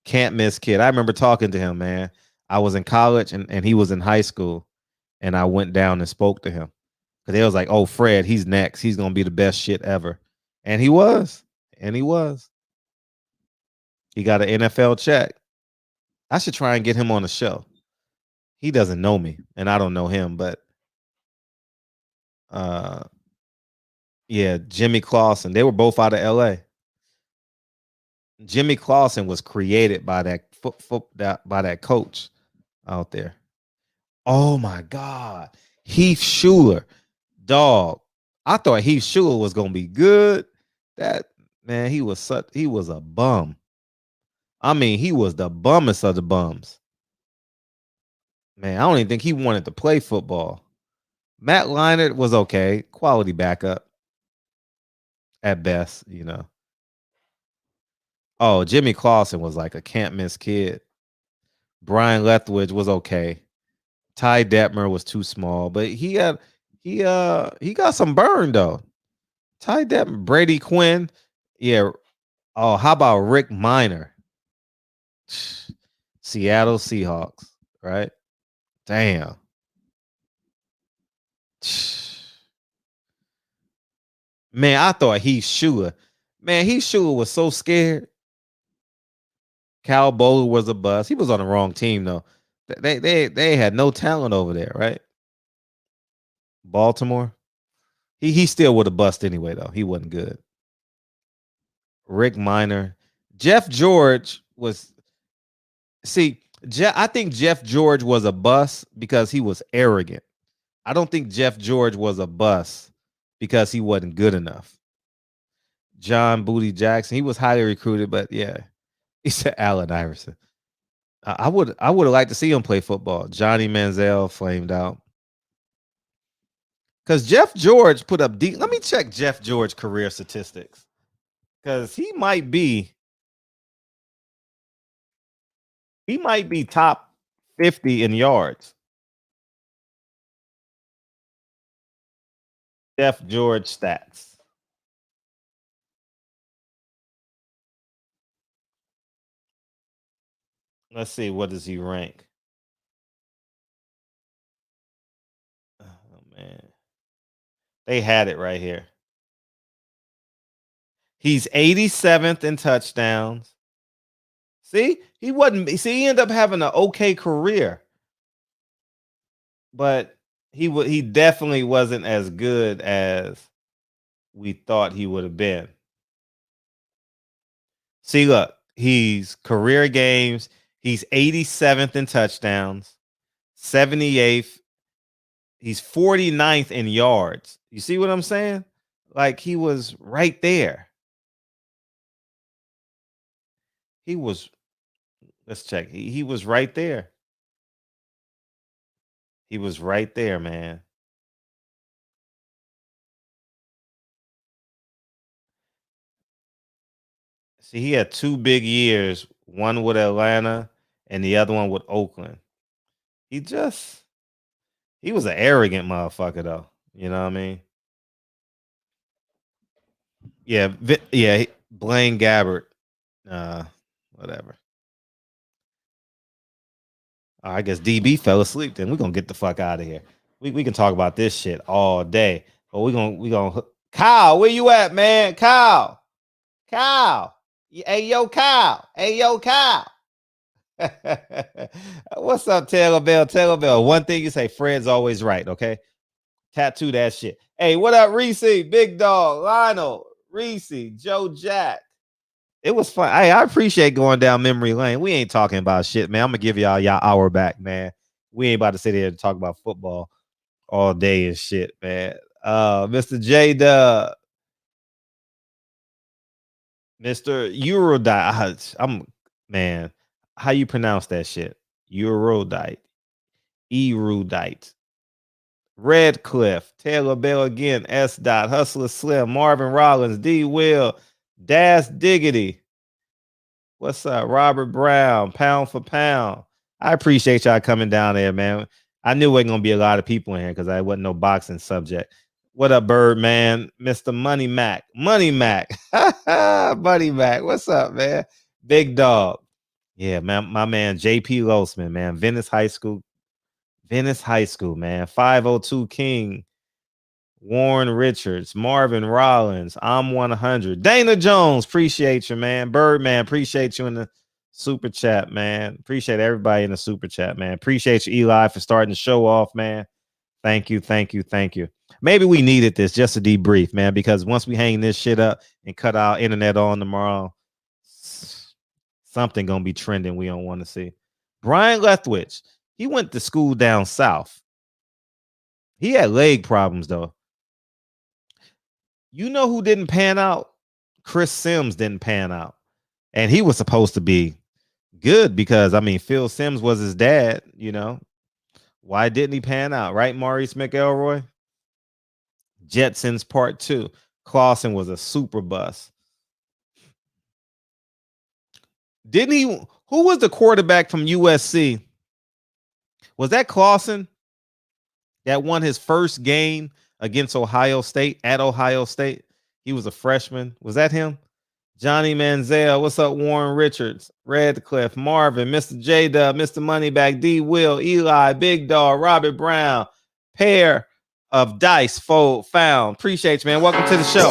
Can't miss kid. I remember talking to him, man. I was in college and he was in high school. And I went down and spoke to him. Because they was like, oh, Fred, he's next. He's going to be the best shit ever. And he was. And he was. He got an NFL check. I should try and get him on the show. He doesn't know me, and I don't know him, but yeah, Jimmy Clausen. They were both out of LA. Jimmy Clausen was created by that coach out there. Oh my God. Heath Schuler. Dog. I thought Heath Schuler was gonna be good. That man, he was a bum. I mean, he was the bummest of the bums. Man, I don't even think he wanted to play football. Matt Leinart was okay, quality backup at best, you know. Oh, Jimmy Clausen was like a can't miss kid. Brian Lethwich was okay. Ty Detmer was too small, but he got some burn though. Ty Detmer, Brady Quinn, yeah. Oh, how about Rick Miner? Seattle Seahawks, right? Damn. Man, I thought Heath Schuler. Man, Heath Schuler was so scared. Cal Bowler was a bust. He was on the wrong team though. They had no talent over there, right? Baltimore. He still would have bust anyway though. He wasn't good. Rick Miner. Jeff George was I think Jeff George was a bust because he was arrogant. I don't think Jeff George was a bust because he wasn't good enough. John Booty Jackson, he was highly recruited, but yeah, he said Allen Iverson. I would have liked to see him play football. Johnny Manziel flamed out. Because Jeff George put up deep. Let me check Jeff George career statistics. Because he might be top 50 in yards. Jeff George stats. Let's see, what does he rank? Oh man. They had it right here. He's 87th in touchdowns. See, he ended up having an okay career. But he definitely wasn't as good as we thought he would have been. See, look, he's career games, he's 87th in touchdowns, 78th He's 49th in yards. You see what I'm saying? Like he was right there. He was, let's check. He was right there. He was right there, man. See, he had 2 big years, one with Atlanta and the other one with Oakland. He was an arrogant motherfucker though. You know what I mean? Yeah, Blaine Gabbert. Whatever. I guess DB fell asleep. Then we're gonna get the fuck out of here. We can talk about this shit all day. But we gonna Kyle, where you at, man? Kyle. Hey yo, Kyle. What's up, Taylor Bell? One thing you say, Fred's always right, okay? Tattoo that shit. Hey, what up, Reese? Big Dog, Lionel, Reese, Joe Jack. It was fun. Hey, I appreciate going down memory lane. We ain't talking about shit, man. I'm gonna give y'all hour back, man. We ain't about to sit here and talk about football all day and shit, man. Mr. J Dub, Mr. Eurodite. Man. How you pronounce that shit? Eurodite. Erudite. Redcliffe, Taylor Bell again, S. Dot, Hustler Slim, Marvin Rollins, D. Will, Das Diggity. What's up, Robert Brown, Pound for Pound. I appreciate y'all coming down there, man. I knew there wasn't gonna be a lot of people in here because I wasn't no boxing subject. What up, Birdman? Mr. Money Mac. Money Mac. What's up, man? Big Dog. Yeah, man. My man JP Losman, man. Venice High School, man. 502 King. Warren Richards, Marvin Rollins, I'm 100. Dana Jones, appreciate you, man. Birdman, appreciate you in the super chat, man. Appreciate everybody in the super chat, man. Appreciate you, Eli, for starting the show off, man. Thank you. Maybe we needed this just to debrief, man, because once we hang this shit up and cut our internet on tomorrow, something gonna be trending we don't want to see. Brian Lethwich, he went to school down south. He had leg problems, though. You know who didn't pan out? Chris Sims didn't pan out. And he was supposed to be good because, I mean, Phil Sims was his dad, you know. Why didn't he pan out, right, Maurice McElroy? Jetsons Part 2. Clausen was a super bust. Didn't he? Who was the quarterback from USC? Was that Clausen that won his first game against Ohio State at Ohio State? He was a freshman. Was that him? Johnny Manziel. What's up, Warren Richards? Redcliffe, Marvin, Mr. J Dub, Mr. Moneyback, D. Will, Eli, Big Dog, Robert Brown, pair of dice found. Appreciate you, man. Welcome to the show.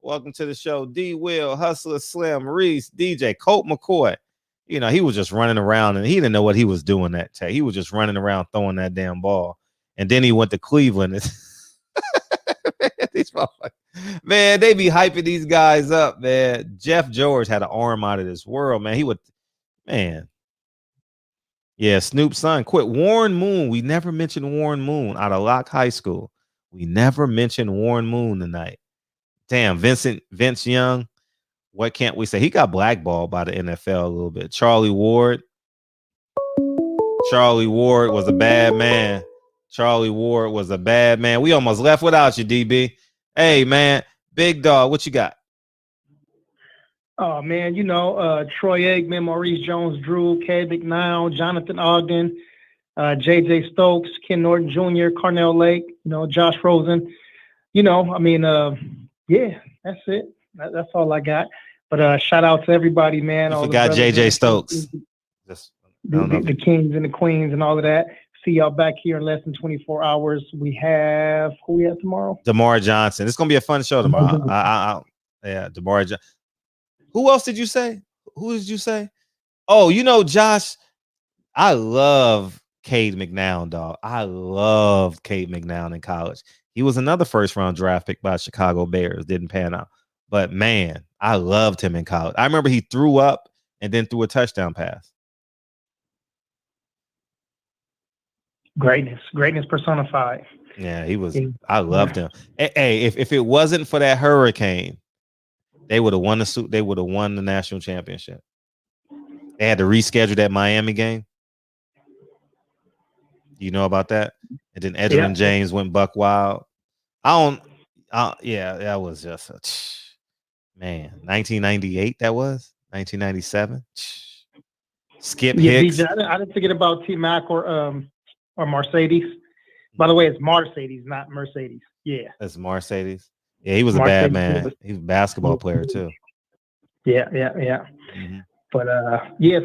Welcome to the show. D. Will, Hustler Slim, Reese, DJ, Colt McCoy. You know, he was just running around and he didn't know what he was doing that day. He was just running around throwing that damn ball. And then he went to Cleveland. These motherfuckers. Man, they be hyping these guys up, man. Jeff George had an arm out of this world, man. Man. Yeah, Snoop's son quit. Warren Moon. We never mentioned Warren Moon out of Locke High School. We never mentioned Warren Moon tonight. Damn, Vince Young. What can't we say? He got blackballed by the NFL a little bit. Charlie Ward was a bad man. We almost left without you, DB. Hey, man. Big Dog, what you got? Oh, man, you know, Troy Aikman, Maurice Jones-Drew, Cade McNown, Jonathan Ogden, J.J. Stokes, Ken Norton Jr., Carnell Lake, you know, Josh Rosen. You know, I mean, yeah, that's it. That's all I got. But shout out to everybody, man. You forgot J.J. Stokes. The kings and the queens and all of that. See y'all back here in less than 24 hours. Who we have tomorrow? DeMar Johnson. It's gonna be a fun show tomorrow. Yeah, DeMar Johnson. Who else did you say? Who did you say? Oh, you know, Josh. I love Cade McNown, dog. I loved Cade McNown in college. He was another first-round draft pick by Chicago Bears. Didn't pan out. But, man, I loved him in college. I remember he threw up and then threw a touchdown pass. Greatness personified. Yeah, he was. I loved him. Hey, if it wasn't for that hurricane, they would have won the suit. They would have won the national championship. They had to reschedule that Miami game. You know about that? And then Edgerrin James went buck wild. Yeah, that was just a man. 1998. That was 1997. Skip Hicks. DJ, I didn't forget about T Mac or Mercedes. By the way, it's Mercedes, not Mercedes. Yeah, that's Mercedes. Yeah, he was a bad man. He was a basketball player too. Yeah. Mm-hmm. But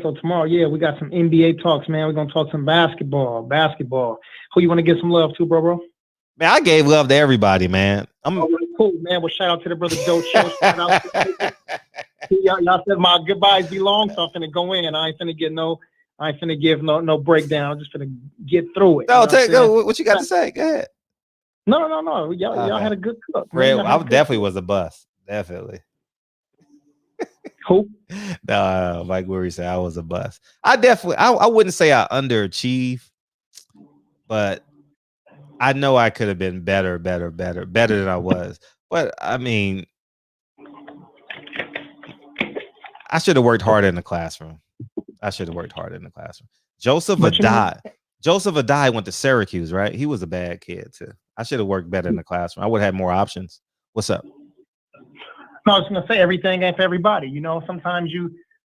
so tomorrow, we got some NBA talks, man. We're gonna talk some basketball. Who you want to give some love to, bro? Man, I gave love to everybody, man. Cool, man. Well, shout out to the brother Joe Show. Shout out to y'all said my goodbyes be long, so I'm finna go in. I ain't finna give no breakdown. I'm just finna get through it. No, what you got to say? Go ahead. No. Y'all had a good cook. Fred, I definitely was a bust. Definitely. Who? No, Mike Worry said I was a bust. I wouldn't say I underachieved, but I know I could have been better than I was. But I mean, I should have worked harder in the classroom. Joseph Adai went to Syracuse, right? He was a bad kid too. I should have worked better in the classroom. I would have had more options. What's up? No, I was gonna say everything ain't for everybody. You know, sometimes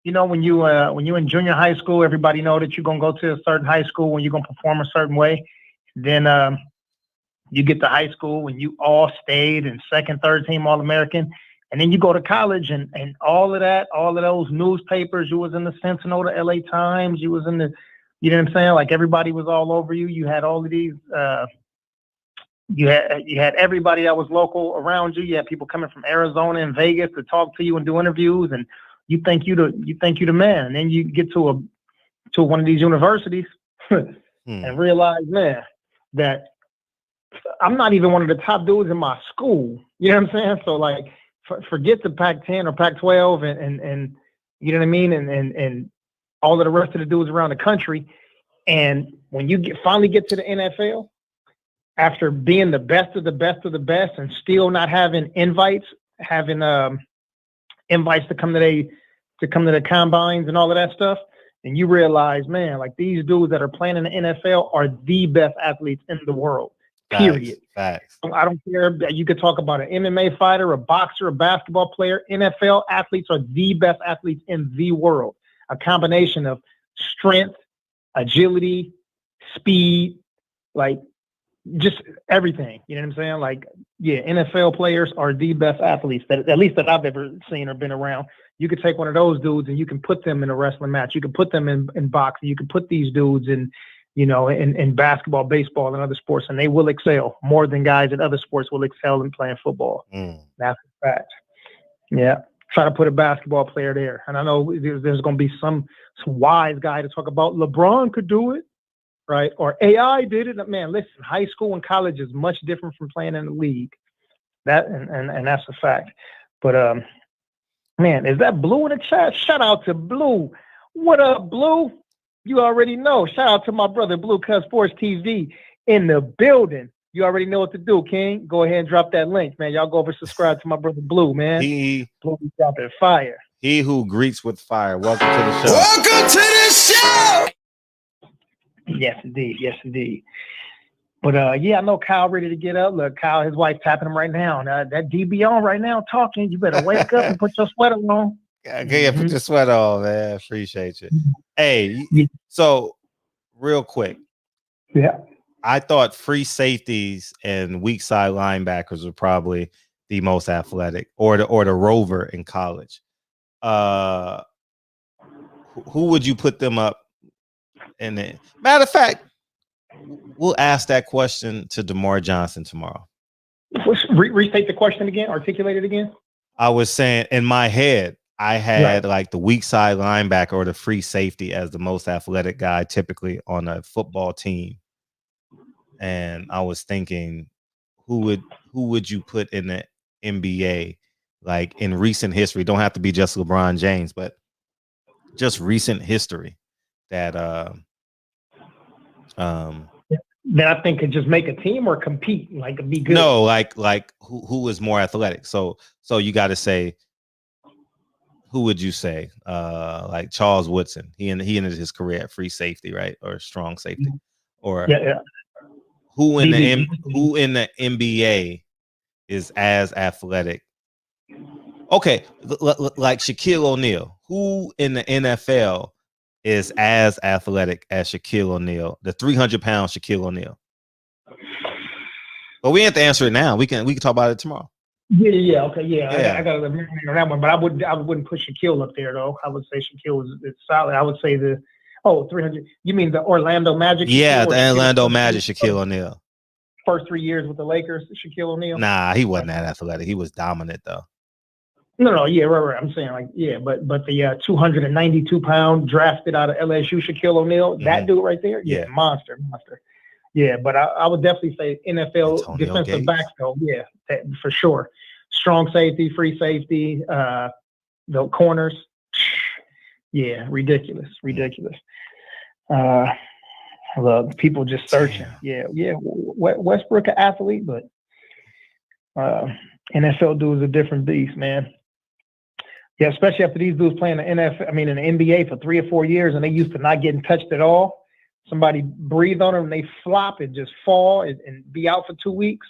when you in junior high school, everybody know that you're gonna go to a certain high school when you're gonna perform a certain way. Then you get to high school when you all stayed in second, third team All-American. And then you go to college and all of those newspapers, you was in the Sentinel, the LA Times, you was in the, you know what I'm saying? Like everybody was all over you. You had all of these, you had everybody that was local around you. You had people coming from Arizona and Vegas to talk to you and do interviews, and you think you the man. And then you get to one of these universities and realize, man, that I'm not even one of the top dudes in my school. You know what I'm saying? So like, forget the Pac-10 or Pac-12 and you know what I mean? And all of the rest of the dudes around the country. And when you finally get to the NFL, after being the best of the best of the best and still not having invites to come to the combines and all of that stuff, and you realize, man, like these dudes that are playing in the NFL are the best athletes in the world. Period. Facts. I don't care. You could talk about an MMA fighter, a boxer, a basketball player. NFL athletes are the best athletes in the world. A combination of strength, agility, speed, like just everything. You know what I'm saying? Like, yeah, NFL players are the best athletes that at least that I've ever seen or been around. You could take one of those dudes and you can put them in a wrestling match. You can put them in boxing. You can put these dudes in basketball, baseball, and other sports, and they will excel more than guys in other sports will excel in playing football. That's a fact. Yeah. Try to put a basketball player there. And I know there's going to be some wise guy to talk about LeBron could do it, right? Or AI did it. Man, listen, high school and college is much different from playing in the league. And that's a fact. But, man, is that Blue in the chat? Shout out to Blue. What up, Blue? You already know. Shout out to my brother Blue Cuz Sports TV in the building. You already know what to do, King. Go ahead and drop that link, man. Y'all go over subscribe to my brother Blue, man. Blue be dropping fire. He who greets with fire. Welcome to the show. Welcome to the show. Yes, indeed. But I know Kyle ready to get up. Look, Kyle, his wife tapping him right now. That DB on right now talking. You better wake up and put your sweater on. Okay, put your sweater on, man. Appreciate you. Hey, so real quick. Yeah. I thought free safeties and weak side linebackers were probably the most athletic, or the rover in college. Who would you put them up in it? Matter of fact, we'll ask that question to DeMar Johnson tomorrow. Restate the question again. Articulate it again. I was saying in my head, I had like the weak side linebacker or the free safety as the most athletic guy typically on a football team. And I was thinking, who would you put in the NBA, like in recent history? Don't have to be just LeBron James, but just recent history that that I think could just make a team or compete, like be good? No, like who is more athletic? So you got to say, who would you say? Like Charles Woodson. He ended his career at free safety, right, or strong safety, or Yeah. who in the NBA is as athletic? Okay, like Shaquille O'Neal. Who in the NFL is as athletic as Shaquille O'Neal? The 300-pound Shaquille O'Neal. But we have to answer it now. We can talk about it tomorrow. Yeah. Okay. Yeah. I got to remember that one, but I wouldn't put Shaquille up there though. I would say Shaquille is solid. I would say 300. You mean the Orlando Magic? Yeah, the Orlando Magic, Shaquille O'Neal. First 3 years with the Lakers, Shaquille O'Neal. Nah, he wasn't that athletic. He was dominant though. No, yeah, right. I'm saying but the 292-pound drafted out of LSU Shaquille O'Neal, that dude right there, monster. Yeah, but I would definitely say NFL Antonio defensive Gates. backs though, yeah, for sure. Strong safety, free safety, the corners, yeah, ridiculous. Look, people just searching. Yeah. Westbrook an athlete, but NFL dudes a different beast, man. Yeah, especially after these dudes playing in the NBA for 3 or 4 years, and they used to not getting touched at all. Somebody breathe on them, and they flop and just fall and be out for 2 weeks.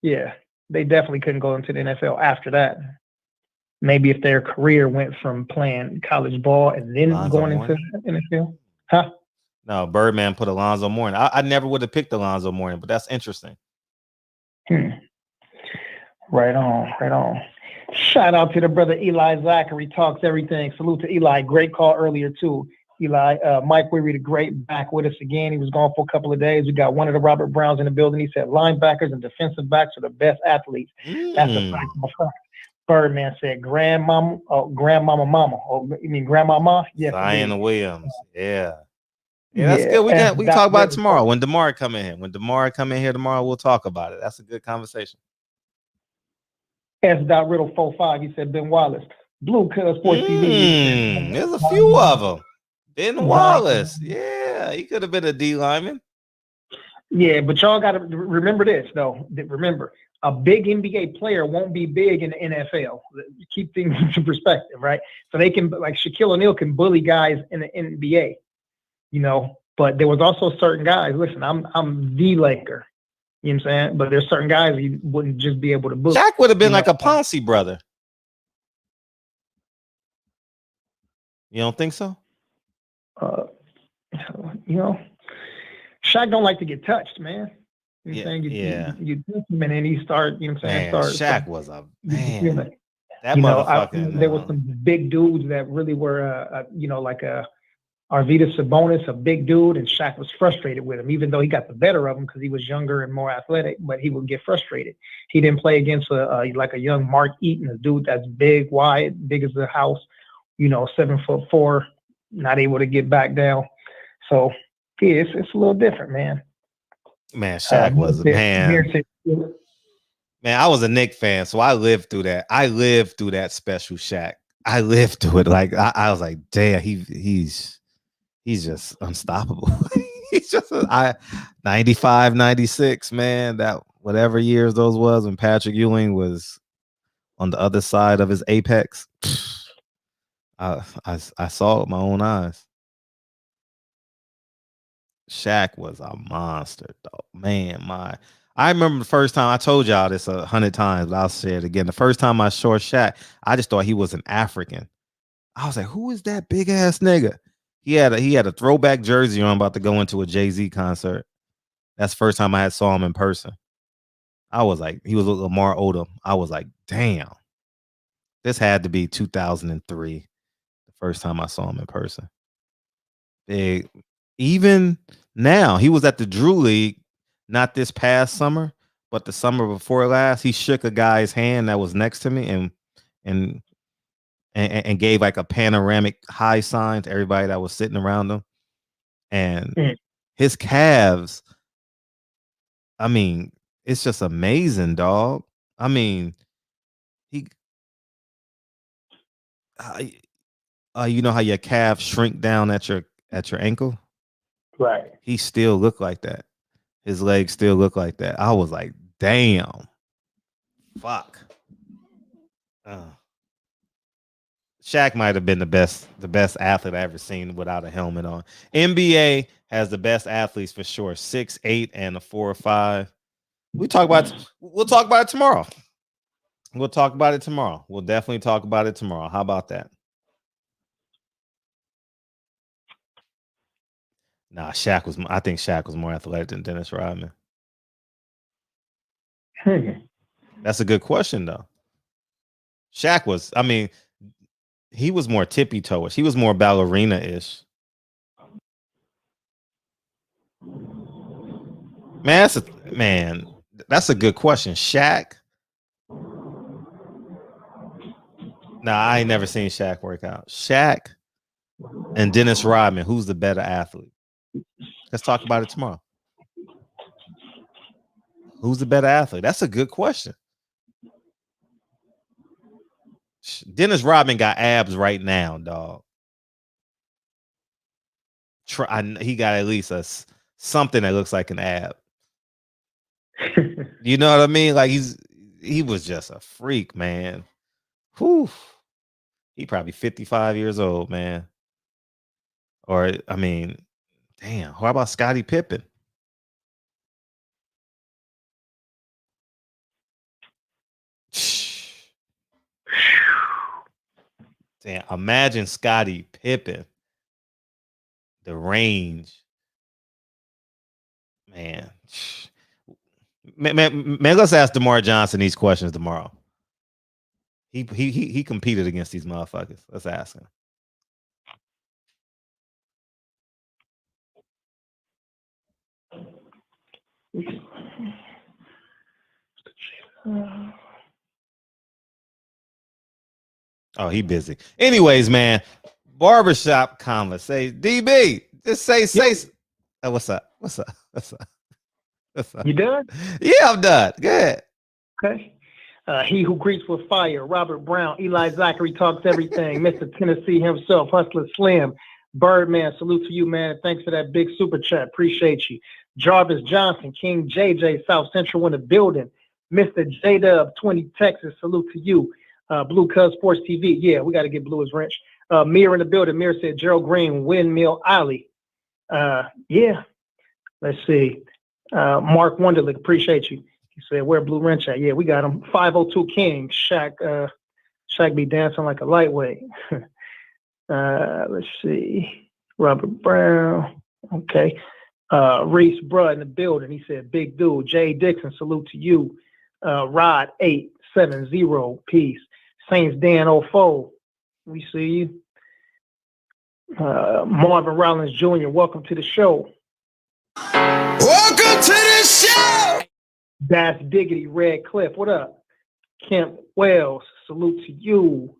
Yeah, they definitely couldn't go into the NFL after that. Maybe if their career went from playing college ball and then going into the NFL. Huh? No, Birdman put Alonzo Mourning. I never would have picked Alonzo Mourning, but that's interesting. Right on. Shout out to the brother Eli Zachary, talks everything. Salute to Eli. Great call earlier too. Eli, Mike Weary, the great, back with us again. He was gone for a couple of days. We got one of the Robert Browns in the building. He said linebackers and defensive backs are the best athletes. That's a fact. Birdman said grandmama. Oh, you mean grandmama? Yes. Zion Williams. Yeah, that's good. We can talk about it tomorrow when DeMar come in here. When DeMar come in here tomorrow, we'll talk about it. That's a good conversation. S. Riddle 45. He said Ben Wallace. Blue Color Sports TV. There's a few of them. Ben Wallace. Yeah, he could have been a D lineman. Yeah, but y'all got to remember this, though. Remember, a big NBA player won't be big in the NFL. Keep things into perspective, right? So they can, like Shaquille O'Neal can bully guys in the NBA, but there was also certain guys. Listen, I'm the Laker. You know what I'm saying? But there's certain guys you wouldn't just be able to bully. Shaq would have been like a Ponce brother. You don't think so? Shaq don't like to get touched, man. You know what I'm saying? You touch him and then he start, Shaq was a man. That motherfucker. There were some big dudes that really were, like Arvydas Sabonis, a big dude, and Shaq was frustrated with him, even though he got the better of him because he was younger and more athletic, but he would get frustrated. He didn't play against a young Mark Eaton, a dude that's big, wide, big as the house, 7'4", not able to get back down. So, yeah, it's a little different, man. Man, Shaq was a man. Man, I was a Knicks fan, so I lived through that. I lived through that special Shaq. I lived through it. Like I was like, damn, he's just unstoppable. He's just 95, 96, man. That whatever years those was when Patrick Ewing was on the other side of his apex. I saw it with my own eyes. Shaq was a monster, dog. Man, I remember the first time I told y'all this 100 times, but I'll say it again. The first time I saw Shaq, I just thought he was an African. I was like, who is that big ass nigga? He had a throwback jersey on, about to go into a Jay-Z concert. That's the first time I saw him in person. I was like, he was with Lamar Odom. I was like, damn. This had to be 2003. The first time I saw him in person. Big. Even now, he was at the Drew League, not this past summer, but the summer before last. He shook a guy's hand that was next to me and gave like a panoramic high sign to everybody that was sitting around him. And his calves, I mean, it's just amazing, dog. I mean, you know how your calves shrink down at your ankle? Right. He still looked like that. his legs still look like that. I was like, damn. Fuck. Shaq might have been the best athlete I ever seen without a helmet on. NBA has the best athletes for sure. 6'8" and a 4 or 5. We'll talk about it tomorrow. We'll talk about it tomorrow. We'll definitely talk about it tomorrow. How about that? Nah, I think Shaq was more athletic than Dennis Rodman. That's a good question, though. Shaq was, I mean, he was more tippy-toeish. He was more ballerina-ish. That's a good question. Shaq? Nah, I ain't never seen Shaq work out. Shaq and Dennis Rodman, who's the better athlete? Let's talk about it tomorrow. Who's the better athlete? That's a good question. Dennis Rodman got abs right now, dog. He got at least something that looks like an ab. You know what I mean? Like he was just a freak, man. Whew. He probably 55 years old, man. Or, I mean, damn. How about Scottie Pippen? Damn, imagine Scottie Pippen. The range. Man, let's ask DeMar Johnson these questions tomorrow. He competed against these motherfuckers. Let's ask him. Oh, he busy. Anyways, man, barbershop conversation. DB, just say. Oh, what's up? You done? Yeah, I'm done. Go ahead. Okay. He who greets with fire, Robert Brown, Eli Zachary talks everything, Mr. Tennessee himself, Hustler Slim, Birdman, salute to you, man. Thanks for that big super chat. Appreciate you. Jarvis Johnson, King JJ, South Central in the building. Mr. J-Dub, 20 Texas, salute to you. Blue Cuz Sports TV. Yeah, we got to get Blue as wrench. Mir in the building. Mir said Gerald Green, Windmill Alley. Yeah. Let's see. Mark Wonderlick, appreciate you. He said, where Blue Wrench at? Yeah, we got him. 502 King. Shaq be dancing like a lightweight. Let's see. Robert Brown. Okay. Reese Bruh in the building. He said, big dude. Jay Dixon, salute to you. Rod 870, peace. Saints Dan 04, we see you. Marvin Rollins Jr., welcome to the show. Welcome to the show. That's Diggity Red Cliff, what up? Kemp Wells, salute to you.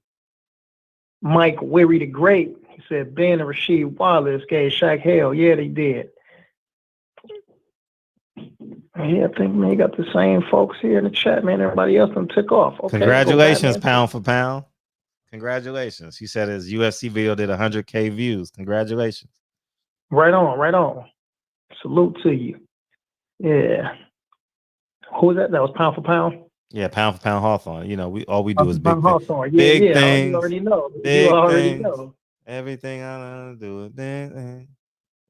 Mike Weary the Great, he said Ben and Rasheed Wallace gave Shaq hell. Yeah, they did. Yeah, I think man, you got the same folks here in the chat, man. Everybody else done took off. Okay, congratulations, pound for pound. Congratulations. He said his UFC video did 100K views. Congratulations. Right on. Salute to you. Yeah. Who was that? That was pound for pound? Yeah, pound for pound Hawthorne. You know, we do is big Hawthorne. Big things. You already know. Know. Everything I know to do it. Big thing.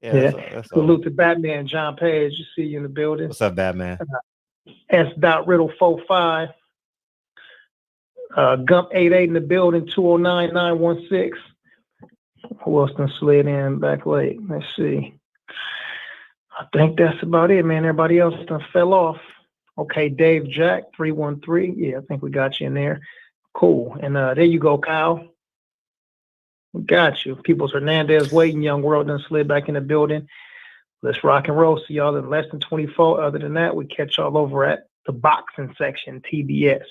Yeah. That's salute to Batman, John Page. You see you in the building. What's up, Batman? S. Riddle 45. Gump 88 in the building, 209-916. Who else done slid in back late? Let's see. I think that's about it, man. Everybody else done fell off. Okay, Dave Jack, 313. Yeah, I think we got you in there. Cool. And there you go, Kyle. We got you. Peoples Hernandez waiting. Young World done slid back in the building. Let's rock and roll. See y'all in less than 24. Other than that, we catch y'all over at the boxing section, TBS.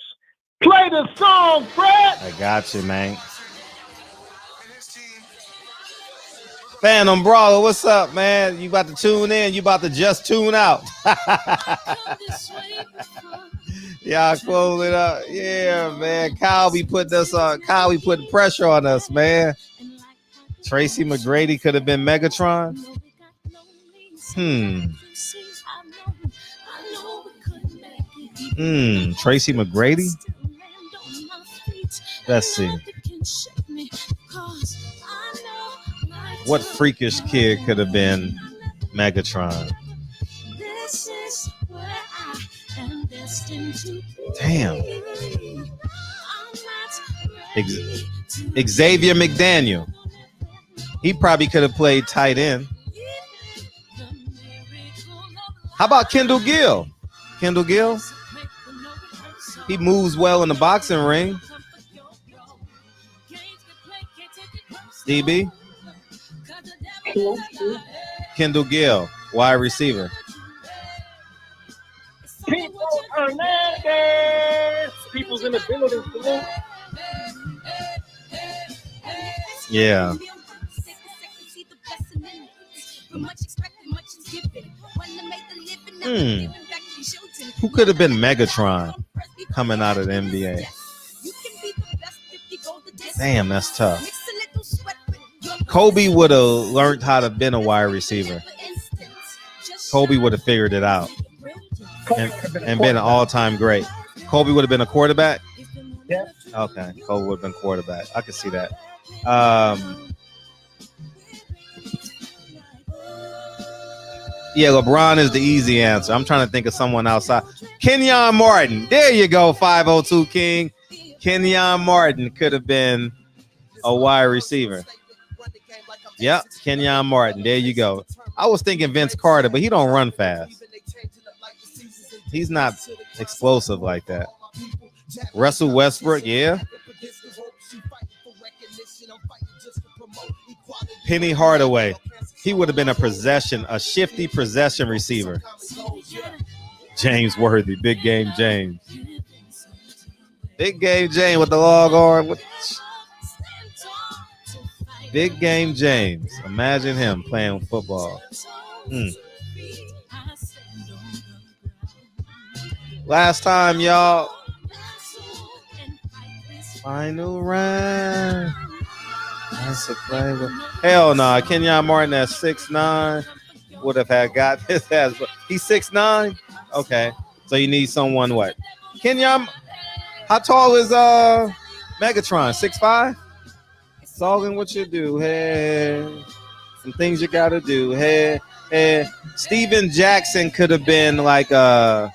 Play the song, Fred! I got you, man. Phantom Brawler, what's up, man? You about to tune in? You about to just tune out? Y'all close it up. Yeah, man. Kyle be putting us on. Kyle be putting pressure on us, man. Tracy McGrady could have been Megatron. Tracy McGrady. Let's see. What freakish kid could have been Megatron? Damn. Xavier McDaniel. He probably could have played tight end. How about Kendall Gill? Kendall Gill? He moves well in the boxing ring. DB? Kendall Gill, wide receiver. People Hernandez. People's in the building. Salute. Yeah. Who could have been Megatron coming out of the NBA? Damn, that's tough. Kobe would have learned how to been a wide receiver. Kobe would have figured it out and been an all-time great. Kobe would have been a quarterback? Yeah. Okay, Kobe would have been quarterback. I can see that. Yeah, LeBron is the easy answer. I'm trying to think of someone outside. Kenyon Martin. There you go, 502 King. Kenyon Martin could have been a wide receiver. Yep, Kenyon Martin. There you go. I was thinking Vince Carter, but he don't run fast. He's not explosive like that. Russell Westbrook, yeah. Penny Hardaway. He would have been a shifty possession receiver. James Worthy, big game James. Big game James with the long arm. Big game James. Imagine him playing football. Last time, y'all. Final round. That's a play. Hell no. Nah. Kenyon Martin at 6'9" would have had got his ass. He's 6'9"? Okay. So you need someone what? Kenyon, how tall is Megatron? 6'5"? Solving what you do. Hey. Some things you gotta do. Hey. Steven Jackson could have been like Keyshawn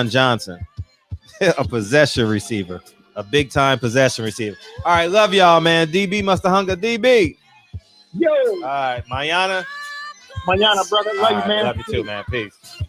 Johnson. A possession receiver. A big time possession receiver. All right, love y'all, man. DB must have hung a DB. Yo. All right, Mañana, brother. Love you, man. Love you too, man. Peace.